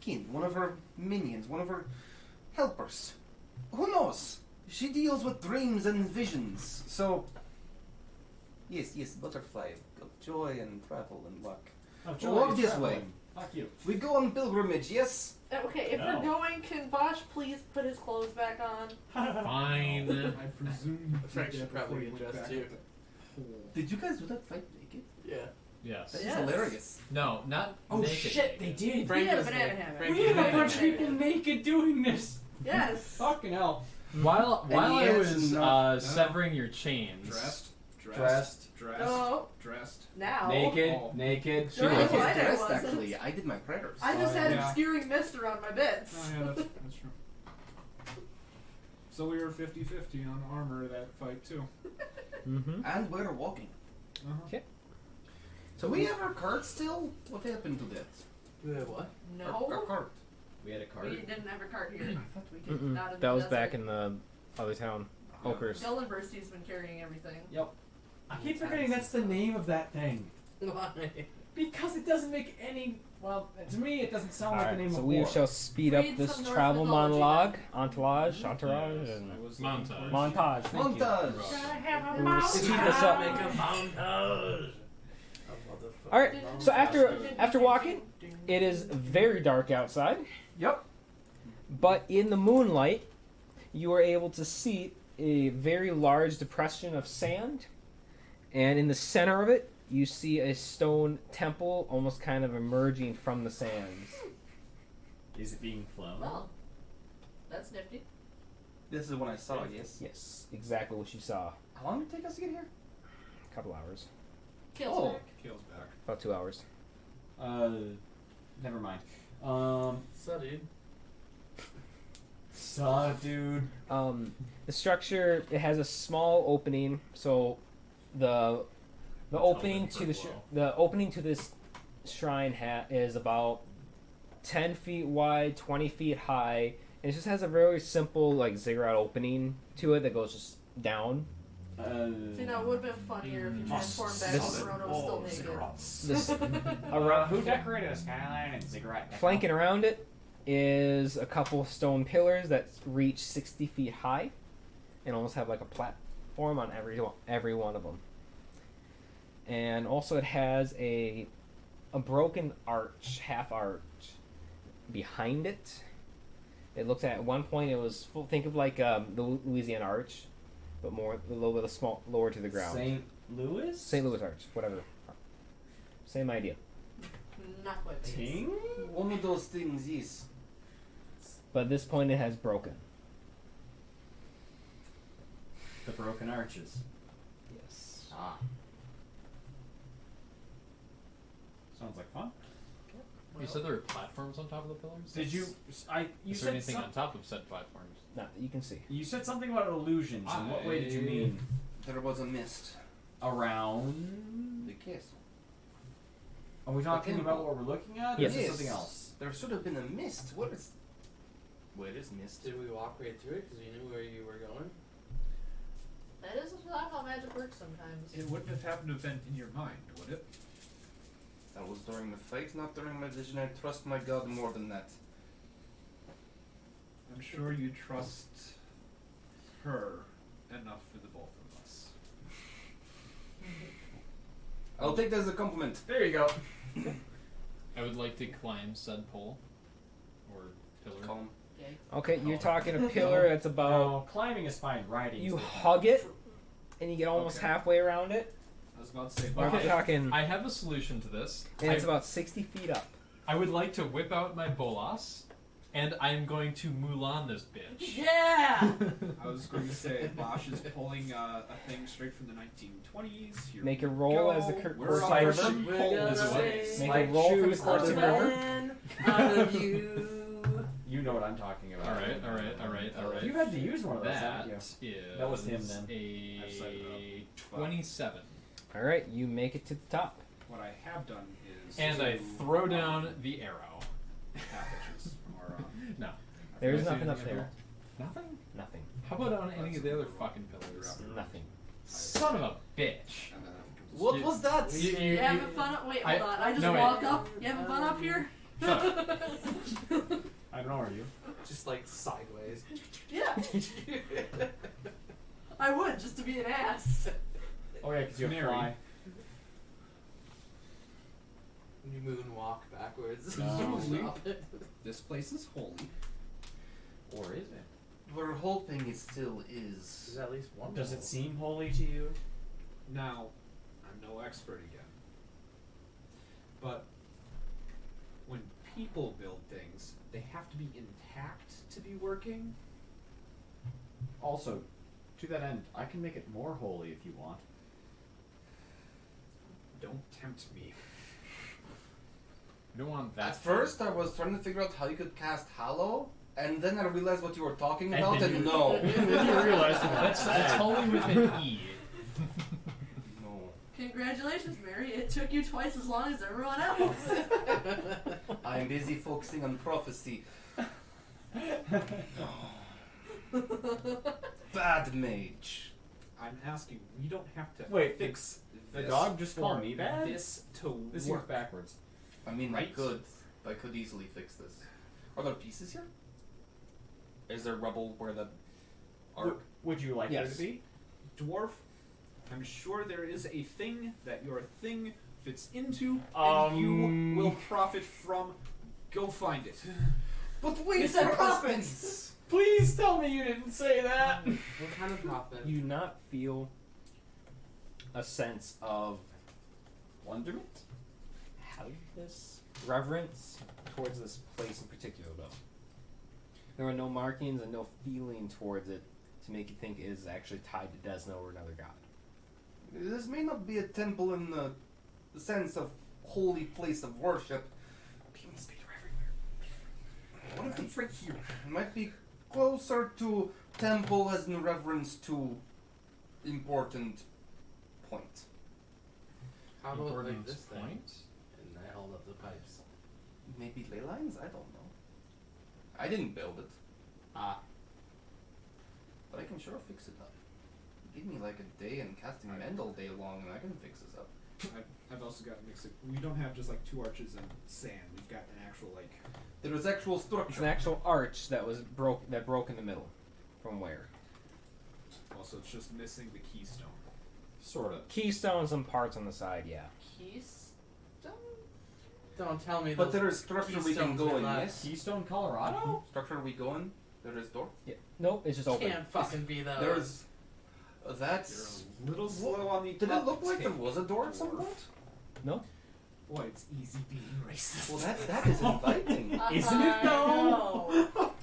kin, one of her minions, one of her helpers. Who knows? She deals with dreams and visions. So, yes, butterfly of joy and travel and luck. Oh, Walk is this traveling. way. Fuck you. We go on pilgrimage, yes? Okay, if No. we're going, can Bosch please put his clothes back on? Fine. I presume Frank you should did probably before you get went dressed back too. to the hole. Did you guys do that fight naked? Yeah. Yes. That is Yes. hilarious. No, not Oh naked. shit, they did. Frank had a was banana naked. hammock. Frank We was had a naked. bunch of people naked doing this. Yes. Fucking hell. While I yet was not- severing your chains, Dressed. Oh, dressed. now. Naked. Oh. Naked. Sure. I Oh, was I dressed wasn't. actually. I did my prayers. I just had Yeah. obscuring mist around my bits. Oh, yeah, that's true. So we were 50-50 on armor that fight too. Mm-hmm. And we're walking. Uh-huh. So we have our cart still? What happened to that? What? Our No. cart. we had a card. We didn't have a cart here. I thought we did. Mm-mm. Not in That the was desert. back in the other town, Okers. Gullenbursty's been carrying everything. Yep. I keep forgetting that's the name of that thing. Why? Because it doesn't make any. Well, to me, it doesn't sound like the Alright, name so of we war. shall speed up Read this some Norse travel mythology monologue, then. entourage, entourage, Yes, and I was Montage. montage. Thank you. Montage. Gotta have a We'll mouse. speed this up. Make a montage. All right. So after walking, it is very dark outside. Yep. But in the moonlight, you are able to see a very large depression of sand, and in the center of it, you see a stone temple, almost kind of emerging from the sands. Is it being flown? Well, that's nifty. This is when I saw it, yes. Yes, exactly what you saw. How long did it take us to get here? A couple hours, Kills Oh. back. Kale's back. about 2 hours. Never mind. So, dude. Dude. The structure, it has a small opening, so the opening open to the pretty well. the opening to this shrine is about 10 feet wide, 20 feet high, and it just has a very simple like ziggurat opening to it that goes just down. See, now it would have been funnier if you transformed back This- and Corona was still naked. This, Who decorated a skyline and cigarette? flanking around it is a couple stone pillars that reach 60 feet high and almost have like a platform on every one of them. And also it has a broken arch, half arch behind it. It looks at one point it was full, think of like the Louisiana Arch, but more a little bit small, lower to the ground. St. Louis? St. Louis Arch, whatever. Same idea. Not quite. Vegas. Ting? One of those things is. But at this point it has broken. The broken arches. Yes. Ah. Sounds like fun. You said there were platforms on top of the pillars? Did you? You Is there said anything some- on top of said platforms? Not that you can see. You said something about illusions. In what way did you mean? There was a mist. Around? The castle. Are we talking temple. about what we're looking at, or Yes. is it something else? There should have been a mist. Where is mist? Did we walk right through it because you knew where you were going? That is not how magic works sometimes. It wouldn't have happened to have been in your mind, would it? That was during the fight, not during my vision. I trust my god more than that. I'm sure you trust her enough for the both of us. I'll take that as a compliment. There you go. I would like to climb said pole. Or pillar. Calm. Okay. Okay, you're talking a pillar that's about. No, climbing is fine. Riding. You is different. hug it, and you get almost Okay. halfway around it. I was about to say, You're Okay. talking, I have a solution to this. and it's about 60 feet up. I would like to whip out my bolas, and I'm going to Mulan this bitch. Yeah! I was going to say, Bosch is pulling a thing straight from the 1920s. Here Make we a roll go. as the Kurt We're Courtside on River. some We're poles. gonna This is say Make a Like roll for the shoes Courtside on River. man out of you. You know what I'm talking about. Alright. You had to use one of those, That haven't you? is That was him then. I've set it a up. 27. All right, you make it to the top. What I have done is. And to, I throw down the arrow. half inches. Or, No. There's Can I see nothing up anything there. Nothing? Nothing. How about on any of the other fucking pillars? Nothing. Son of a bitch. and then I think it was What was that? You having fun up? Wait, hold on. I just no, wait. walk up. You having fun up here? Shut I don't know. Are you? Just like sideways. Yeah. I would, just to be an ass. Oh yeah, because you have Mary. fly. You moonwalk backwards. No. Stop it. This place is holy. Or is it? We're hoping it still is. There's at least one. Does hole. it seem holy to you? Now, I'm no expert again. But when people build things, they have to be intact to be working. Also, to that end, I can make it more holy if you want. Don't tempt me. You don't want that. At first, I was trying to figure out how you could cast Hallow, and then I realized what you were talking And about, then and you- no. And then you realize That's holy with an E. No. Congratulations, Mary. It took you twice as long as everyone else. I'm busy focusing on prophecy. Bad mage. I'm asking, we don't have to Wait, fix the this dog just for called me bad? this to This seems work. backwards. I mean, Right. I could easily fix this. Are there pieces here? Is there rubble where the arc? Would you like there Yes. to be? Dwarf, I'm sure there is a thing that your thing fits into, and you will profit from. Go find it. But wait You said for profits. us. Please tell me you didn't say that. What kind of profit? You do not feel a sense of Wonderment? happiness, reverence towards this place in particular, though. There are no markings and no feeling towards it to make you think it is actually tied to Desna or another god. This may not be a temple in the sense of holy place of worship. Demon speed are everywhere. What if it's right here? It might be closer to temple as in reverence to important point. How about like Important this thing? point? And I hold up the pipes. Maybe ley lines? I don't know. I didn't build it. Ah. But I can sure fix it up. Give me like a day and casting Mend all day long, and I can fix this up. I've also got mixed. We don't have just like 2 arches and sand. We've got an actual like. There is actual structure. It's an actual arch that was broke in the middle. From where? Also, it's just missing the keystone. Sort of. Keystones and parts on the side, yeah. Keystone? Don't tell me. But those there is structure we can keystones go are in, not- yes? Keystone, Colorado? Structure we go in? There is door? Yeah. Nope, it's just open. Can't fucking be those. There is... that's... You're a little slow on the. Did it look like there uptake. was a door at some point? No? Boy, it's easy being racist. Well, that is inviting. Isn't it though? No.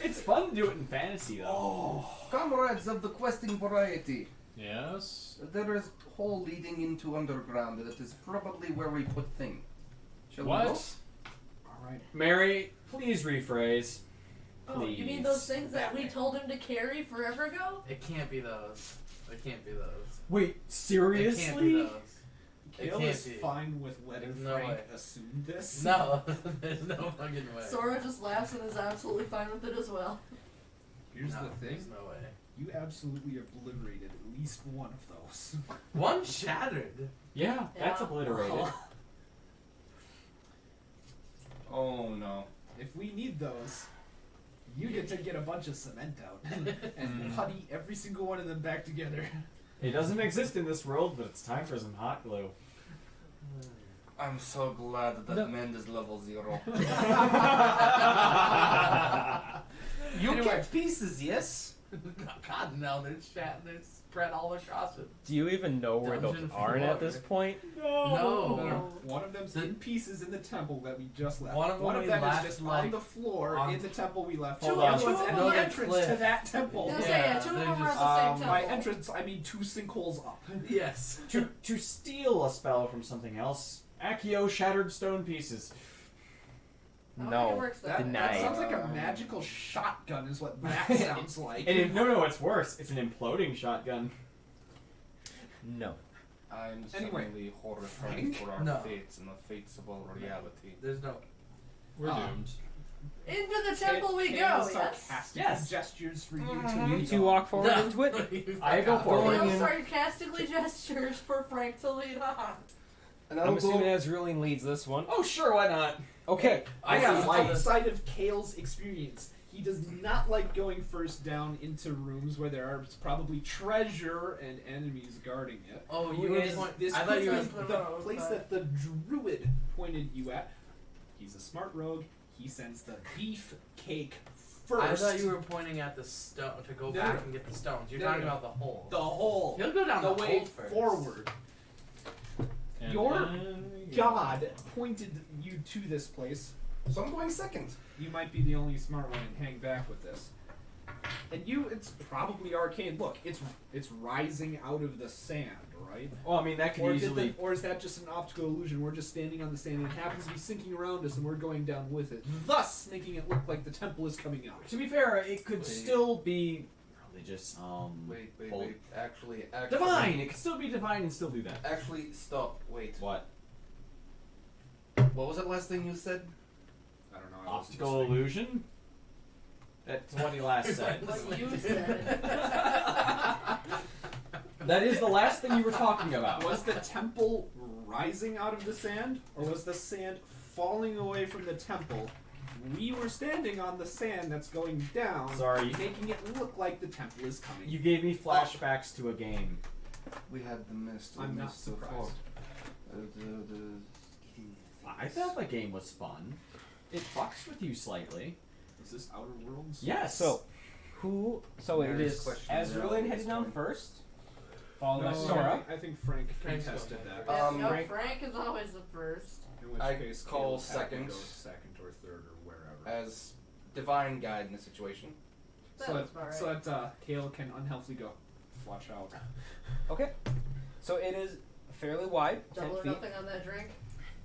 It's fun to do it in fantasy though. Oh, comrades of the questing variety. Yes. There is hole leading into underground. That is probably where we put thing. Shall we go? What? All right. Mary, please rephrase. Oh, you mean those things that we told him to carry forever ago? It can't be those. It can't be those. Wait, It can't be seriously? those. It Kale can't is be. fine with letting There's no Frank way. assume this. No, there's no fucking way. Sora just laughs and is absolutely fine with it as well. Here's No, the thing. There's no way. You absolutely obliterated at least one of those. One shattered. Yeah, that's Yeah. obliterated. Oh no. If we need those, you get to get a bunch of cement out and putty every single one of them back together. It doesn't exist in this world, but it's time for some hot glue. I'm so glad that No. Mend is level 0. You Anyway. get pieces, yes? God no, they're spread all across it. Do you even know where those Dungeon are at this floor. point? No. One of them's The- in pieces in the temple that we just left. One of them we them left, is just like, on the floor on- in the temple we left. Hold Two on. other ones Two at of the them are entrance cliff. to that temple. I was Yeah, saying, yeah, 2 of they're them are just- at the same temple. By entrance, I mean 2 sinkholes up. Yes. To steal a spell from something else, Accio shattered stone pieces. I don't think it No. works that That, way. that Denied. sounds like a magical shotgun, is what that sounds like. No, it's worse. It's an imploding shotgun. No. I'm Anyway, suddenly horrified Frank? for our No. fates and the fates of all reality. There's no. We're doomed. Into the temple we Kale go, yes? sarcastic Yes. gestures for you You to two walk forward into it. I go forward. Kale sarcastically gestures for Frank to lead on. And I'm I'll assuming go... Azruline leads this one. Oh, sure, why not? Okay. I got This is light. outside of Kale's experience. He does not like going first down into rooms where there are probably treasure and enemies guarding it. Oh, Who you were is point- this I thought you were. the rogue, place but- that the druid pointed you at. He's a smart rogue. He sends the beef cake first. I thought you were pointing at the stone to go No, back no. and get the stones. You're No, talking no. about the hole. the hole. He'll go down the the way hole first. forward. And Your then we go. God pointed you to this place. So I'm going second. You might be the only smart one and hang back with this. And it's probably arcane. Look, it's rising out of the sand, right? Well, I mean, that could Or, easily. or is that just an optical illusion? We're just standing on the sand and it happens to be sinking around us and we're going down with it, thus making it look like the temple is coming out. To be fair, it could Wait. still be religious. Wait, hold- Actually... Divine! It could still be divine and still do that. Actually, stop. Wait. What? What was that last thing you said? I don't know. I wasn't Optical listening. illusion? That's what he last said. What you said. That is the last thing you were talking about. Was the temple rising out of the sand, or was the sand falling away from the temple? We were standing on the sand that's going down, Sorry. making it look like the temple is coming. You gave me flashbacks to a game. We had the mist. I'm not mist so surprised. I thought the game was fun. It fucks with you slightly. Is this Outer Worlds? Yes. So, So it Mary's is question Azruline is heading down point. first, followed by No, Sora. I think Frank Frank's contested going that. back. No, Frank- Frank is always the first. In which I case, call Caleb had to second. go second or third or wherever. As divine guide in the situation. That so was about right. that Kale can unhealthily go. Watch out. Okay. So it is fairly wide, 10 Double or feet. nothing on that drink.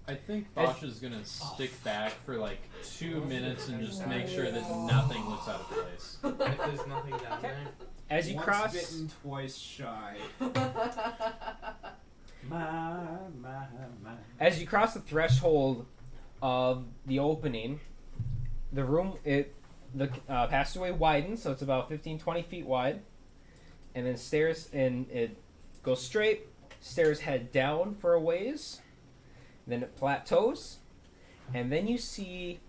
I think Bosch is gonna stick back for like 2 minutes and just make sure that nothing looks out of place. If there's nothing down there. As you Once cross, bitten, twice shy. as you cross the threshold of the opening, the passageway widens, so it's about 15-20 feet wide, and then stairs, and it goes straight. Stairs head down for a ways, then it plateaus, and then you see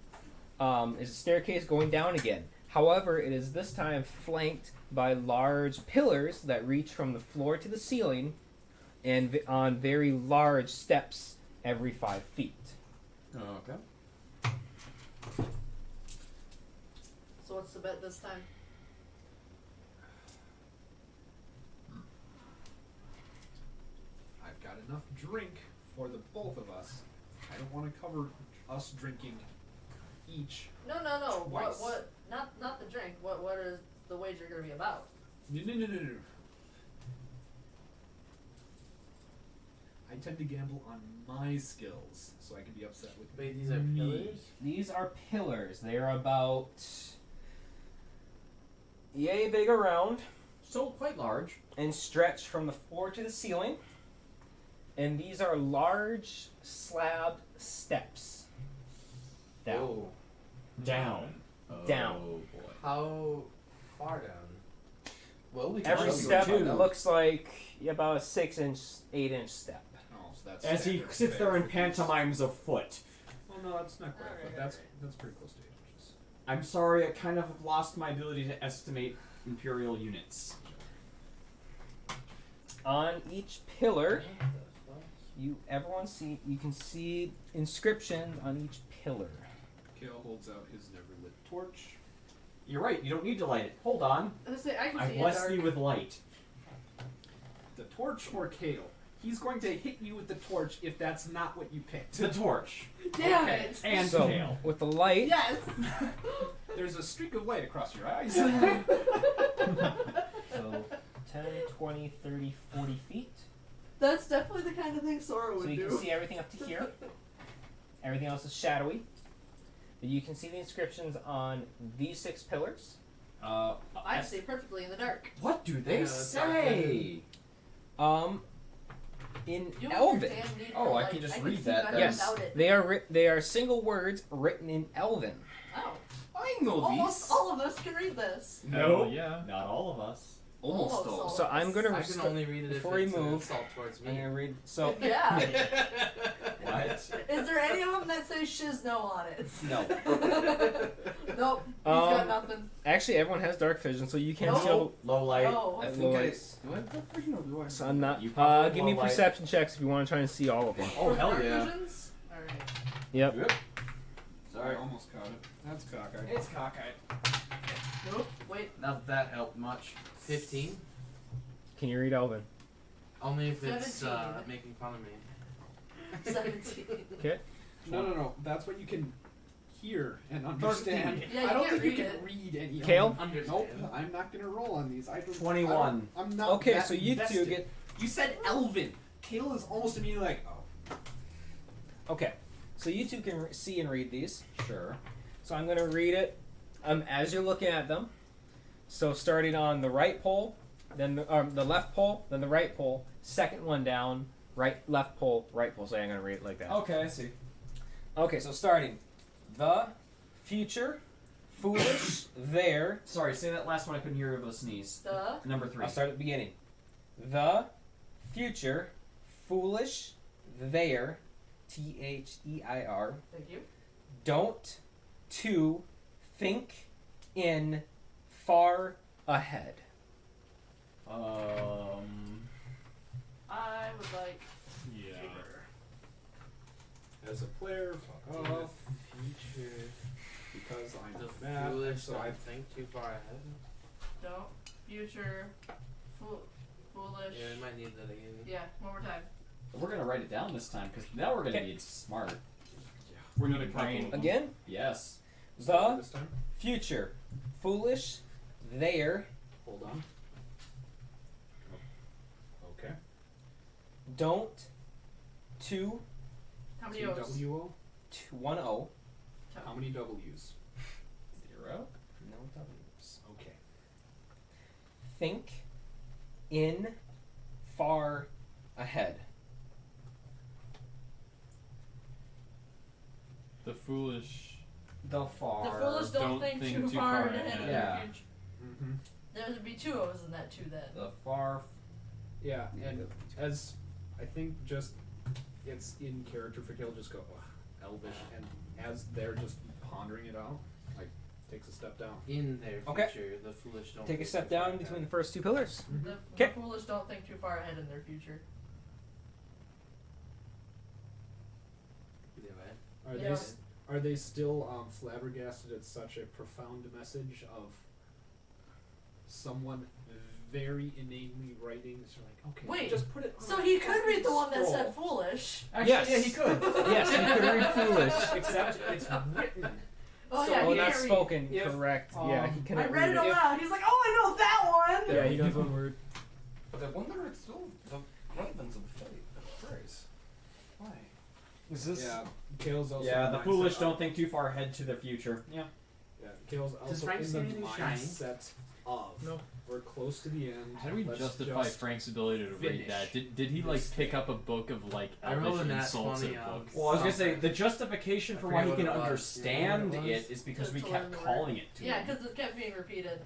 is a staircase going down again. However, it is this time flanked by large pillars that reach from the floor to the ceiling, and on very large steps every 5 feet. Okay. So what's the bet this time? I've got enough drink for the both of us. I don't want to cover us drinking each. No. Twice. What? Not the drink. What is the wager gonna be about? No. I tend to gamble on my skills, so I can be upset with Wait, these are me. pillars? These are pillars. They are about yay big around So quite large. and stretch from the floor to the ceiling. And these are large slab steps. Down. Oh. Down. Down. Oh boy. How far down? Well, we can Every show you step two. looks like about a 6-inch, 8-inch step. Oh, so that's As he standard sits fare there and for these. pantomimes a foot. Well, no, that's not quite. Alright, But that's pretty close to 8 inches. I'm sorry, I kind of have lost my ability to estimate imperial units. On each pillar, you can see inscriptions on each pillar. Kale holds out his never lit torch. You're right, you don't need to light it. Hold on. I was gonna say I can I see it bless dark. thee with light. The torch or Kale? He's going to hit you with the torch if that's not what you picked. The torch. Damn Okay. it! And So, tail. with the light, Yes. There's a streak of light across your eyes. so 10, 20, 30, 40 feet. That's definitely the kind of thing Sora would So you do. can see everything up to here. Everything else is shadowy. But you can see the inscriptions on these 6 pillars. I see perfectly in the dark. What do they Yeah, say? In You have Elven. your damn need Oh, for I light. can just I read see that better Yes, without it. they are single words written in Elven. Oh, I know almost these. all of us can read this. No. Yeah. Not all of us. Almost Almost all. all. So I'm gonna I can only read it if before you it's an move. insult towards I'm me. gonna read. So Yeah. What? Is there any of them that say shizno on it? no. Nope. He's got Um, nothing. Actually, everyone has dark vision, so you can't No. see. All Low light. No. I At think I. Lois. Do I have dark vision or do I? So I'm not. You probably Give me low light. perception checks if you want to try and see all of them. Oh, hell Dark yeah. visions? Alright. Yep. Yep. I almost caught it. That's cockeyed. It's cockeyed. Nope. Wait. Not that that helped much. 15? Can you read Elven? Only if it's 17. making fun of me. 17. Okay. No. That's what you can hear and understand. Yeah, you I don't can't think you read can it. read any. Kale? Understand. Nope. I'm not gonna roll on these. I don't. 21. I'm not. Okay, that so you two invested. get. You said Elven. Kale is almost immediately like, oh. Okay, so you two can see and read these. Sure. So I'm gonna read it as you're looking at them. So starting on the right pole, then the left pole, then the right pole, second one down, right, left pole, right pole. So I'm gonna read it like that. Okay, I see. Okay, so starting the future, foolish, there. Sorry, say that last one. I couldn't hear of a sneeze. The Number 3. I'll start at the beginning. The future, foolish, there, THEIR. Thank you. Don't to think in far ahead. I would like. Yeah. As a player, fuck off. Future. Because I'm The mad. foolish So don't I think too far ahead. Don't. Future. Foolish. Yeah, I might need that again. Yeah, one more time. We're gonna write it down this time because now we're gonna Okay. be smart. We're gonna brain. Again, Yes. the this time. future, foolish, there, Hold on. Okay. don't to How many O's? TWO. 10. How many W's? 0. No W's. Okay. Think in far ahead. The foolish. The far. The foolish don't think too far ahead of Yeah. the future. Mm-hmm. There'd be 2 O's in that too then. The far. Yeah, and as I think just it's in character for Kale, just go elvish, and as they're just pondering it out, like takes a step down. In their Okay. future, the foolish don't Take a think step too far down ahead. between the first 2 pillars. The Okay. foolish don't think too far ahead in their future. Either way. Are Yeah. they are they still flabbergasted at such a profound message of someone very inanely writing? It's like, okay, Wait, just put it. On So a he could fucking read the one that scroll. said foolish. Actually, Yes. yeah, he could. Yes, you could read foolish. Except it's written. Oh So- yeah, Oh, he not can't read. spoken. If, Correct. Yeah, he um, can I read it aloud. He's like, oh, I know that one. Yeah, he knows one word. But I wonder it's still the relevance of the phrase. Why? Is this? Yeah, Kale's also. Yeah, in the mindset foolish of- don't think too far ahead to their future. Yeah. Yeah, Kale's Does also Frank in see the anything shiny? mindset of. No. We're close to the end. How do we Let's justify just Frank's ability to read finish that? Did he like this pick thing. up a book of like I rolled elvish a nat insults in 20 a book? Well, I was gonna say the justification I for why he forget can what it was. understand You know what it was? it is because we To kept learn the word. calling it to Yeah, him. because it kept being repeated.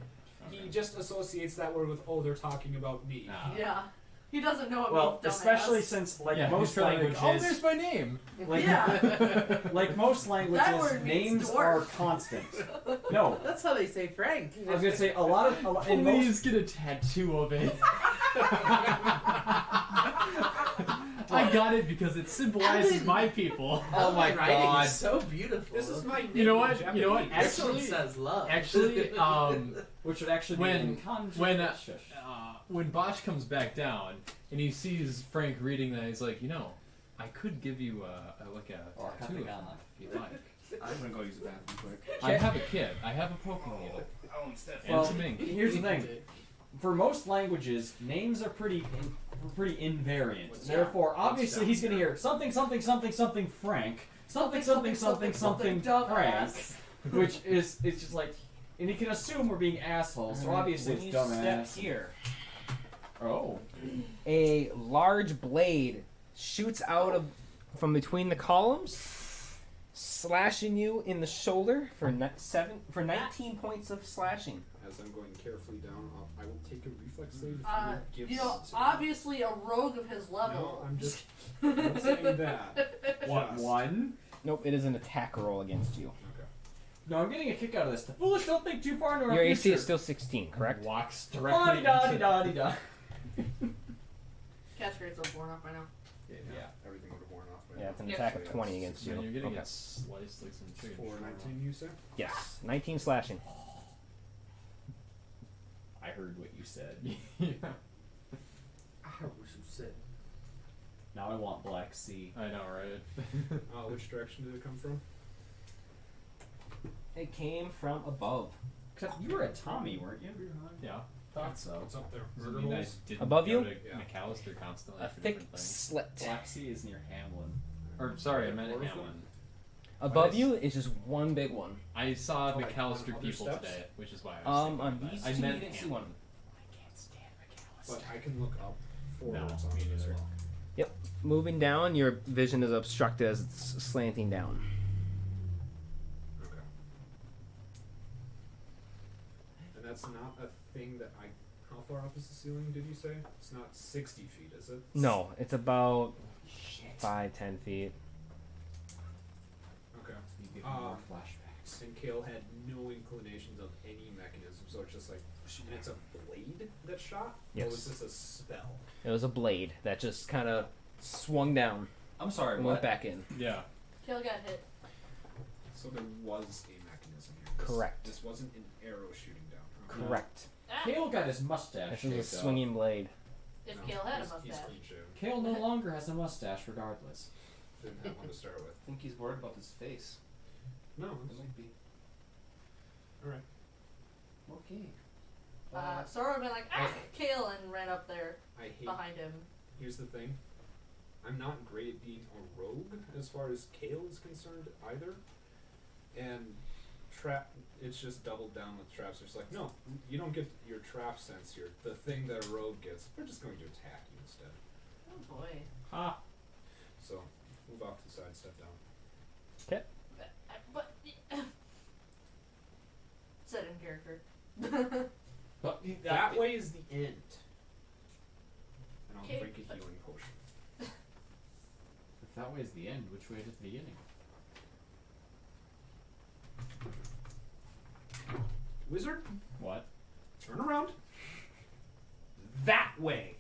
He just associates that word with, oh, they're talking about me. Nah. Yeah. He doesn't know it Well, means dumbass. especially since like Yeah, most he's probably languages, like, oh, there's my name. like, Yeah. like most That languages, word means names dwarf. are constant. No, That's how they say Frank. I was gonna say a lot in most. Please get a tattoo of it. I got it because it symbolizes my people. Oh my writing God. is so beautiful. This is my name. You know what? in You know what? Japanese. This one Actually- says love. Actually, Which would actually When- be in kanji. when Bosch comes back down and he sees Frank reading that, he's like, I could give you a Or tattoo of katakana. that if you like. I'm gonna go use the bathroom quick. I have a kit. I have a poking needle. And Well, some ink. here's the thing. For most languages, names are pretty invariant. What's Therefore, down? obviously, What's he's gonna hear something, something, something, something Frank, something, something, something, something Frank, dumbass. which is it's just like, and he can assume we're being assholes. So obviously, When it's you step dumbass. here, Oh, a large blade shoots out of from between the columns, slashing you in the shoulder for 19 points of slashing. As I'm going carefully down, I will take a reflex save. If you give Obviously a rogue of his level. No, I'm just I'm saying that. what Just. one? Nope, it is an attack roll against you. Okay. No, I'm getting a kick out of this. The foolish don't think too far into our Your AC future. is still 16, correct? Walks Da directly da into da da. Catch rates are born off by now. Yeah. Everything would have worn off. by Yeah, now. it's an Yeah. attack of 20 against you. And you're getting Okay. it sliced like some chicken. For shawarma. 19, you say? Yes, 19 slashing. I heard what you said. Yeah. I heard what you said. Now I want Black Sea. I know, right? Which direction did it come from? It came from above. Except you were a Tommy, weren't you? Yeah. Thought so. It's up there. Does it Murder mean I holes? didn't Above go you? to Yeah. McAllister constantly A for thick different things? slit. Black Sea is near Hamlin. Or sorry, I meant Orphan? Hamlin. Above you is just one big one. I saw Like, on McAllister other people steps? today, which is why I was thinking On of that. these I two, meant you didn't see Hamlin. one. I can't stand McAllister. But I can look up forwards No, on me it as neither. well. Moving down, your vision is obstructed as it's slanting down. Okay. And that's not a thing that I. How far up is the ceiling? Did you say? It's not 60 feet, is it? No, it's about 5-10 feet. Okay. You give me more flashbacks. And Kale had no inclinations of any mechanism, so it's just like, and it's a blade that shot? Or Yes. was this a spell? It was a blade that just kind of swung down I'm sorry, and what? went back in. Yeah. Kill got hit. So there was a mechanism here. Correct. This wasn't an arrow shooting down. Okay. Correct. Ah, Kale got his mustache This was a shaved off. swinging blade. if No, Kale had a he's mustache. clean shaven. Kale no longer has a mustache, regardless. Didn't have one to start with. I think he's worried about his face. No, It might be. alright. Okay. Sora would have been like, ah, Kale, and ran up there I hate. behind him. Here's the thing. I'm not great at being a rogue as far as Kale is concerned either. And it's just doubled down with traps. It's like, no, you don't get your trap sense here. The thing that a rogue gets, we're just going to attack you instead. Oh boy. Ah. So, move off to the side, step down. But said in character. But hint. And I'll Okay, drink a but- healing potion. If that way is the end, which way is the beginning? Wizard, What? turn around. That way.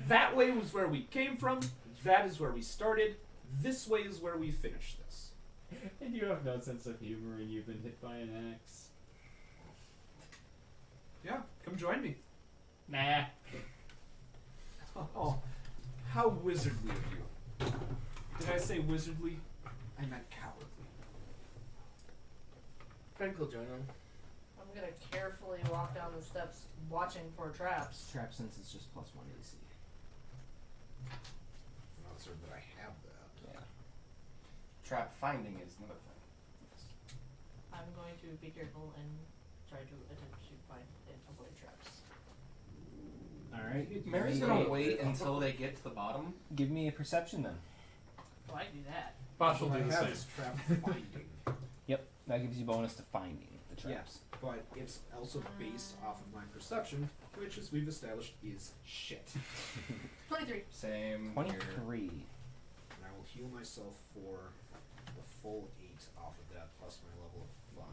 That way was where we came from. That is where we started. This way is where we finish this. And you have no sense of humor and you've been hit by an axe. Yeah, come join me. Nah. Oh, how wizardly of you. Did I say wizardly? I meant cowardly. Frank will join him. I'm gonna carefully walk down the steps, watching for traps. Trap sense is just +1 AC. I'm not certain that I have that. Yeah. Trap finding is another thing. I'm going to be careful and try to attempt to find and avoid traps. Alright. Mary's gonna wait until they get to the bottom. Give me a perception then. Oh, I can do that. Bosh will What do I the have same. is trap finding. Yep, that gives you bonus to finding the traps. Yes, but it's also based off of my perception, which, as we've established, is shit. 23. Same. 23. And I will heal myself for the full 8 off of that, plus my level of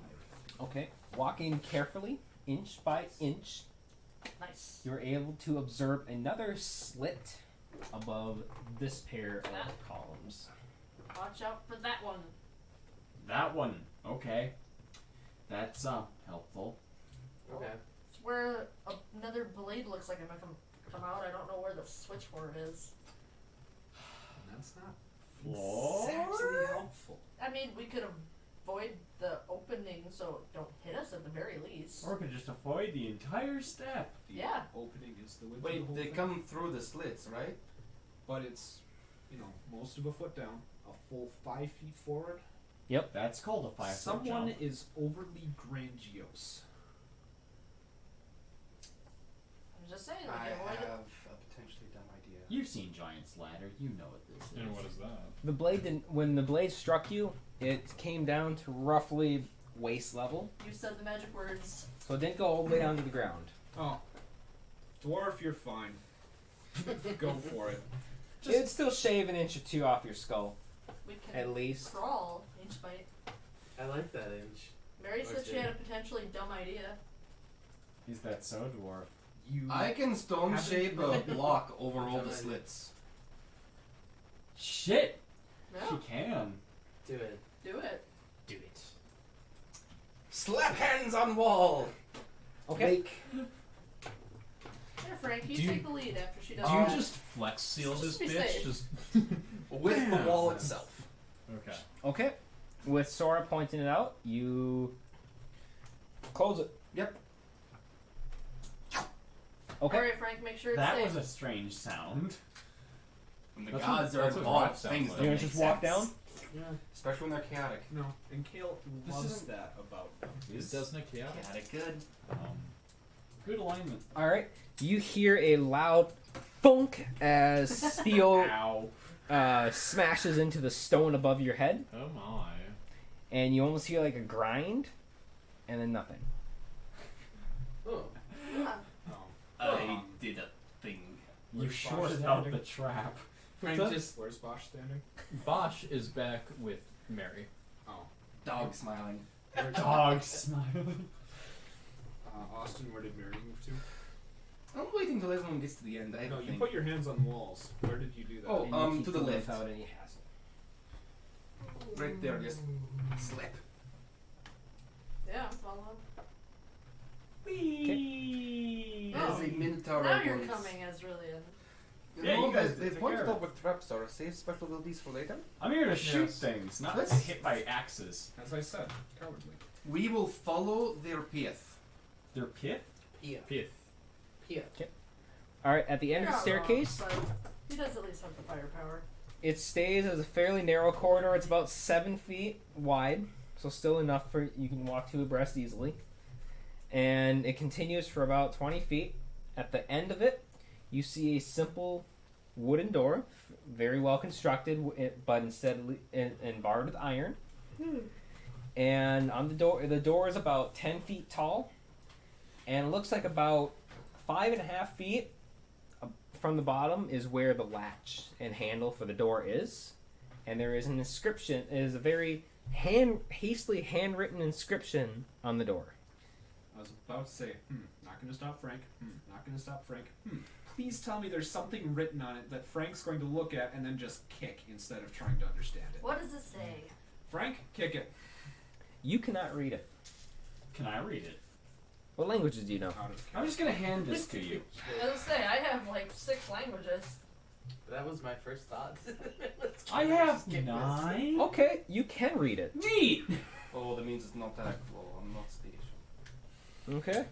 5. Okay. Walking carefully, inch by inch, Nice. you're able to observe another slit above this pair of columns. Watch out for that one. That one. Okay. That's helpful. Okay. It's where another blade looks like it might come out. I don't know where the switch for it is. And that's not Floor? exactly helpful. I mean, we could avoid the opening so it don't hit us at the very least. Or we could just avoid the entire step. The Yeah. opening is the way to the Wait, whole they thing. come through the slits, right? But it's, most of a foot down, a full 5 feet forward. That's called a 5-foot Someone jump. is overly grandiose. I'm just saying, we I can avoid it. have a potentially dumb idea. You've seen Giant's Ladder. You know what this is. And what is that? The blade didn't. When the blade struck you, it came down to roughly waist level, You said the magic words. so it didn't go all the way down to the ground. Oh. Dwarf, you're fine. Go for it. It'd still shave an inch or two off your skull, We can at least. crawl inch by. I like that inch. Mary said she Okay. had a potentially dumb idea. Is that so, Dwarf? You. I can stone Haven't shape a really- block over all the Dumb idea. slits. Shit! No, She can. Do it. do it. Do it. Slap hands on wall. Okay. Here, Frank, you Do you- take the lead after she does Do you that. just flex seal Just this be bitch? safe. Just With the wall itself. okay. Okay. With Sora pointing it out, you close it. Yep. Okay. Alright, Frank, make sure it's That safe. was a strange sound. When the That's gods what- are that's what involved, rap sounds things like. don't You make wanna just walk sense. down? Yeah. Especially when they're chaotic. No, and Kale This loves isn't- that about them. It does not chaotic. Chaotic good. Good alignment. All right. You hear a loud thunk as steel Ow. smashes into the stone above your head, Oh my. and you almost hear like a grind, and then nothing. Oh. Yeah. I did a thing. You Where's Bosch shorted out standing? the trap. Frank What's just. Where's Bosch standing? Bosch is back with Mary. Oh. Dog smiling. Dog smiling. Austin, where did Mary move to? I'm waiting till everyone gets to the end. I No, you think. put your hands on walls. Where did you do that? Oh, And you keep to the going left. without any hassle. Right there, just slip. Yeah, I'm following. Whee! There's a minotaur. Now you're once. coming as Rillian. Yeah, you guys They've take pointed care of out what traps are. Save special abilities for later. I'm here to shoot Yes. things, not Let's- to hit by axes. As I said, cowardly. We will follow their path. Their pith? Pia. Pith. Pia. All right. At the end You're of the not wrong, staircase, but he does at least have the firepower. it stays as a fairly narrow corridor. It's about 7 feet wide, so still enough for you can walk two abreast easily. And it continues for about 20 feet. At the end of it, you see a simple wooden door, very well constructed, but instead and barred with iron. And on the door is about 10 feet tall, and it looks like about 5.5 feet from the bottom is where the latch and handle for the door is, and there is an inscription. It is a very hastily handwritten inscription on the door. I was about to say, not gonna stop Frank. Not gonna stop Frank. Please tell me there's something written on it that Frank's going to look at and then just kick instead of trying to understand it. What does it say? Frank, kick it. You cannot read it. Can I read it? What languages do you know? Out of I'm just gonna hand this to you. I was gonna say, I have like 6 languages. That was my first thought. I have 9. Okay, you can read it. Neat. Oh, that means it's not actual. I'm not station. Okay.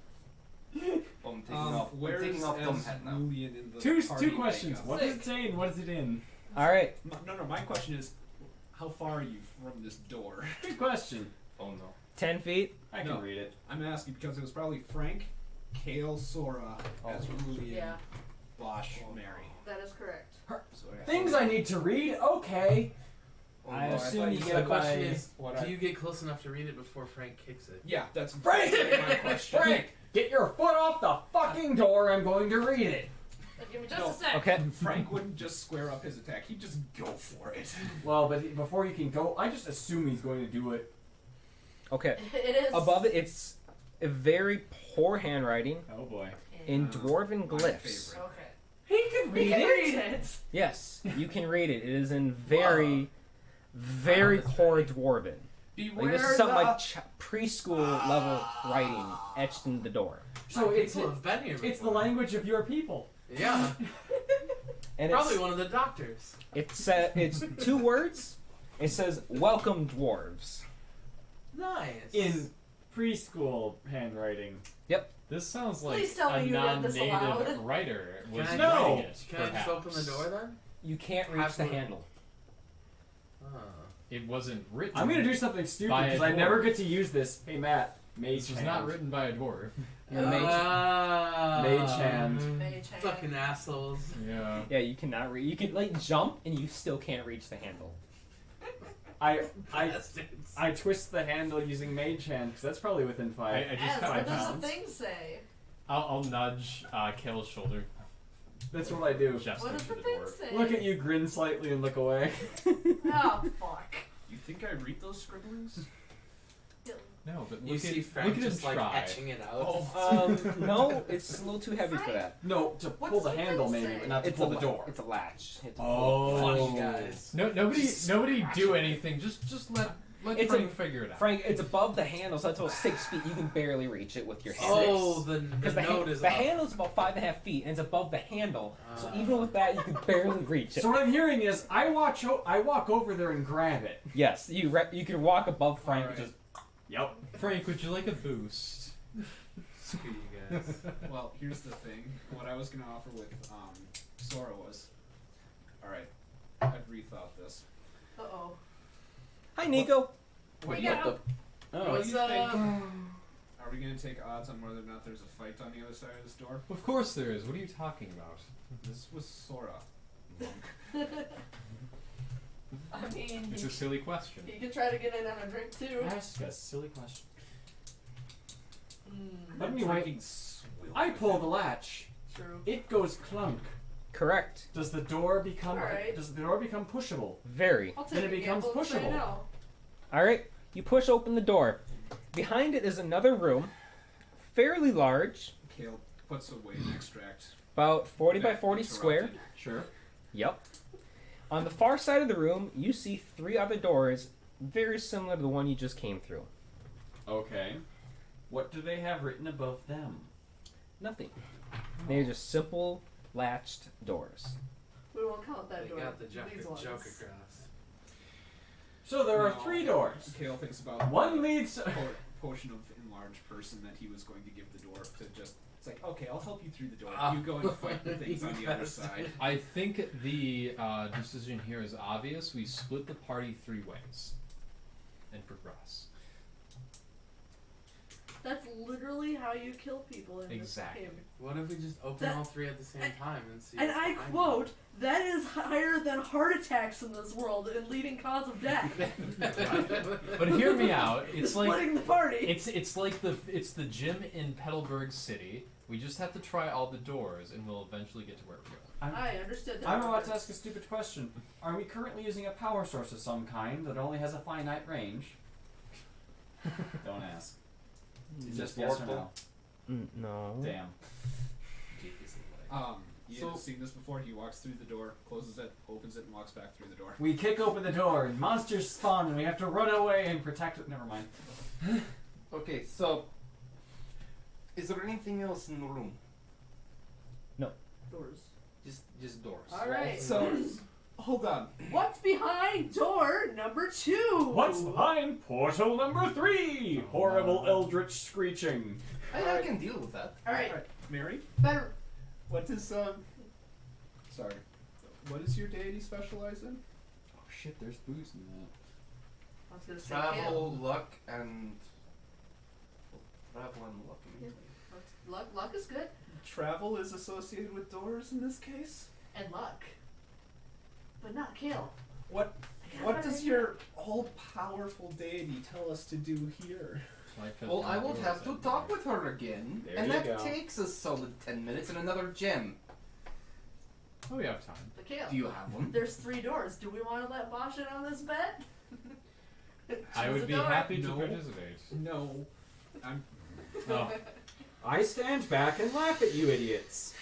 Oh, I'm taking off dumb hat now. In the Two party questions. makeup? What does it say and what is it in? All right. No, my question is, how far are you from this door? Good question. Oh no. 10 feet. I can No. read it. I'm asking because it was probably Frank, Kale, Sora, Azrulian, Yeah, Bosch, Mary. that is correct. So yeah. Things I need to read. Okay. Oh, I no, assume thought you said get The question by- is, what do I- you get close enough to read it before Frank kicks it? Yeah, that's Frank! my question. Frank, get your foot off the fucking door. I'm going to read it. Give me just No. a sec. Okay. Frank wouldn't just square up his attack; he'd just go for it. Well, but before you can go, I just assume he's going to do it. Okay. It is. Above it, it's a very poor handwriting Oh boy. in dwarven My glyphs. favorite. Okay. He can We read can it. read it. Yes, you can read it. It is in very, very poor dwarven. Beware Like this is something the... like preschool level writing etched into the door. So it's People have been here it's the before. language of your people. Yeah, And probably it's one of the doctors. it's 2 words. It says "Welcome, dwarves." Nice. In preschool handwriting. This sounds like Please tell a me you read this non-native aloud. writer was Can I- writing No. it. Can I just open the perhaps. door then? You can't reach the Absolutely. handle. Oh. It wasn't written. I'm gonna do something stupid By a because I never dwarf. get to use this. Hey Matt, mage This was hand. not written by a dwarf. Mage- Mage hand. Mage hand. Fucking assholes. Yeah. Yeah, you cannot read. You can like jump and you still can't reach the handle. Bastards. I twist the handle using mage hand because that's probably within 5. I just As, got what my does pounds. the thing say? I'll nudge Kale's shoulder. That's what I do. Just What does into the the thing dwarf. say? Look at you, grin slightly, and look away. Oh, fuck. You think I read those scribblings? No, but You look see at Frank look at him just like try. etching it out. No, it's a little too heavy for that. No, to What pull does the the handle thing maybe, say? but not to It's pull a the door. It's a latch. You have to Oh. pull it. Funny guys. Nobody do anything. Just let It's Frank figure it out. Frank, it's above the handle, so that's about 6 feet. You can barely reach it with your hand. Oh, the Because note is the up. handle's about 5.5 feet, and it's above the handle. So Ah. even with that, you can barely reach it. So what I'm hearing is I walk over there and grab it. Yes, you can walk above Frank. Alright. Just Yep. Frank, would you like a boost? Screw you guys. Well, here's the thing. What I was gonna offer with Sora was, all right, I've rethought this. Uh-oh. hi, Nico. What do Yeah. you, what do What's you think? up? Are we gonna take odds on whether or not there's a fight on the other side of this door? Of course there is. What are you talking about? This was Sora. Monk. I mean, It's a silly question. you can try to get in on a drink too. Ask a silly question. Mm, But anyway, Freaking swill I with pull it. the latch. true. It goes clunk. Correct. Does the door become Alright. pushable? Very. I'll take Then a it becomes gamble and say pushable. no. All right. You push open the door. Behind it is another room, fairly large, Kale puts away an extract. about 40 by that 40 square. interrupted. Sure. Yep. On the far side of the room, you see 3 other doors, very similar to the one you just came through. Okay. What do they have written above them? Nothing. They're just simple latched doors. We won't count that They door. got the These ones. joke across. So there are No. 3 doors. Kale thinks about One leads. potion of enlarged person that he was going to give the door to just. It's like, okay, I'll help you through the door. Ah. You go and fight the things on the other Bastard. side. I think the decision here is obvious. We split the party 3 ways and progress. That's literally how you kill people in Exactly. this game. What if we just open That- all 3 at the same time and see? And what's I behind quote, that is higher than heart attacks in this world and leading cause of death. But hear me out. It's like Splitting the party. it's like the gym in Petalburg City. We just have to try all the doors, and we'll eventually get to where we're going. I understood that. I'm about to ask a stupid question. Are we currently using a power source of some kind that only has a finite range? Don't ask. Just yes or no. No. Damn. You So- haven't seen this before. He walks through the door, closes it, opens it, and walks back through the door. We kick open the door, and monsters spawn, and we have to run away and protect it. Never mind. Okay, so is there anything else in the room? Doors. Just doors. All right. So, hold on. What's behind door number 2? What's behind portal number 3? Horrible eldritch screeching. I can deal with that. All right. Mary, Better. what is Sorry. What does your deity specialize in? Oh shit, there's booze in that. I was gonna say Travel, luck, and travel and luck. Luck. Luck is good. Travel is associated with doors in this case. And luck. But not kill. What does your all-powerful deity tell us to do here? Well, I will have to talk with her again, There and you that go. takes a solid 10 minutes and another gem. Oh, we have time. The kill. Do you have one? There's 3 doors. Do we want to let Bosch in on this bet? I Choose would a be door. happy to No. participate. No. I'm Oh, I stand back and laugh at you idiots.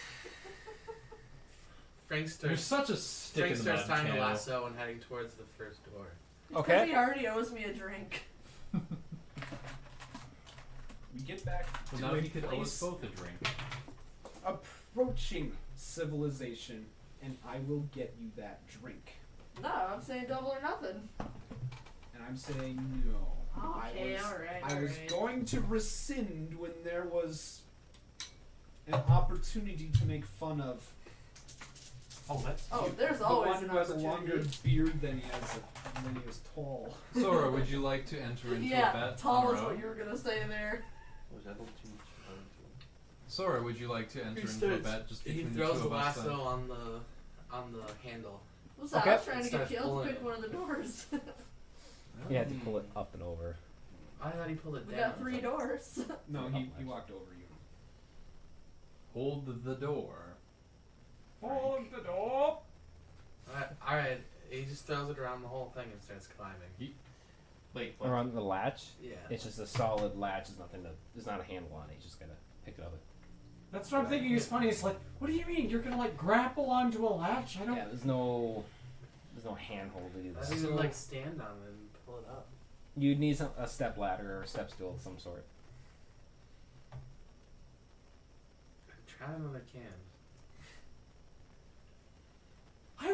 Frank you're starts, such a stick Frank in the starts mud, tying the Kale. lasso and heading towards the first door. Okay. He already owes me a drink. We get back Well, to now a he could owe us place both a drink. approaching civilization, and I will get you that drink. No, I'm saying double or nothing. And I'm saying no. Okay, I was alright. going to rescind when there was an opportunity to make fun of Oh, that's Oh, there's the always one an who has a longer opportunity. beard than he is tall. Sora, would you like to enter into a Yeah, bet tall on is our what own? you were gonna say there. Sora, would you like to enter He into a starts- bet just He between the throws two the of us? lasso on the handle. What's that? Okay. I was trying to get Starts killed to pulling pick it. one of the doors. You had to pull it up and over. I thought he pulled it We down. got 3 doors. No, he walked over you. Hold the door. Hold the door. Alright, he just throws it around the whole thing and starts climbing. Wait, what? Around the latch. Yeah. It's just a solid latch. There's nothing to. There's not a handle on it. You just gotta pick it up. That's what I'm thinking is funny. It's like, what do you mean? You're gonna like grapple onto a latch? I don't. Yeah. There's no handhold to do I this. didn't even like stand on it and pull it up. You'd need a step ladder or a step stool of some sort. Try another can.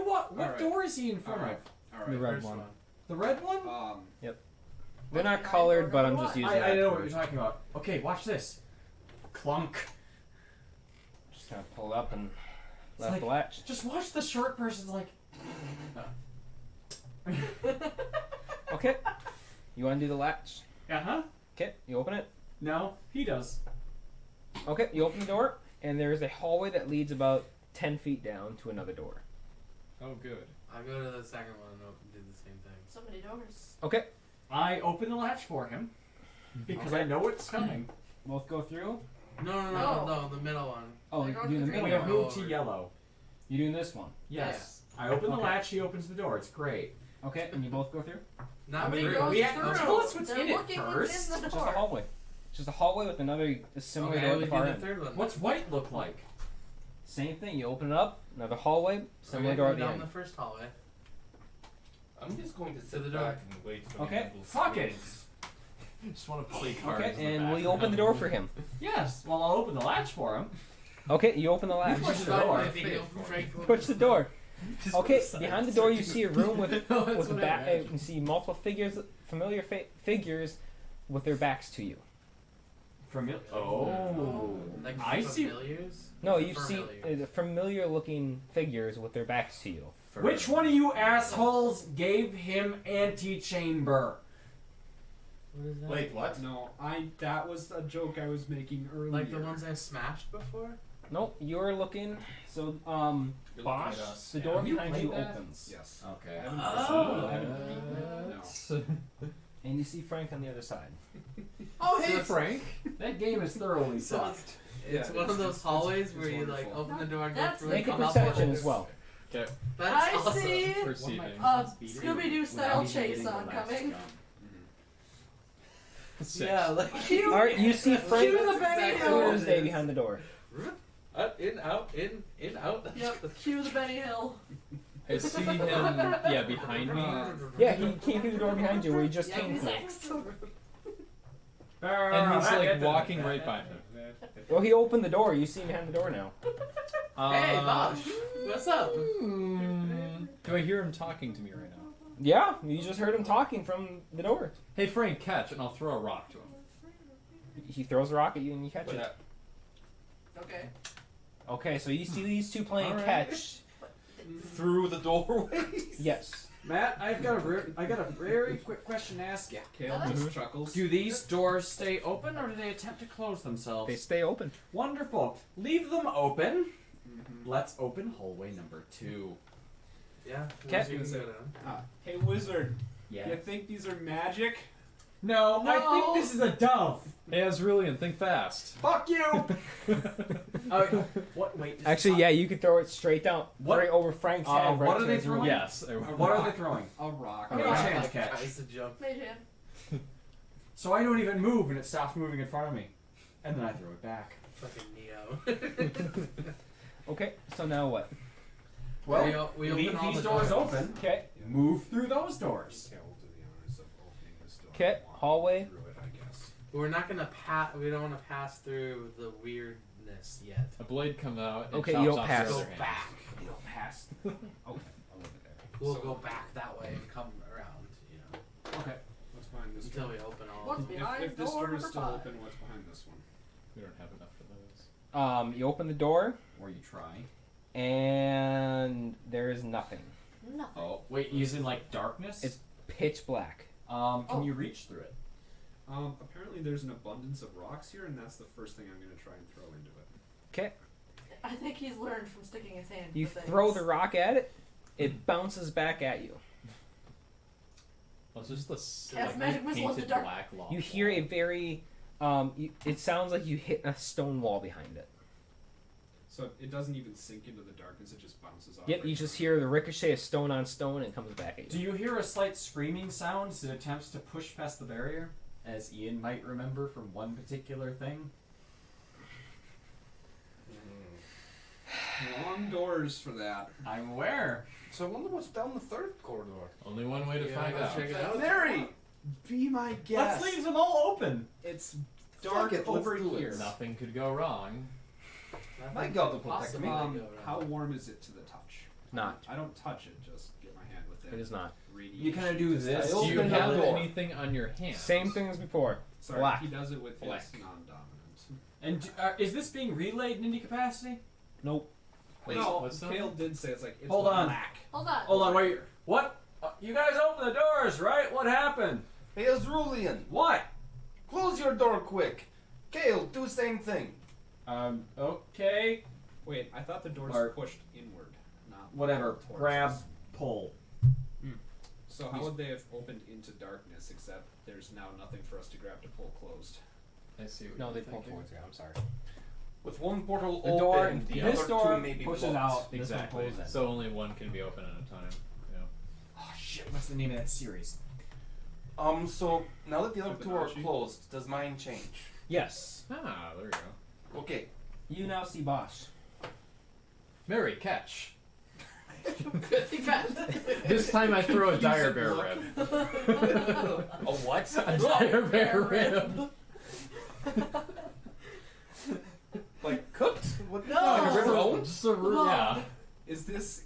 What Alright. door is he in front Alright. of? Alright. The red First one. The red one? They're What's not behind colored, door but I'm number just one? using. I that know for- what you're talking about. Okay, watch this. Clunk. Just kind of pull it up and It's left like- the latch. Just watch the short person's like. Okay. You want to do the latch? Uh huh. Okay. You open it. No, he does. Okay. You open the door, and there's a hallway that leads about 10 feet down to another door. Oh, good. I'll go to the second one and do the same thing. So many doors. Okay. I open the latch for him because I know it's coming. Both go through. No, the middle one. Oh, They're you going doing the through middle We have one. moved to yellow. You doing this one. Yes. I open the Okay. latch, he opens the door. It's great. Okay, and you both go through. Not Nobody through. goes We have- through. tell us what's They're in it looking first. within the It's just a door. hallway. It's just a hallway with another similar Okay, door at we the do far the end. third one. What's white look like? Same thing. You open it up. Another hallway. Similar door Go at the down end. the first hallway. I'm just going to To sit the door. back and wait for Okay, the handle to fuck it. close. Just want to play cards. Okay, in the and will you background. open the door for him? Yes. Well, I'll open the latch for him. Okay, you open the latch. Push the door. Push the door. Okay, behind the door you see a room with with the back. You see multiple figures, familiar figures, with their backs to you. Oh. Like I see. familiars? No, you see Familiars. familiar-looking figures with their backs to you. Which one of you assholes gave him antechamber? What is that? Wait, what? No, that was a joke I was making earlier. Like the ones I smashed before? Nope, you're looking. So, You're Bosch, looking at us. the door Have you behind played you that? opens. Yes. Okay. I haven't, Oh. I haven't beaten it. No. And you see Frank on the other side. Oh, hey, So- Frank. That game is thoroughly So sucked. It's one of those hallways where you like wonderful. open the door and go That's through Make a and come out perception with as well. Okay. That's I awesome. see Perceiving. Scooby-Doo style chase oncoming. Six. Yeah, like Cue, Alright, you see Frank cue the Benny Exactly. Hill. Thursday behind the door. In, out, in, out. Yep, cue the Benny Hill. I see him, yeah, behind me. Yeah, he came through the door behind you where he just Yeah, came he's from. next. And he's like walking right by me. Well, he opened the door. You see him behind the door now. Hey, Bosh, what's up? Do I hear him talking to me right now? Yeah, you just heard him talking from the door. Hey Frank, catch, and I'll throw a rock to him. He throws a rock at you and you catch it. Okay. Okay, so you see these two playing Alright. catch. Through the doorway. Yes. Matt, I got a very quick question to ask you. Kale just chuckles. Do these doors stay open or do they attempt to close themselves? They stay open. Wonderful. Leave them open. Let's open hallway number 2. Yeah. Okay. You can say that. Hey, wizard. Yeah. You think these are magic? No, I No. think this is a dove. Hey Azrulian, think fast. Fuck you. What? Wait. Actually, yeah, you could throw it straight down, What? right over Frank's head. what right are to they his throwing? room. Yes. What are they throwing? A rock. Mage rock. hand catch. Tries to jump. Mage hand. So I don't even move and it stops moving in front of me. And then I throw it back. Fucking Neo. Okay, so now what? Well, we leave open all these the doors doors. open. Okay, Move through those doors. Kale will do the honors of opening this door. Okay, Walk hallway. Through it, I guess. We're not gonna pass. We don't want to pass through the weirdness yet. A blade comes out and Okay, chops you don't off pass. the Go other hand. back. you don't pass. Okay, I'll leave it there. We'll So- go back that way and come around. You know, Okay. What's behind this until door? we open all. What's of them. behind If this door door is number still 5? open, what's behind this one? We don't have enough for those. You open the door, Or you try. and there is nothing. Nothing. Oh, wait, he's in like darkness? It's pitch black. Can you reach through it? Apparently there's an abundance of rocks here, and that's the first thing I'm going to try and throw into it. Okay, I think he's learned from sticking his hand. you to things. throw the rock at it, it bounces back at you. Well, it's just the Cast magic missile in the painted dark. black log. You hear a very, it sounds like you hit a stone wall behind it. So it doesn't even sink into the darkness, it just bounces off. Yep, right you just now. hear the ricochet of stone on stone and it comes back at Do you. you hear a slight screaming sound as it attempts to push past the barrier? As Ian might remember from one particular thing? Long doors for that. I'm aware. So I wonder what's down the third corridor. Only one way to Yeah, find let's out. check it out. Mary! Be my guest. Let's leave them all open. It's dark Fuck it, over let's do it. here. Nothing could go wrong. My God will protect Possibly me. go around. How warm is it to the touch? Not. I don't touch it, just get my hand with it. It is not. Radiation. You kind of do this. I Do you open the have door. anything on your hand? Same thing as before. Sorry, Black. he does it with Black. his non-dominant. And is this being relayed in any capacity? Nope. Wait, no, what's that? Kale did say it's like it's Hold on. black. Hold on. Hold on, wait. What? You guys opened the doors, right? What happened? Hey, Azrulian, What? close your door quick. Kale, do same thing. Okay. Wait, I thought the doors Or- pushed inward, not Whatever. towards Grab, us. pull. So how would they have opened into darkness except there's now nothing for us to grab to pull closed? I see what No, you're they pull thinking. towards you. I'm sorry. With one portal The door, open, the this other door two may be pushes blocked. out. This one Exactly. pulls in. So only one can be open at a time. Yeah. Oh shit! What's the name of that series? So now that the other two are Fibonacci. closed, does mine change? Yes. Ah, there we go. Okay. You now see Bosch. Mary, catch. Good catch. This time I throw a dire bear rib. A what? A dire bear rib. Like cooked? What? No. Like a river owned? Just a yeah. Is this?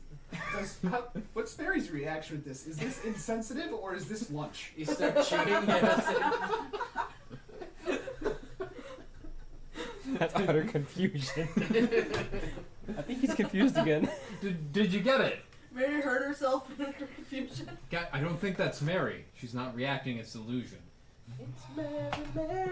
What's Mary's reaction with this? Is this insensitive or is this lunch? You start chewing. Yes. That's utter confusion. I think he's confused again. Did you get it? Mary heard herself in her confusion. I don't think that's Mary. She's not reacting. It's illusion.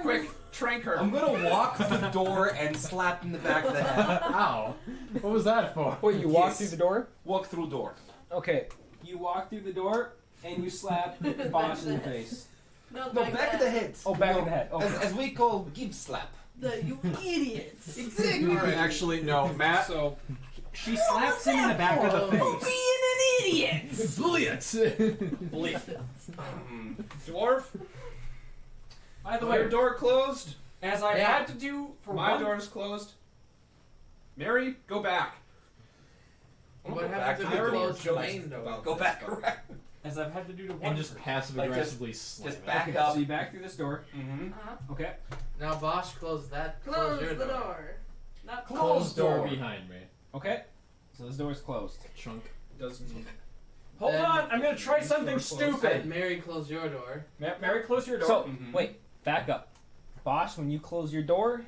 Quick, trank her. I'm gonna walk to the door and slap in the back of the head. Ow! What was that for? Wait, you walk Yes. through the door? Walk through door. Okay. You walk through the door and you slap Bosch in the face. No, No, back of the head. Oh, back of the head. Okay. As we call give slap. You idiots! Exactly. Actually, no, Matt. So She slaps him in the back of the For face. being an idiot! dwarf, By the your way, door closed. as I've Yeah. had to do for My one, door's closed. Mary, go back. What Go happened back to to the the door. closed Jokes main door? about Go this, back but- around. as I've had to do to one, And just passive aggressively slam Just it. back Okay, up. So you back through this door. Mm-hmm. Okay. Now Bosch closed that. Close your the door. Not Closed door door. behind me. Okay. So this door is closed. Chunk. Does hold Then- on, I'm gonna try This something door closed. Said stupid. Mary closed your door. Mary, close your door. So Mhm. wait, back up. Bosch, when you close your door,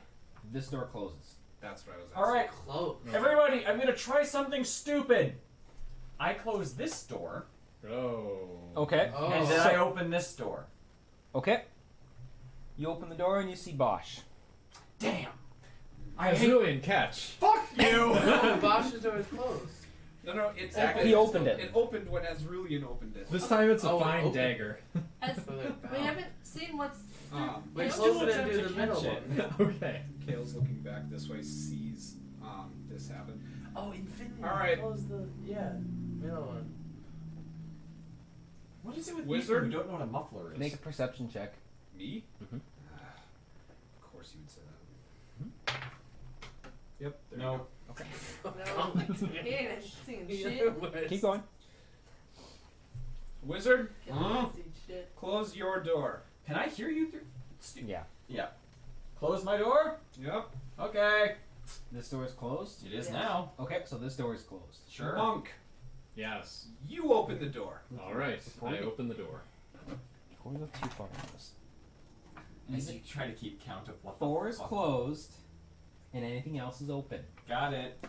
this door closes. that's what I was asking. all right, Close. everybody, I'm gonna try something stupid. I close this door, Oh. Okay. Oh. and then So- I open this door. Okay. You open the door and you see Bosch. Damn. I That's hate. really in catch. Fuck you. No, Bosch's door is closed. No, it's He opened it. It opened when Azrulian opened it. This time it's a Oh, fine open. dagger. As, So they're we bound. haven't seen what's. We Let's closed do it attempt into to the middle catch it. one. Okay. Kale's looking back this way, sees this happen. Oh, Infinity. All right. Close the middle one. What is it with Wizard? people who don't know what a muffler is? Make a perception check. Me? Mhm. Of course you would say that. Yep. There No. You go. Okay. No, he ain't seeing shit. Keep going. Wizard, Can't see shit. close your door. Can I hear you through? Yeah. Yeah. Close my door. Yep. Okay. This door is closed. It is Yeah. now. Okay, so this door is closed. Sure. Monk, Yes. you open the door. All right. Before I we- open the door. Before we go too far on this. As you try to keep count of what Door the is fuck. closed, and anything else is open. Got it.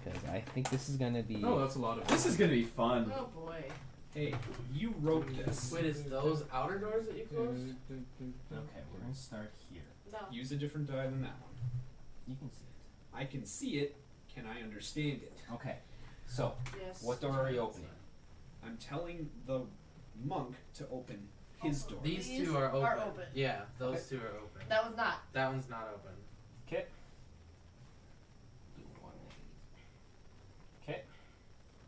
Because I think this is gonna be. Oh, that's a lot of. This is gonna be fun. Oh boy. Hey, you wrote this. Wait, is those outer doors that you closed? Okay, we're gonna start here. No. Use a different die than that one. You can see it. I can see it. Can I understand it? Okay. So, Yes. what door are you opening? I'm telling the monk to open his door. These These two are open. are open. Yeah, those two are open. That was not. That one's not open. Okay. Okay.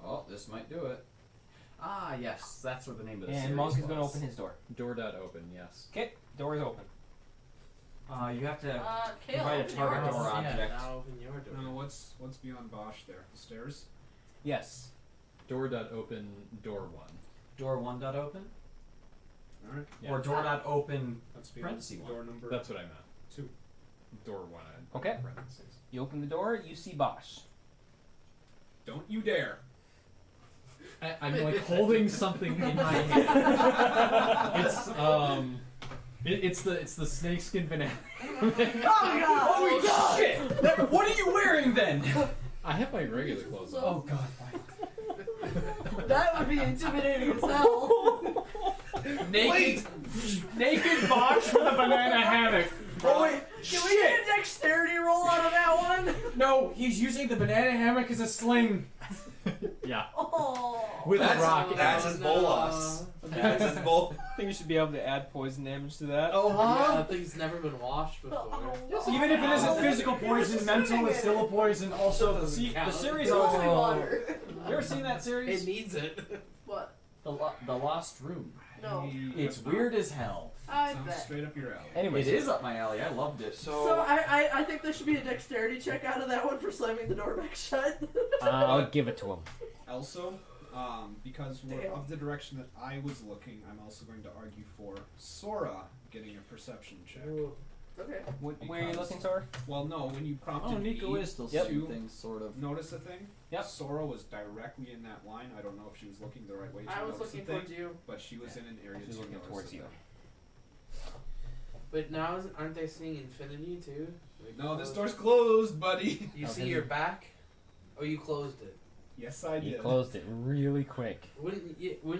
Oh, this might do it. Ah, yes, that's what the name of the series And Monk is gonna was. open his door. Door dot open. Yes. Okay. Door is open. You have to Kale, provide a open target yours. door Yeah, object. now open your door. No, what's beyond Bosch there? The stairs? Yes. Door dot open. Door one. Door one dot open, Alright. Yeah. or door dot open. That's beyond Parentheses one. door number That's what I meant. 2. Door one. I put Okay. in parentheses. You open the door. You see Bosch. Don't you dare. I'm like holding something in my hand. It's the snakeskin banana. Oh god! Shit! What are you wearing then? I have my regular clothes on. Oh god, fine. That would be intimidating as hell. Naked Bosch with a banana hammock. Oh wait, Can we get a dexterity roll out of that one? No, he's using the banana hammock as a sling. Yeah. Oh. With a rock. That's his bolas. That's his bowl. I think you should be able to add poison damage to that. Oh, Yeah, that thing's never been washed before. Even if it isn't physical poison, mental is still a poison. Also, Doesn't see, the count. series Holy also. water. You ever seen that It series? needs it. What? The Lost Room. No. It's weird as hell. I Sounds bet. straight up your alley. Anyways, It is up my alley. I loved it. So I think there should be a dexterity check out of that one for slamming the door back shut. I'll give it to him. Also, because we're Damn. of the direction that I was looking, I'm also going to argue for Sora getting a perception check. Okay. Where are you Because- looking, Sora? Well, no, when you prompted Oh, Nico me is still Yep. seeing things, sort of. notice a thing, Yep. Sora was directly in that line. I don't know if she was looking the right way to I was notice looking the thing, towards you. but she was in an area She's to looking notice towards the you. thing. But now aren't they seeing infinity too? Like No, this closed- door's closed, buddy. You Oh, see did your you? back? Oh, you closed it. Yes, I He did. closed it really quick. Wouldn't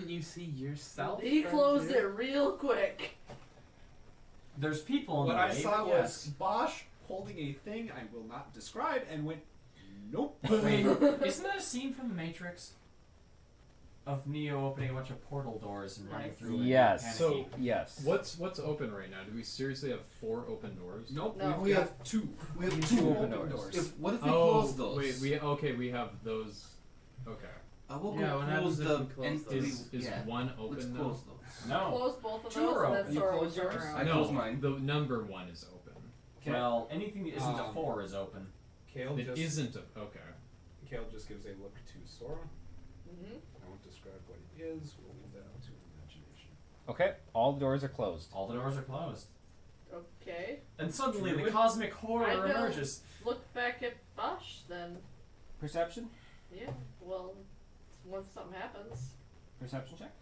you see yourself? He from closed here? it real quick. There's people in What the I way, saw but was yes. Bosch holding a thing I will not describe and went, nope. Wait, isn't that a scene from The Matrix? of Neo opening a bunch of portal doors and running Nice. through. Yes. And So- panicking. Yes. What's open right now? Do we seriously have 4 open doors? Nope, No. we have two. We have Two two open open doors. doors. What if we Oh, close those? wait. We have those. Okay. I will Yeah, go what close happens if the we close entity. Is yeah. one Let's open now? close those. No. Close both of Two those, are and open. then You Sora close will turn yours? I around. No, close mine. the number 1 is open. Well, anything that isn't a Um, 4 is open. Kale It just isn't okay. Kale just gives a look to Sora. Mm-hmm. I won't describe what it is. We'll leave that out to imagination. Okay, all the doors are closed. All the doors are closed. Okay. And suddenly the Druid? cosmic horror I will emerges. look back at Bosch then. Perception? Yeah. Well, once something happens. Perception check?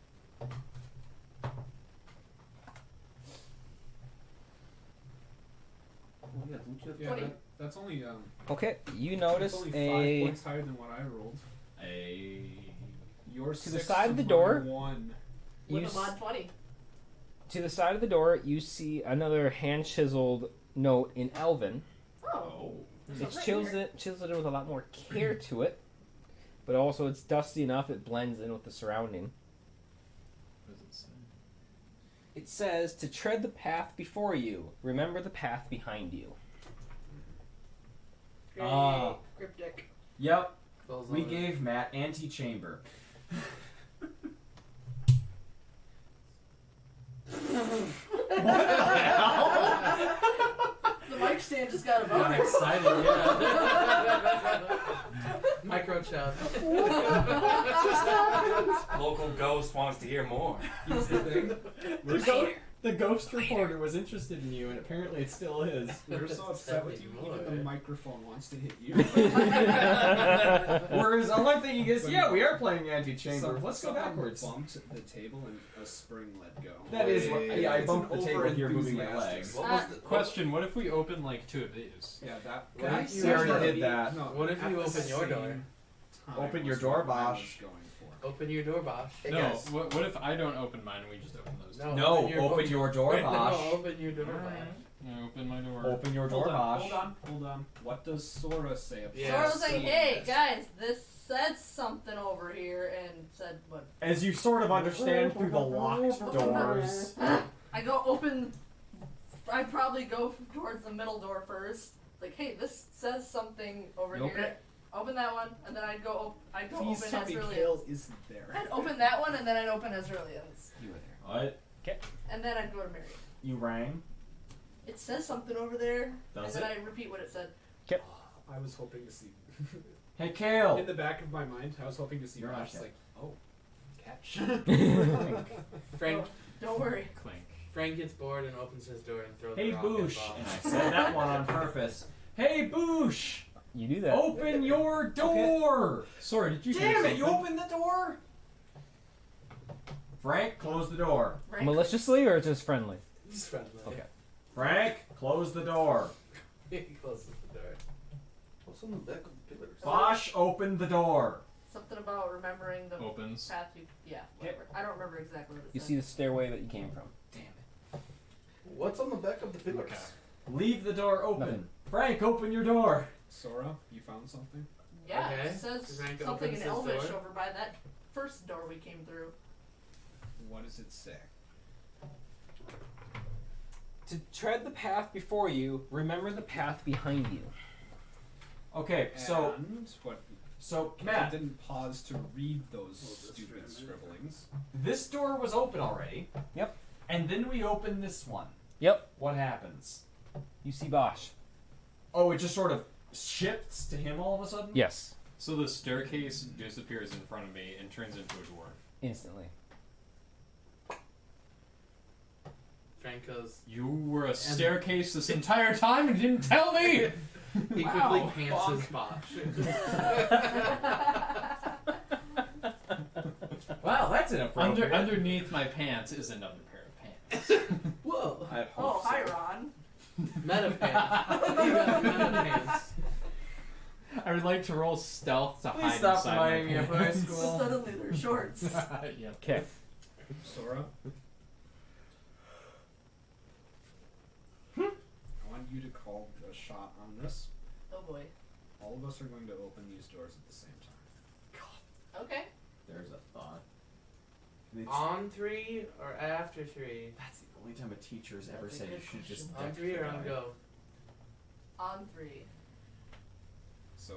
Yeah, don't you have Yeah, 20. that's only Okay, you that's notice only 5 a points higher than what I rolled. You're To the 6 side of to the my door. 1. you With a s- mod 20. to the side of the door. You see another hand chiseled note in Elven. Oh. It's right chiseled in with a lot more care to it, but also it's dusty enough it blends in with the surrounding. What does it say? It says to tread the path before you. Remember the path behind you. Very Ah. cryptic. Yep, Close we all gave Matt anti-chamber. The mic stand just got a Got boner. excited, yeah. Micro chub. Local ghost wants to hear more. Here's the thing. The ghost reporter was interested in you, and apparently it still is. We're so upset with you. More, Even the eh? microphone wants to hit you. Whereas all I'm thinking is, yeah, we are playing anti-chamber. Let's go Someone backwards. Bumped the table and a spring let go. That is what. Yeah, I It's bumped an the table. You're moving my over-enthusiastic- legs. What was the Question: what if we open like 2 of these? Yeah, that. What that if you We already open- did that. No, What if at you the open your door? same time Open your was door, what I was Bosch. going for. Open your door, Bosch. No. What if I don't open mine and we just open those? No, No, open your door, Wait, Bosch. No, open your door, Bosch. I open my door. Open your door, Bosch. Hold on. What does Sora say about Yeah. Sora was saying, seeing hey, this? guys, this says something over here, and said, what? As you sort of understand through the locked doors. I go open. I probably go towards the middle door first. Like, hey, this says something over You open here. it? Open that one, and then I'd go. I'd go Please open tell me Ezrealians. Kale isn't there. I'd open that one, and then I'd open Ezrealians, You were there. What? and then I'd go to Mary. You rang? It says something over there, Does and then it? I repeat what it said. I was hoping to see. Hey, In Kale! the back of my mind, I was hoping to see You're not Bosch Kale. like, oh, catch. Frank Don't worry. Clink. Frank gets bored and opens his door and throws Hey, the rock at Boosh! Bosch. And I said that one on purpose. Hey, Boosh! You do that. Open your door! Sorry, did you? Damn say it, you something? opened the door! Frank, close the door. Right? Maliciously or just friendly? He's friendly. Okay. Frank, close the door. He closes the door. What's on the back of the pillars? Bosch, open the door. Something about remembering the Opens. path you. Yeah, whatever. I don't remember exactly what it You said. see the stairway that you came from. Damn it. What's on the back of the pillars? Okay. Leave the door open. Nothing. Frank, open your door. Sora, you found something? Yeah, Okay. it says Frank something in opens his Elvish door. over by that first door we came through. What does it say? To tread the path before you, remember the path behind you. Okay, so And what? I Matt, didn't pause to read those stupid scribblings. this door was open already. Yep. And then we open this one. Yep. What happens? You see Bosch. Oh, it just sort of shifts to him all of a sudden? Yes. So the staircase disappears in front of me and turns into a dwarf. Instantly. Frank goes. You were a staircase this entire time and didn't tell me. He Wow. quickly pants his Bosch. Wow, that's inappropriate. Underneath my pants is another pair of pants. Whoa. I hope Oh, so. hi, Ron. Meta pants. He got meta pants. I would like to roll stealth to Please hide stop inside reminding me my of high pants. school. Suddenly they're shorts. Yeah. Okay. Sora? I want you to call the shot on this. Oh boy. All of us are going to open these doors at the same time. Okay. There's a thought. It's, On 3 or after 3? that's the only time a teacher has ever That's a said you good should just On deck 3 the or on guy. go? On 3. So,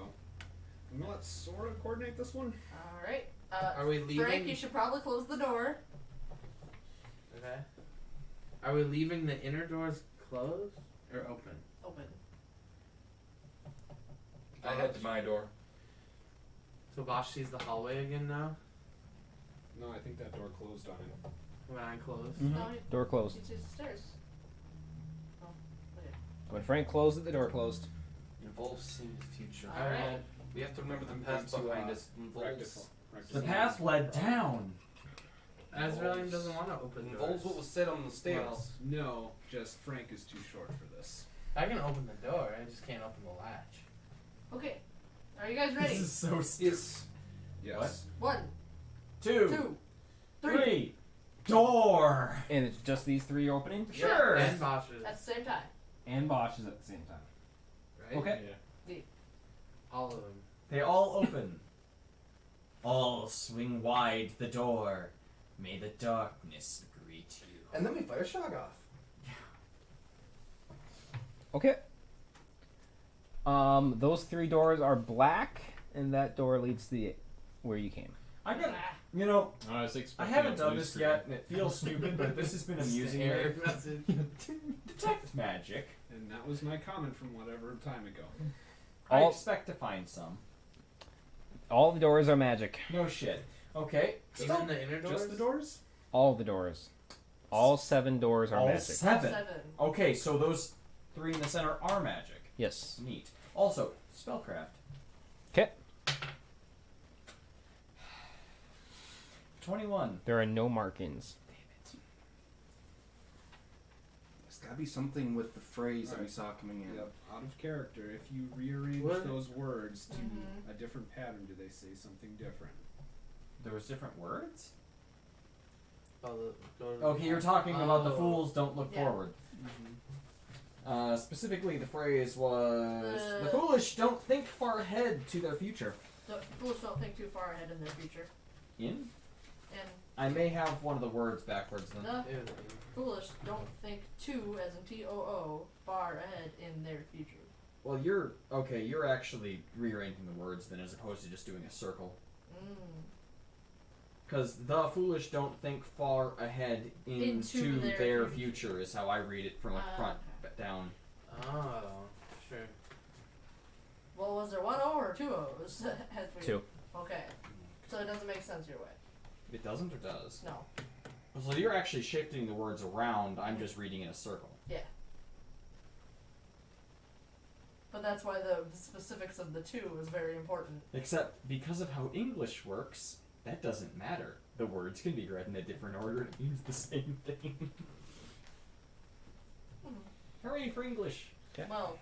I'm gonna let Sora coordinate this one. Alright. Are we leaving? Frank, you should probably close the door. Okay. Are we leaving the inner doors closed or open? Open. I head to my door. So Bosch sees the hallway again now No, I think that door closed on him. when I close. No, Door closed. he sees the stairs. Oh, okay. When Frank closed it, the door closed. Involves seeing the future. Alright. We have to remember the I'm past going to, behind us. Rectify. The path led down. Azraelian doesn't want to open Involves doors. what was said on the stairs. Well, no, just Frank is too short for this. I can open the door. I just can't open the latch. Okay. Are you guys ready? This is so stupid. Yes. Yes. 1, 2, 2, 3. 3. Door. And it's just these three opening? Sure. And Bosch's. At the same time. And Bosch's at the same time. Right? Okay. All of them. They all open. All swing wide the door. May the darkness greet you. And then we fire Shog off. Okay. Those three doors are black, and that door leads to the where you came. I got, you know, I was I expecting haven't a done blue this screen. yet, and it feels stupid, but this has been amusing me. Error message. Detect magic. And that was my comment from whatever time ago. I All- expect to find some. All the doors are magic. No shit. Okay. Even the inner doors? Just the doors? All the doors. All 7 doors are All magic. 7. 7. Okay, so those 3 in the center are magic. Yes. Neat. Also, spellcraft. 'Kay. 21. There are no markings. There's gotta be something with the phrase that we Alright. saw coming in. Yep. Out of character. If you rearrange What? those words to Mhm. a different pattern, do they say something different? There was different words? Oh, go to the Okay, you're talking about the Oh. fools don't look Yeah. forward. Specifically, the phrase was the Uh. foolish don't think far ahead to their future. The fools don't think too far ahead in their future. In? And I may have one of the words backwards then. the Ew. foolish don't think too, as in T-O-O, far ahead in their future. Well, you're okay. You're actually rearranging the words then, as opposed to just doing a circle. Mm. Because the foolish don't think far ahead into their their future. future is how I read it from like front down. Oh, sure. Well, was there 1 O or 2 O's? As we- 2. Okay. So it doesn't make sense your way. It doesn't or does? No. So you're actually shifting the words around. I'm just reading in a circle. But that's why the specifics of the 2 is very important. Except because of how English works, that doesn't matter. The words can be read in a different order. It means the same thing. Hooray for English! Well,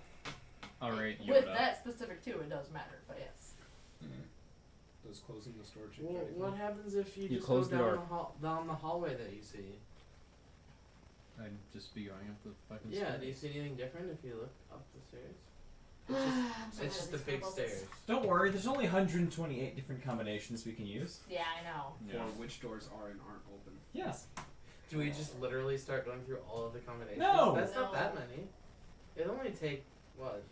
Alright, with Yoda. that specific 2, it does matter, but yes. Does closing the store change Well, anything? what happens if you, You just close go the down door. down the hallway that you see? I'd just be going up the fucking Yeah, stairs. do you see anything different if you look up the stairs? I'm so It's just the glad big these stairs. Don't worry, there's only 128 different combinations we can use. Yeah, I know. For Yeah. which doors are and aren't open? Yes. Do we just literally start going through all of the combinations? No! That's not No. that many. It only take what?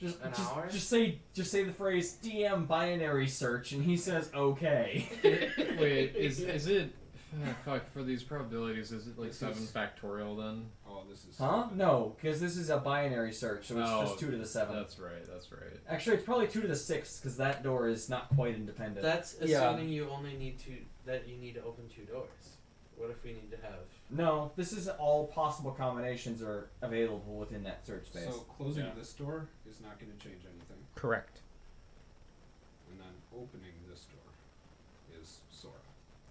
Just, An just, hour? just say the phrase DM binary search, and he says okay. Wait, is it fuck for these probabilities? Is it like This 7 is- factorial then? Oh, this is. Huh? No, because this is a binary search, so it's Oh, just 2 to the 7. That's right. That's right. Actually, it's probably 2 to the 6 because that door is not quite independent. That's Yeah. assuming you only need that you need to open 2 doors. What if we need to have? No, this is all possible combinations are available within that search space. So closing Yeah. this door is not going to change anything, Correct. and then opening this door is Sora.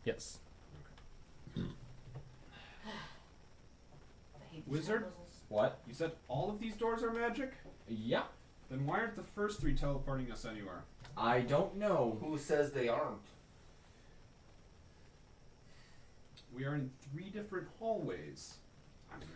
Yes. I hate these Wizard? puzzles. What? You said all of these doors are magic? Yeah. Then why aren't the first 3 teleporting us anywhere? I don't know. Who says they aren't? We are in 3 different hallways. I mean,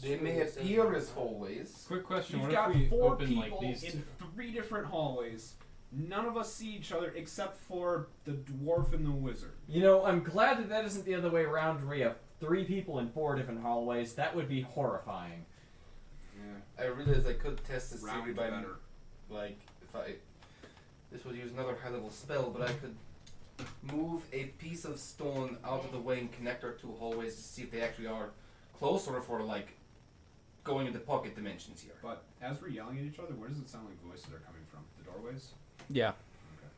They may It says appear no. as hallways. Quick question: you've What got if we 4 open people like these in two? 3 different hallways. None of us see each other except for the dwarf and the wizard. You know, I'm glad that isn't the other way around where you have 3 people in 4 different hallways. That would be horrifying. I realized I could test this theory Round by, better. like, if I... This would use another high-level spell, but I could move a piece of stone out of the way and connect our 2 hallways to see if they actually are close or if we're, like, going into pocket dimensions here. But as we're yelling at each other, where does it sound like voices are coming from? The doorways? Yeah. Okay.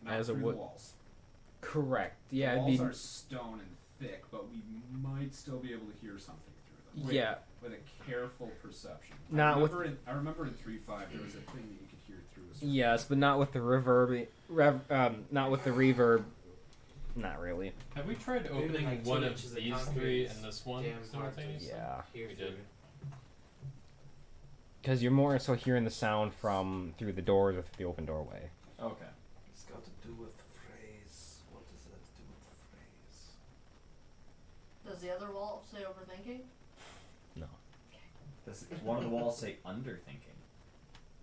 Not As it through would- the walls. Correct. Yeah, the it'd walls be. are stone and thick, but we might still be able to hear something through them. Yeah. With a careful perception. Not I with- remember I remember in 3.5 there was a thing that you could hear through a certain Yes, but not with the reverb. Not with the reverb. Not really. Have we tried Maybe opening like 2 one of inches of these concrete 3 is and this one damn hard to simultaneously? Yeah. hear We through. did. Because you're more so hearing the sound from through the doors or through the open doorway. Okay. It's got to do with phrase. What does it have to do with the phrase? Does the other wall say overthinking? No. Does one of the walls say underthinking?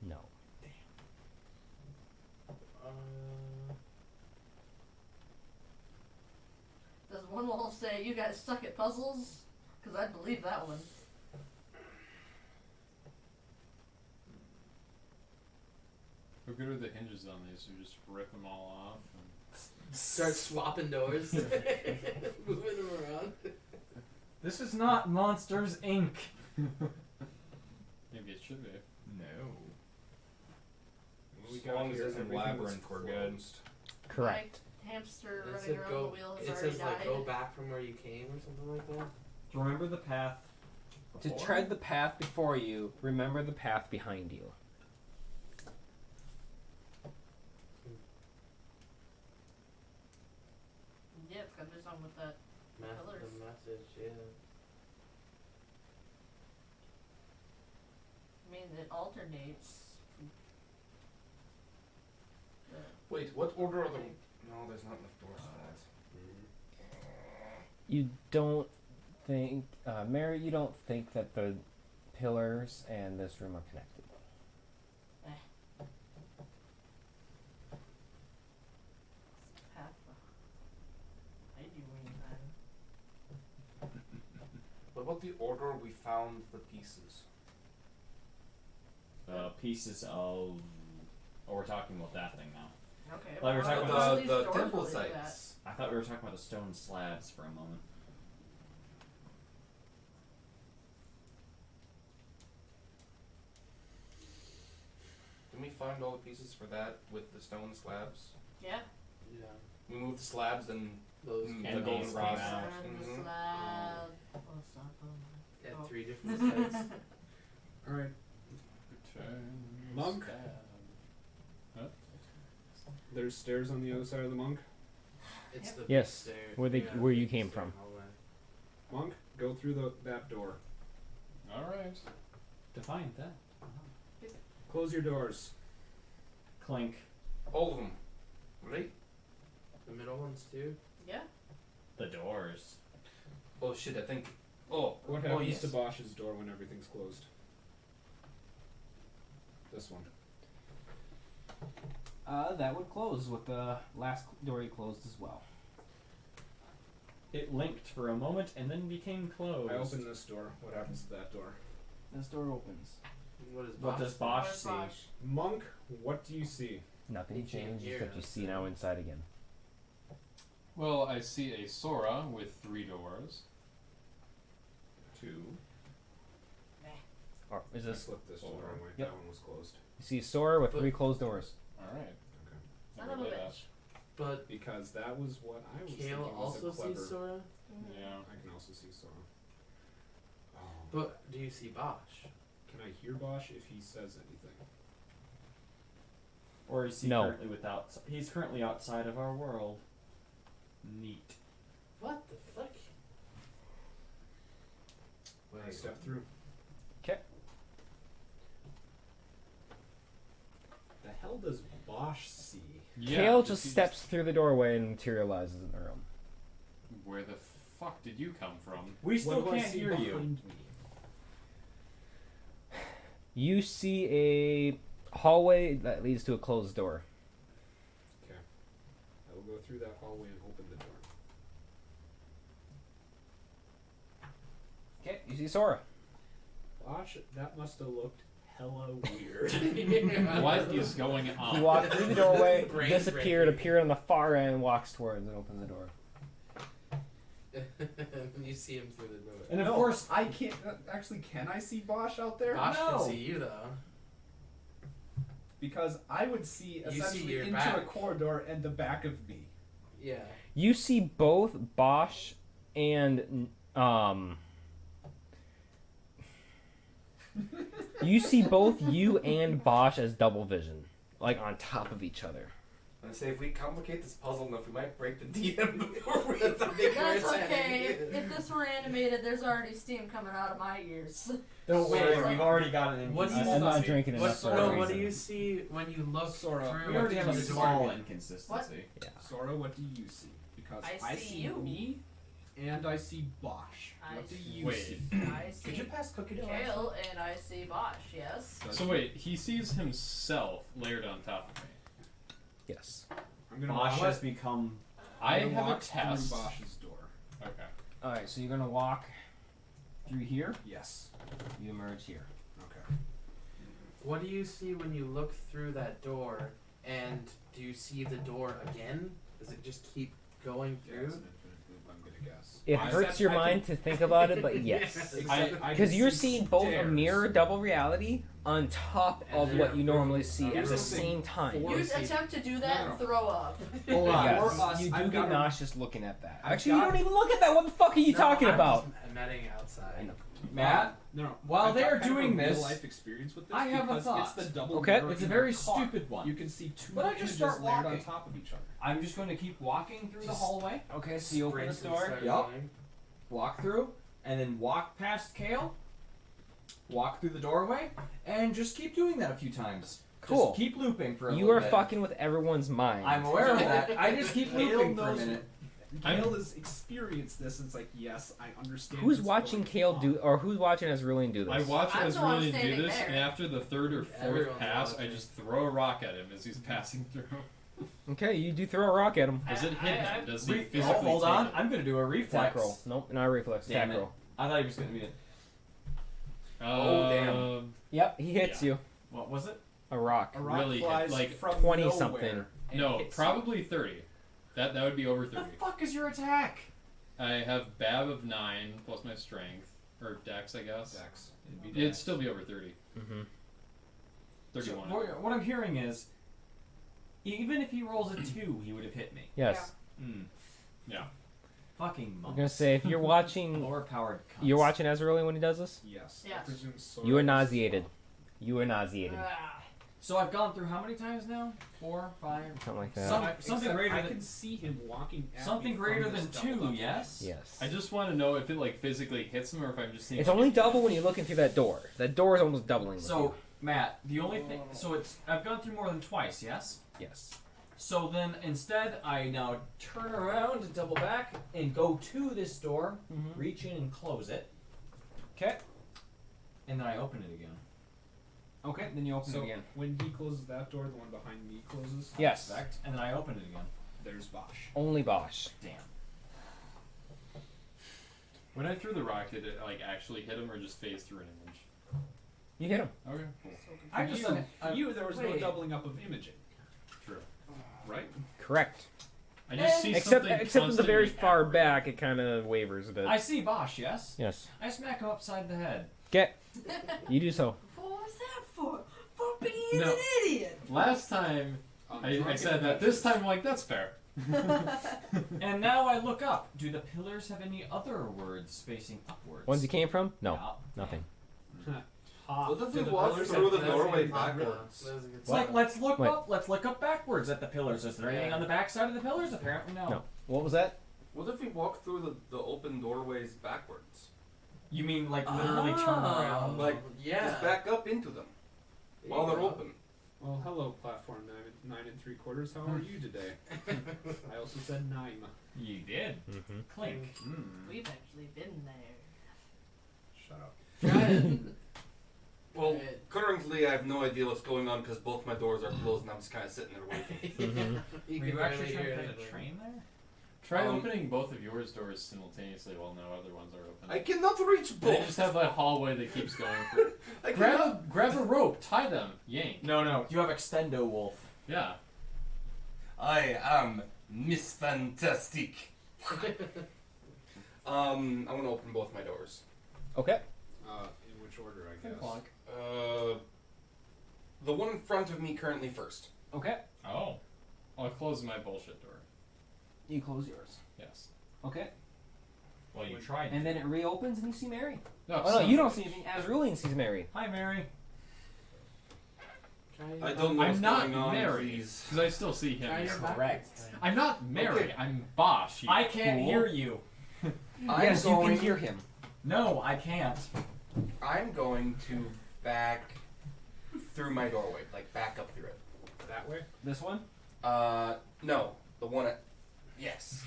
No. Does one wall say you guys suck at puzzles? Because I'd believe that one. How good are the hinges on these? You just rip them all off. And... Start swapping doors, moving them around. This is not Monsters, Inc. Maybe it should be. No. We As got long as here, it's in everything was Labyrinth, we're good. closed. Correct. My hamster It running said around go. the wheel has It already says died. like go back from where you came or something like that. Remember the path. To before? tread the path before you, remember the path behind you. Yeah, it's gotta do something with that. Pillars. The message, yeah. I mean, it alternates. The Wait, what order are the... No, there's not enough doors for that. You don't think, Mary, you don't think that the pillars and this room are connected. path behind you when you What about the order we found the pieces? Pieces of. Oh, we're talking about that thing now. Okay. Like we're well, talking all about these the doors temple will do sites. I thought we were talking about the stone slabs for a moment. Didn't we find all the pieces for that with the stone slabs? that. Yeah. Yeah. We moved the slabs and Those Mm, came the golden these rod. came out And the Mhm. slab. Oh, slab. Oh. at 3 different sites. Alright. Return. Monk? Huh? There's stairs on the other side of the monk. It's the Yes, stair- where they- yeah, where you the came stair from. hallway. Monk, go through that door. Alright. Define that. Close your doors. Clink. all of them. Right? The middle ones too. Yeah. The doors. Oh shit, I think... Oh, What oh happens yes. to Bosch's door when everything's closed? This one. That would close with the last door you closed as well. It linked for a moment and then became closed. I open this door. What happens to that door? This door opens. What is What does Bosch Where's see? Bosch? Monk, what do you see? Nothing You can't changed hear except you us, see so- now inside again. Well, I see a Sora with 3 doors. 2. Or is I this? flipped this to the Over. wrong way. Yep. That one was closed. You see Sora with But- 3 closed doors. Alright. Son of a bitch. But Because that was what I was thinking Kale was also a clever... sees Sora. Mhm. Yeah. I can also see Sora. But do you see Bosch? Can I hear Bosch if he says anything? Or is he No. currently without? He's currently outside of our world. Neat. What the fuck? I step through. 'Kay. The hell does Bosch see? Yeah, Kale does just he steps through the doorway and materializes in the room. Where the fuck did you come from? We still What do I can't see hear you. behind me? You see a hallway that leads to a closed door. go through that hallway and open the door. Okay, you see Sora. Watch, that must have looked hella weird. What is going on? He walked through the doorway, Brain disappeared, breaking. appeared on the far end, walks towards and opens the door. You see him through the door. And of No, course, I can't. Actually, can I see Bosch out there? Bosch No. can see you though. Because I would see You see essentially your into back. a corridor and the back of me. Yeah. You see both Bosch and you see both you and Bosch as double vision, like on top of each other. I say if we complicate this puzzle enough, we might break the DM before we. That's okay. If this were animated, there's already steam coming out of my ears. don't worry, we've already got an What do you inconsistency. I'm not drinking enough What, for a no, what do reason. you see when you look Sora, through? We already have a the door? small inconsistency. Sora, what do you see? Because I I see see you. me, and I see Bosch. I What do see- you Wait. see? I Could you see pass cookie dough? Kale and I see Bosch, yes. Does So he? wait, he sees himself layered on top of me. Yes. I'm gonna Bosch walk. has become. I I'm gonna have a walk through test. Bosch's door. Okay. All right, so you're gonna walk through here. Yes. You emerge here. Okay. What do you see when you look through that door? And do you see the door again? Does it just keep going Yeah, through? it's an infinite loop, I'm gonna guess. It I hurts said your I can- mind to think about it, but yes. Except I can Because you're see seeing both a stairs. mirror double reality on top of And what then you normally see I'm at the something same time. for- You see- attempt to do that No, and no. throw up. Hold on. Yes, For us, you do I've get got a- nauseous looking at that. I've Actually, got- you don't even look at that. What the fuck are you talking I'm about? just netting outside. I know. Matt, No. While I've got they're kind of doing a this, real life experience with this I have a because thought. It's the double Okay. mirror it's a in very your car. stupid one. You can see two But I just images start layered on walking. top of each other. I'm just going to keep walking through the Just- hallway, Okay, so you open Sprints this and door. start Yup. running. walk through, and then walk past Kale, walk through the doorway, and just keep doing that a few times. Cool. Just keep looping for a You little are bit. fucking with everyone's mind. I'm aware of that. I just keep Kale looping for a knows- minute. Gail has experienced this, and it's like, yes, I understand. Who's what's watching going Kale on. do, or who's watching Azrulian do this? I watch I'm as the one Rulian do standing this, there. and after the third or fourth Everyone's pass, I watching. just throw a rock at him as he's passing through. Okay, you do throw a rock at him. Does it hit him? Does he Oh, physically hold take on. it? I'm going to do a reflex. Attack roll. Nope, not a reflex. Damn Attack it. roll. I thought he was going to be it. Oh, damn. Yep, he hits you. What was it? A rock. A rock Really hit, flies like, from 20 nowhere something. and No, hits probably 30. That would be over The 30. fuck is your attack? I have Bab of 9 plus my strength. Or Dex, I guess. you. Dex. It'd be It'd Dex. still be over 30. Mm-hmm. 31. So, what I'm hearing is, even if he rolls a 2, he would have hit me. Yes. Hmm. Yeah. Fucking I'm monks. gonna say if you're watching, Lower-powered cunts. you're watching Azrulian when he does this. Yes. Yes. I presume Sora You are is as nauseated. well. You are nauseated. Ah. So I've gone through how many times now? 4, 5? Something like that. Some- I- something except greater I than- can see him walking. At Something me greater from than this 2, doubled up yes? Yes. I just want to know if it like physically hits him or if I'm just seeing. It's only double when you're looking through that door. That door is almost doubling. With So, Matt, the only thing... So it's... I've gone through more than twice, yes? you. Yes. So then, instead, I now turn around and double back and go to this door, Mm-hmm. reach in and close it, Okay. and then I open it again. Okay. Then you open So it again. when he closes that door, the one behind me closes. Yes. Correct? And then I open it again. There's Bosch. Only Bosch. Damn. When I threw the rock, did it like actually hit him or just phase through an image? You hit him. Okay, cool. I For just... you, for you, there was no Wait. doubling up of imaging, True. right? Correct. I just see Except something at the very constantly far aberrant. back, it kind of wavers a bit. I see Bosch, yes? Yes. I smack him upside the head. Okay. You do so. What was that for? For being No. an idiot. Last time I Drunken said that. This time I'm like, that's fair. And now I look up. Do the pillars have any other words facing upwards? Ones you came from? No. Yeah. Nothing. What if we The walk pillars through the have- doorway that's a good- backwards? that was a good It's like, sign. let's look Wait. up. Let's look up backwards at the pillars. Is there anything Yeah. on the back side of the pillars? Apparently no. No. What was that? What if we walk through the open doorways backwards? You mean like literally turn Oh, around? Like, yeah. Just back up into them There while you they're go. open. Well, hello, platform 9 3/4. How are you today? I also said Nime. You did. Mm-hmm. Clink. We've actually been there. Shut up. Well, Right. currently I have no idea what's going on because both my doors are closed and I'm just kind of sitting there waiting. You Were can you actually barely trying hear to find a anything. train there? Try Um, opening both of yours doors simultaneously while no other ones are open. I cannot reach They both. just have that hallway that keeps going. For... I grab a rope, tie them, yank. No. You have Extendo Wolf. Yeah. I am Miss Fantastic. I'm gonna open both my doors. Okay. In which order, I guess? Clunk. The one in front of me currently first. Okay. Oh. I'll close my bullshit door. You close yours. Yes. Okay. Well, you tried. And then it reopens and you see Mary. No, Oh no, you don't see anything. Azrulian sees Mary. Hi, Mary. I don't know I'm what's not going on, married. please. Because I still see him. Try your Correct. I'm not married. Okay. I'm Bosch. you I can't fool. hear you. Yes, you can hear him. No, I can't. I'm going to back through my doorway, like back up through it. That way? This one? No, the one at. Yes.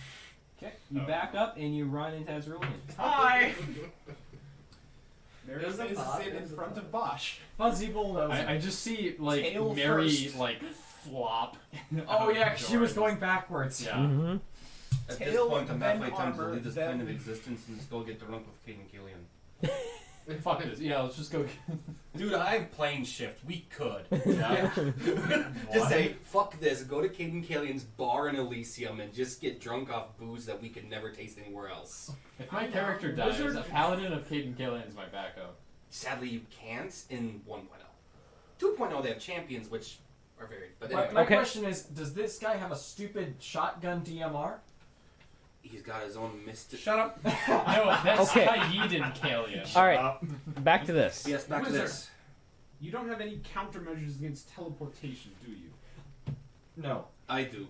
Okay. You Oh. back up and you run into Azrulian. Hi. Mary There's a is bot, in there's a front bot. of Bosch. Fuzzy bulldozer. I just see like Tail Mary first. like flop. Oh out yeah, the she was door. going backwards. Yeah. Mm-hmm. At Tail, this point, I'm then halfway tempted to armor, leave this then- plane of existence and just go get drunk with Kate and Killian. Fuck this. Yeah, let's just go. Dude, I have plane shift. We could. Yeah. Just say, fuck this, go to Kate and Killian's bar in Elysium and just get drunk off booze that we could never taste anywhere else. If my I know. character dies, Wizard- a paladin of Caden Killian is my backup. Sadly, you can't in 1.0. 2.0, they have champions, which are varied. But My, anyway, my Okay. question is, does this guy have a stupid shotgun DMR? he's got his own mystic. Shut up. No, that's Okay. Caden Killian. All right. Back to this. Yes, back to Wizard. this. You don't have any countermeasures against teleportation, do you? No. I do.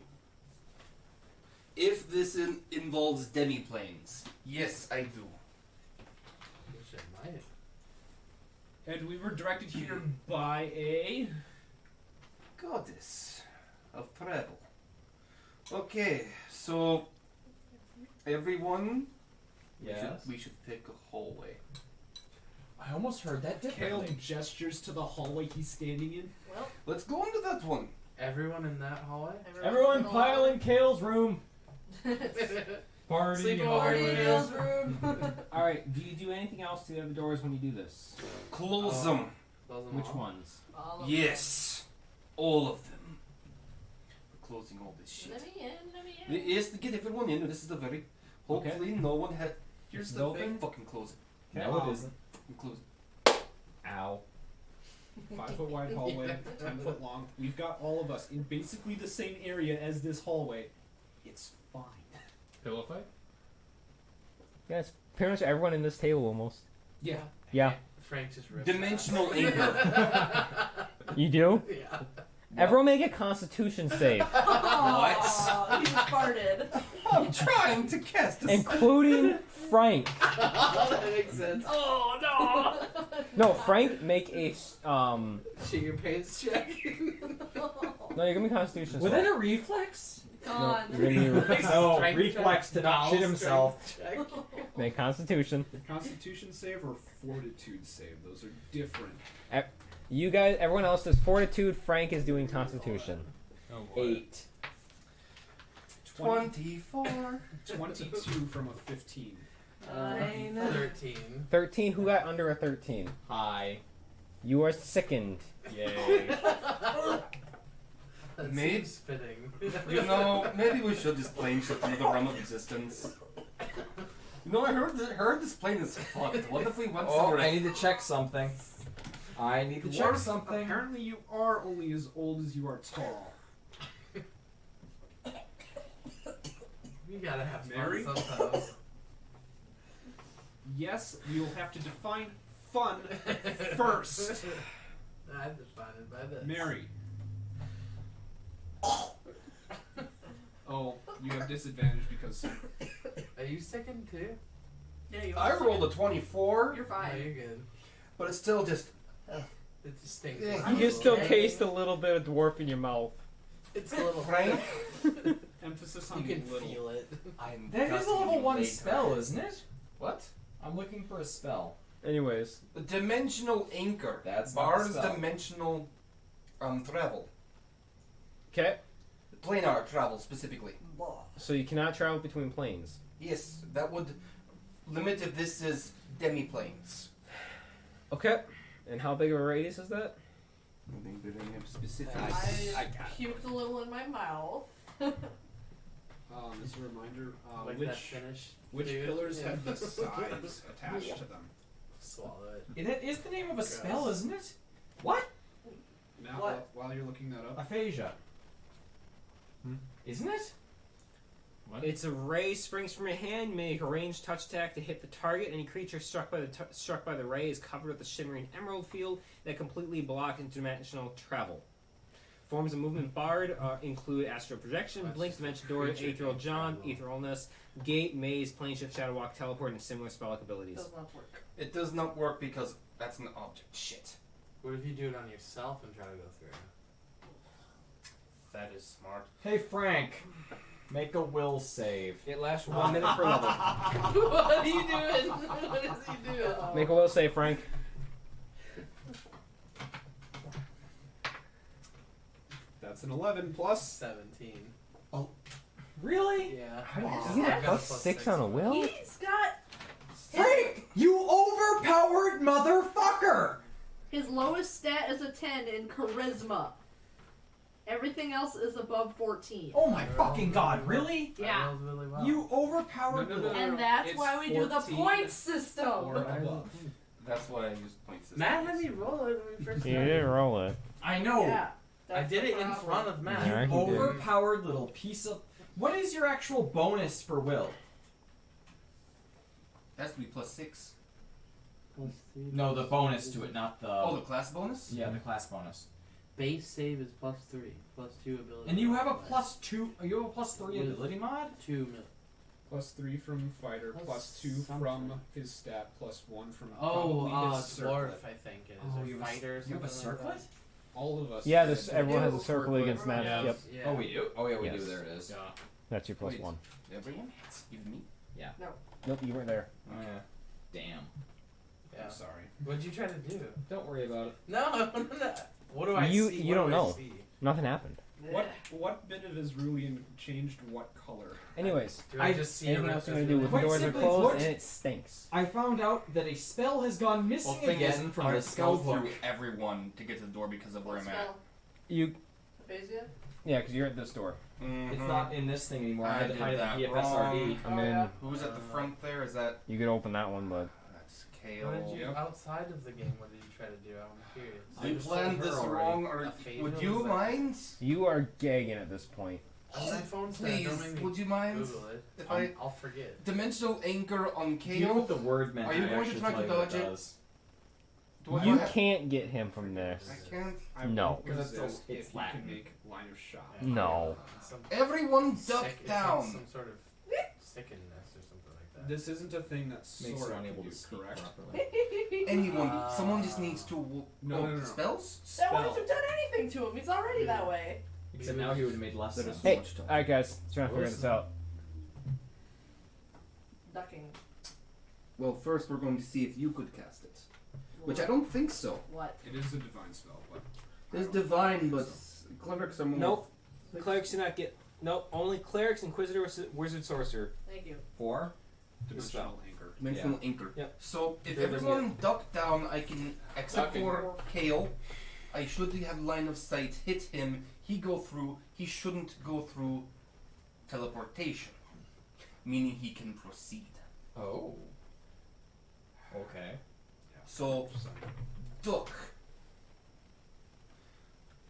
If this involves demi-planes, yes, I do. Which I might. And we were directed here by a... Goddess of travel. Okay, so everyone, we should pick a hallway. I almost heard that Kale differently. gestures to the hallway he's standing in. Well, Let's go into that one. Everyone in that hallway? Everyone pile in Kale's room. Party Sleep hard. over. Kale's room. All right. Do you do anything else to the other doors when you do this? Close them. Close them Which all. ones? All of Yes, all of them. We're closing all this them. shit. Let me in, let me in. Yes, to get everyone in. This is the very. Hopefully, no one had. Here's Is it the open? thing. Fucking close it. No, it isn't. Fucking close it. Ow. 5 foot wide hallway, 10 foot long. We've got all of us in basically the same area as this hallway. It's fine. Pillow fight? Yeah, it's pretty much everyone in this table almost. Yeah. Yeah. Frank just ripped Dimensional that. anchor. You do? Yeah. Everyone make a Constitution save, Aw, he just farted. I'm trying to cast a including Frank. That makes sense. Oh no! No, Frank, make a Shit your pants check. No, you're gonna be Constitution. Was it save. a reflex? God. No, you're gonna be No, Strength reflex to not check. shit himself. Strength check. make Constitution. Constitution save or fortitude save? Those are different. You guys, everyone else does Fortitude. Frank is doing Constitution. Oh boy. 8. 24. 22 from a 15. 9. 13. 13. Who got under a 13? Hi. You are sickened. Yay. That Mate. seems fitting. You know, maybe we should just plane shift into the realm of existence. You know, I heard this plane is fucked. What if we went Oh, somewhere? I need to check something. I need to check something. Apparently you are only as old as you are tall. You gotta have fun Mary? sometimes. Yes, you'll have to define fun first. I define it by this. Mary. Oh, you have disadvantage because Are you sickened too? Yeah, you I are rolled a 24, You're No, fine. you're good. but it's still just. It just stinks. Yeah, You can still Okay. taste a little bit of dwarf in your mouth. It's a little Frank? emphasis on You can little. feel it. I'm That is a gutting level you 1 later. spell, isn't it? What? I'm looking for a spell. Anyways, Dimensional anchor. That's not bars the spell. dimensional travel. okay. Planar travel specifically. So you cannot travel between planes. Yes, that would limit if this is demiplanes. Okay. And how big of a radius is that? I think they're doing it specifically. I puked a little in my mouth. As a reminder, Like that which finish. which dude. pillars Yeah. have the sides attached to them? Swallow it. It is the name of a spell, isn't it? What? Now, What? while you're looking that up, Aphasia. Isn't it? What? It's a ray springs from your hand. Make a ranged touch attack to hit the target. Any creature struck by the ray is covered with a shimmering emerald field that completely blocks interdimensional travel. Forms of movement barred include astral projection, blink, dimension door, ethereal jaunt, etherealness, gate, maze, plane shift, shadow walk, teleport, and similar spell-like abilities. Does not work. It does not work because that's an object. Shit. What if you do it on yourself and try to go through? That is smart. Hey Frank, make a will save. It lasts 1 minute per level. What are you doing? What does he do? Make a will save, Frank. that's an 11 plus. 17. Really? Yeah. You I've got got a +6 on a will? He's got Frank, you overpowered motherfucker! his lowest stat is a 10 in charisma. Everything else is above 14. Oh my fucking god, really? I Yeah. rolled really well. You overpowered No, no, little- no. And that's It's why we do the 14 point system. or above. That's why I used point system. Matt had me roll it when we first You started. didn't roll it. I know. Yeah. I that's did the it in problem. front of Matt. Yeah, he did. Overpowered little piece of. What is your actual bonus for will? It has to be +6. No, the bonus to it, not the. Oh, the class bonus? Yeah, the class bonus. Base save is +3, +2 ability. And you have a +2. You have a +3 With- ability mod. 2 mil. +3 from fighter, Plus +2 from something. his stat, +1 from Oh, probably his dwarf, circlet. I think it is. Oh, or you have a- fighter or You have a something like circlet? All of us. Yeah, did. this everyone has a Ew. circle against magic. that. Yep, Yeah. Oh, we do. Oh, yeah, we Yes. do. There it is. Yeah. that's your Wait. +1. Everyone? Even me? Nope, you weren't there. Oh, yeah. Damn. Yeah. I'm sorry. What'd you try to do? Don't worry about it. No, no, no. What do I You- see? you What don't do I know. see? Nothing happened. What bit of his ruling changed what color? Anyways, Do I just see a anything rip else you that's want to do? With the Quite doors are simply closed put- and it stinks. I found out that a spell has gone missing Well, thing is, again from I the go spell through book. everyone to get to the door because of where What's I'm at. spell? You, Aphasia? yeah, because you're at this door. Mhm. It's not in this thing anymore. I I had to did find it in that the PFSRD. I mean, yeah. Who's at the front there? Is that... you could open that one, but That's What Kale. did you Yep. outside of the game? What did you try to do? I'm curious. You just planned told her this already. wrong, or Aphasia would was you that- mind? you are gagging at this point. On my phone, Please, don't make me would you mind? Google it. If I'll forget. Dimensional anchor on Do you know Kale? what the word meant? Are you I going to actually try tell to you what dodge it? does. Do I You have- can't get him from this. I can't. I No. won't Because it's resist it's if you Latin. can make line of shot. No. Some Everyone sick- duck it's like down. some sort of sickenness or something like that. This isn't a thing that Makes Sora you can unable do, to speak correct? properly. Anyone. Someone just needs to... No. Spells? That wouldn't have done anything to him. He's already that way. Except now he would have made less That sense. is- Hey, much time. alright guys, trying to figure this out. Ducking. Well, first we're going to see if you could cast it. Which I don't think so. What? It is a divine spell, but It's I don't divine, think but so. clerics are more... Nope. Clerics do not get. Nope, only clerics, inquisitor, wizard, sorcerer. Thank you. 4? dimensional anchor. Dimensional anchor. Yep. So if There doesn't everyone duck down, I can, except Ducking. for Kale, I should have line of sight, hit him, he go through, he shouldn't go through teleportation. Meaning he can proceed. Oh. Okay. So, duck.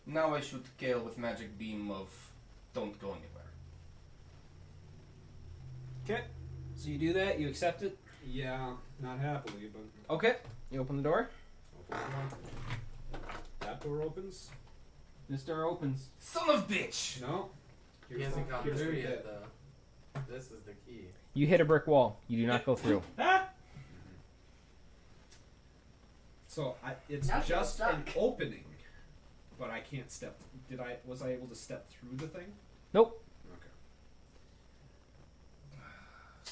Now I shoot Kale with magic beam of don't go anywhere. Okay. So you do that, you accept it. Yeah, not happily, but Okay. You open the door. open the door. That door opens. This door opens. Son of bitch! No. He hasn't come here's through the yet, bit. though. This is the key. You hit a brick wall. You do not go through. So it's Now she's just an stuck. opening, but I can't step. Was I able to step through the thing? Nope. Okay.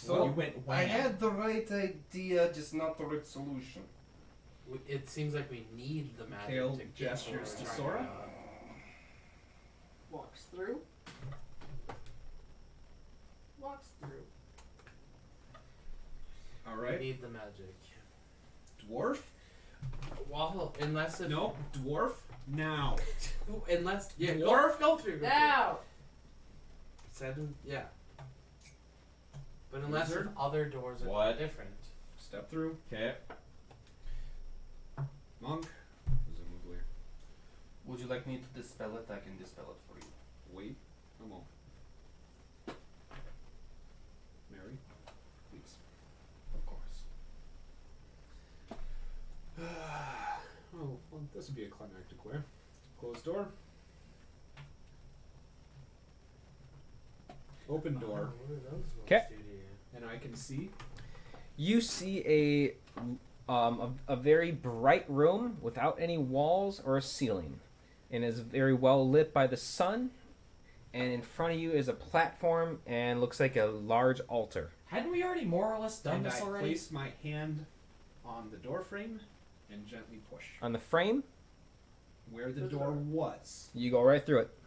So you went I wham. had the right idea, just not the right solution. It seems like we need the magic Kale to get gestures what we're to trying Sora. Walks through. Walks through. All We right. need the magic. Dwarf? Well, unless it. No. Dwarf? Now. Unless. Yeah, Dwarf? go through. Now! Yeah. But unless Wizard? if other doors are What? different. Step through. Okay. Monk. Presumably. Would you like me to dispel it? I can dispel it for you. Wait a moment. Mary, please. Of course. Oh, well, this would be a climactic way. Closed door. Open door. What are those ones 'Kay. do to you? And I can see. You see a very bright room without any walls or a ceiling, and is very well lit by the sun. And in front of you is a platform and looks like a large altar. Hadn't we already more or less done And this I already? place my hand on the door frame and gently push. On the frame, Where the door was. you go right through it.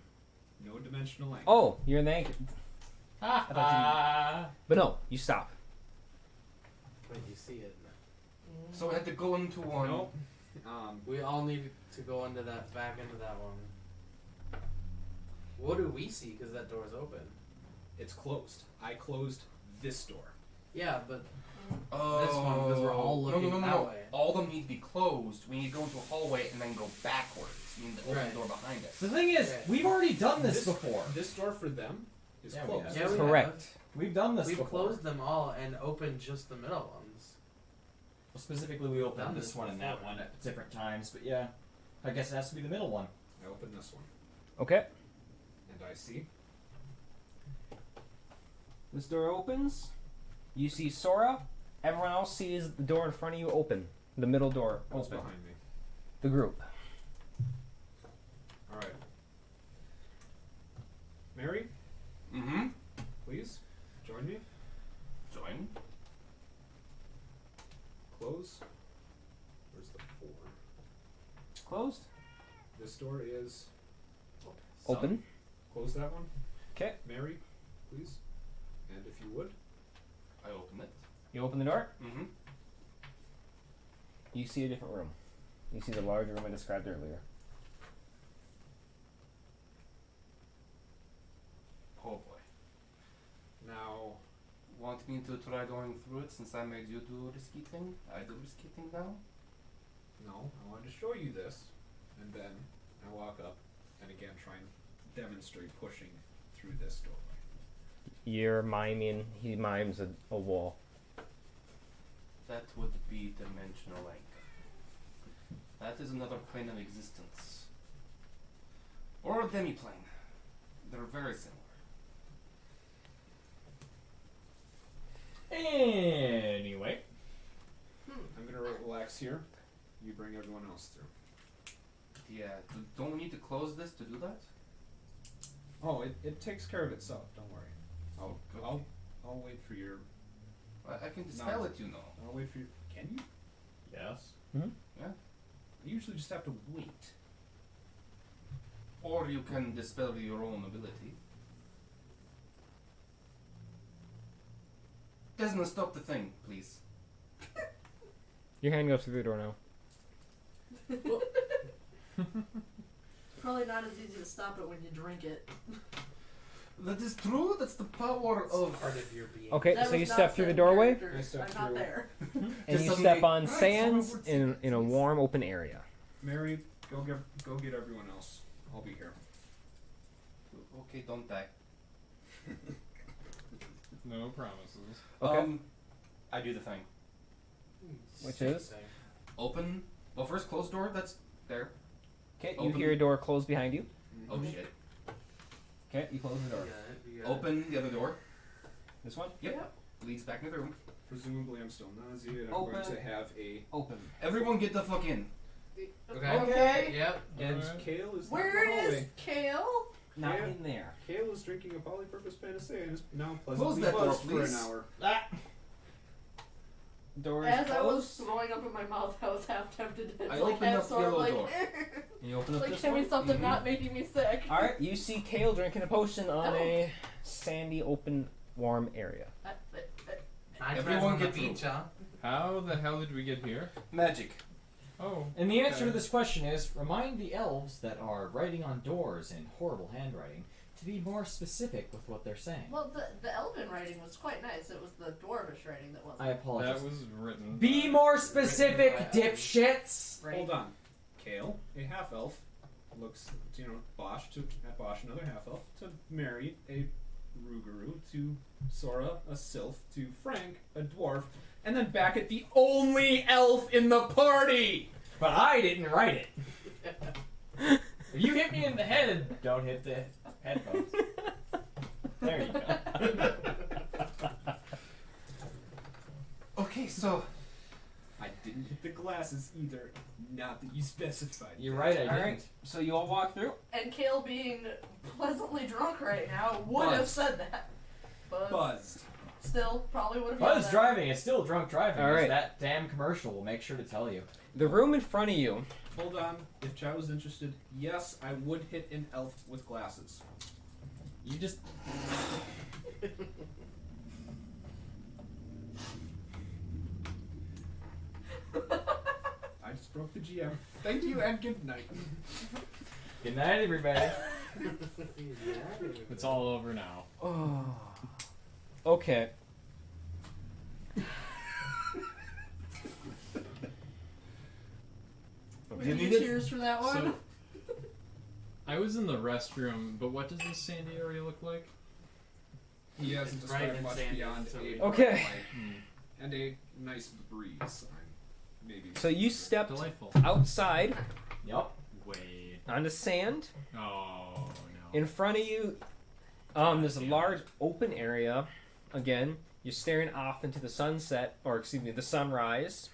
No dimensional angle. Oh, you're in the anchor. Ha I thought But no, you stop. Wait, you see it. So I had to go into one. Nope. We all need to go into that, back into that one. What do we see? Because that door's open. It's closed. I closed this door. Yeah, but Oh, This one, 'cause we're all looking no, that way. All of them need to be closed. We need to go into a hallway and then go backwards. We need to open Right. the door behind us. The thing is, Okay. we've already done this before. This door for them is Yeah, we closed. have. yeah, we Correct. have. We've done this We've before. closed them all and opened just the middle ones. Well, specifically, we opened Done this this one and that before. one at different times, but yeah. I guess it has to be the middle one. I open this one. Okay. And I see. This door opens. You see Sora. Everyone else sees the door in front of you open. The middle door What's open. behind me? The group. Alright. Mary, Mm-hmm. please join me. Join. Close. Where's the 4? Closed. This door is Open. close that one. 'Kay. Mary, please. And if you would. I open it. You open the door. Mm-hmm. You see a different room. You see the large room I described earlier. Oh boy. Now Want me to try going through it since I made you do a risky thing? I do risky thing now? no, I wanted to show you this. And then I walk up and again try and demonstrate pushing through this doorway. You're miming. He mimes a wall. That would be dimensional anchor. That is another plane of existence. Or a demi-plane. They're very similar. Anyway. I'm gonna relax here. You bring everyone else through. Yeah, don't we need to close this to do that? Oh, it takes care of itself. Don't worry. Oh, okay. I'll wait for your. I can dispel No. it, you know. I'll wait for your. Can you? Yes. Yeah. You usually just have to wait. Or you can dispel your own ability. Doesn't stop the thing, please. Your hand goes through the door now. Probably not as easy to stop it when you drink it. That is true. That's the power of. Part of your being. Okay, That so was you not step through the said in doorway, character. I step I'm not through. there. and Just you suddenly, step on "Right, sands someone would in a warm open area. Mary, go get everyone else. I'll be here. Okay, don't die. No promises. Okay. I do the thing. Which is? Open. Well, first close door. That's there. Okay, you Open. hear a door close behind you. Oh shit. Okay, you close the door. You got it. Open the other door. This one? Yep. Leads back into the room. Presumably, I'm still nauseated. I'm Open. going to have a. Open. Everyone get the fuck in. Okay. Okay. Yep. And Alright. Kale is Where not in the is hallway. Kale? Not Yeah. in there. Kale is drinking a polypurpose panacea and is now Close pleasantly that door, buzzed for an please. hour. Door is As I was closed. throwing up in my mouth, I was half tempted to I like opened have up sort of yellow like, door. You open up like this give one. me something not making me sick. All right, you see Kale drinking a potion on Oh. a sandy, open, warm area. Everyone on the get through. beach, huh? How the hell did we get here? Magic. Oh. And the answer to this question is remind the elves that are writing on doors in horrible handwriting to be more specific with what they're saying. Well, the elven writing was quite nice. It was the dwarvish writing that wasn't. I apologize. That was written. Be by- more specific, Written by dipshits! Right. Hold on. Kale, a half elf, looks Bosch at Bosch, another half elf, to marry a Rougarou, to Sora, a sylph, to Frank, a dwarf, and then back at the only elf in the party. But I didn't write it. If you hit me in the head, don't hit the headphones. There you go. Okay, so I didn't hit the glasses either. Not that you specified. You're right, I All didn't. right, so you all walk through. And Kale being pleasantly drunk right now would have Buzzed. said that. But Buzzed. still, probably would have. Buzz driving is still drunk driving. All as right. That damn commercial will make sure to tell you. The room in front of you. Hold on. If Chad was interested, yes, I would hit an elf with glasses. You just. I just broke the GM. Thank you and good night. Good night, everybody. It's all over now. Oh. Okay. We need cheers for that one. So, I was in the restroom, but what does this sandy area look like? He hasn't Right described in much Sandy, beyond so a we- Okay. light and a nice breeze. Maybe. So you stepped Delightful. outside Yup. Wait. onto sand. Oh no. In front of you, there's a large open area. Again, you're staring off into the sunset, or excuse me, the sunrise.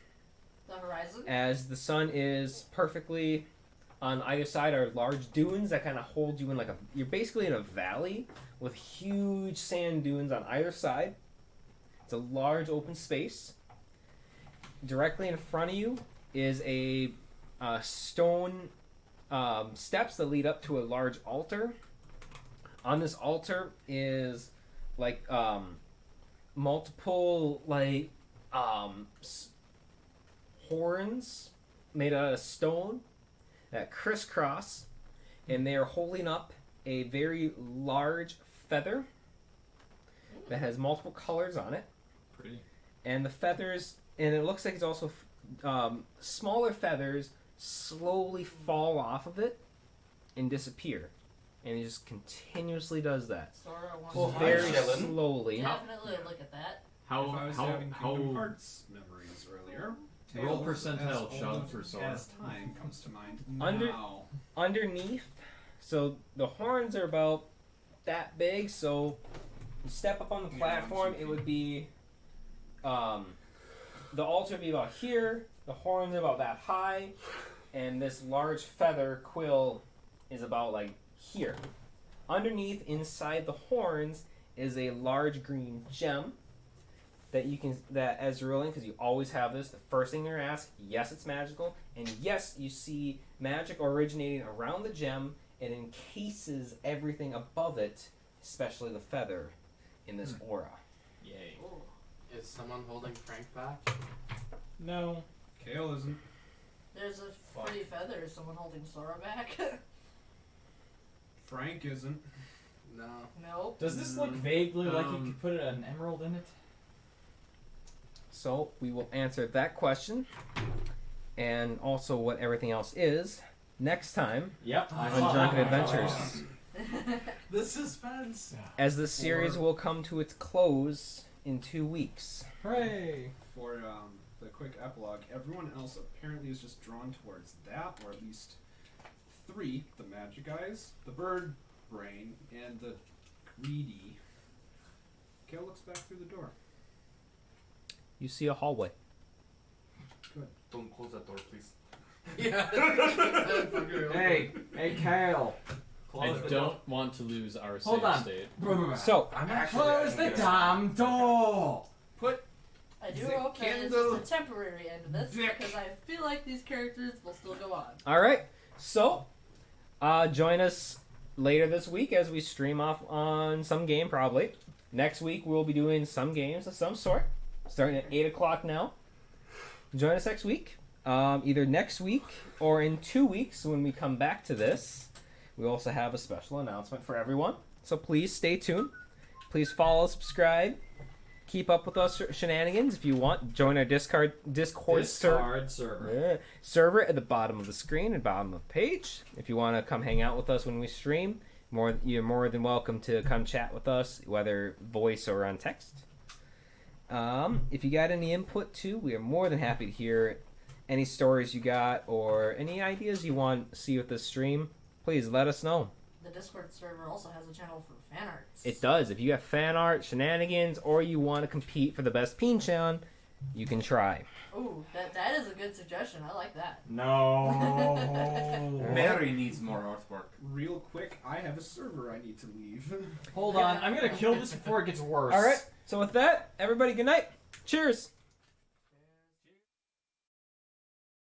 The horizon. As the sun is perfectly on either side are large dunes that kind of hold you in like a. You're basically in a valley with huge sand dunes on either side. It's a large open space. Directly in front of you is a stone steps that lead up to a large altar. On this altar is like multiple like horns made out of stone that crisscross, and they are holding up a very large feather that has multiple colors on it. Pretty. And the feathers, and it looks like it's also smaller feathers slowly fall off of it and disappear. And he just continuously does that. Sora wants Well, to hi, Very Shellen. slowly. definitely look at that. How if I was how having Kingdom how Hearts memories earlier. Roll Tales percentile as shove old for Sora. As time comes to mind Under- now. Underneath, so the horns are about that big, so you step up on the Yeah, platform, 2 it would be the altar would be about here, the horns are about that high, and this large feather quill is about like here. Underneath, inside the horns, is a large green gem that you can that as you're rolling, because you always have this. The first thing you're asked, yes, it's magical, and yes, you see magic originating around the gem and encases everything above it, especially the feather, in this aura. Yay. Ooh. Is someone holding Frank back? No. Kale isn't. There's a pretty feather. Is someone holding Sora back? Frank isn't. No. Nope. Does this look vaguely like you could put an emerald in it? So we will answer that question, and also what everything else is next time Yep. I on saw Drunken that one. Adventures. The suspense. As the series will come to its close in 2 weeks. Hooray! For the quick epilogue, everyone else apparently is just drawn towards that, or at least 3: the magic eyes, the bird brain, and the greedy. Kale looks back through the door. You see a hallway. don't close that door, please. Yeah. Hey, Kale. I don't want to lose our Hold save on. state. So, I'm actually Close the damn door. I do The hope that it's candle- just a temporary end to this Dick. because I feel like these characters will still go on. all right. So, join us later this week as we stream off on some game, probably. Next week, we'll be doing some games of some sort, starting at 8 o'clock now. Join us next week. Either next week or in 2 weeks when we come back to this. We also have a special announcement for everyone. So please stay tuned. Please follow, subscribe. Keep up with us shenanigans if you want. Join our Discord server at the bottom of the screen and bottom of the page. If you want to come hang out with us when we stream, you're more than welcome to come chat with us, whether voice or on text. If you got any input too, we are more than happy to hear any stories you got or any ideas you want to see with the stream. Please let us know. The Discord server also has a channel for fan arts. It does. If you have fan art, shenanigans, or you want to compete for the best Pinchan, you can try. Ooh, that is a good suggestion. I like that. No. Mary needs more artwork. Real quick, I have a server I need to leave. Hold on. I'm gonna kill this before it gets worse. All right. So with that, everybody, good night. Cheers.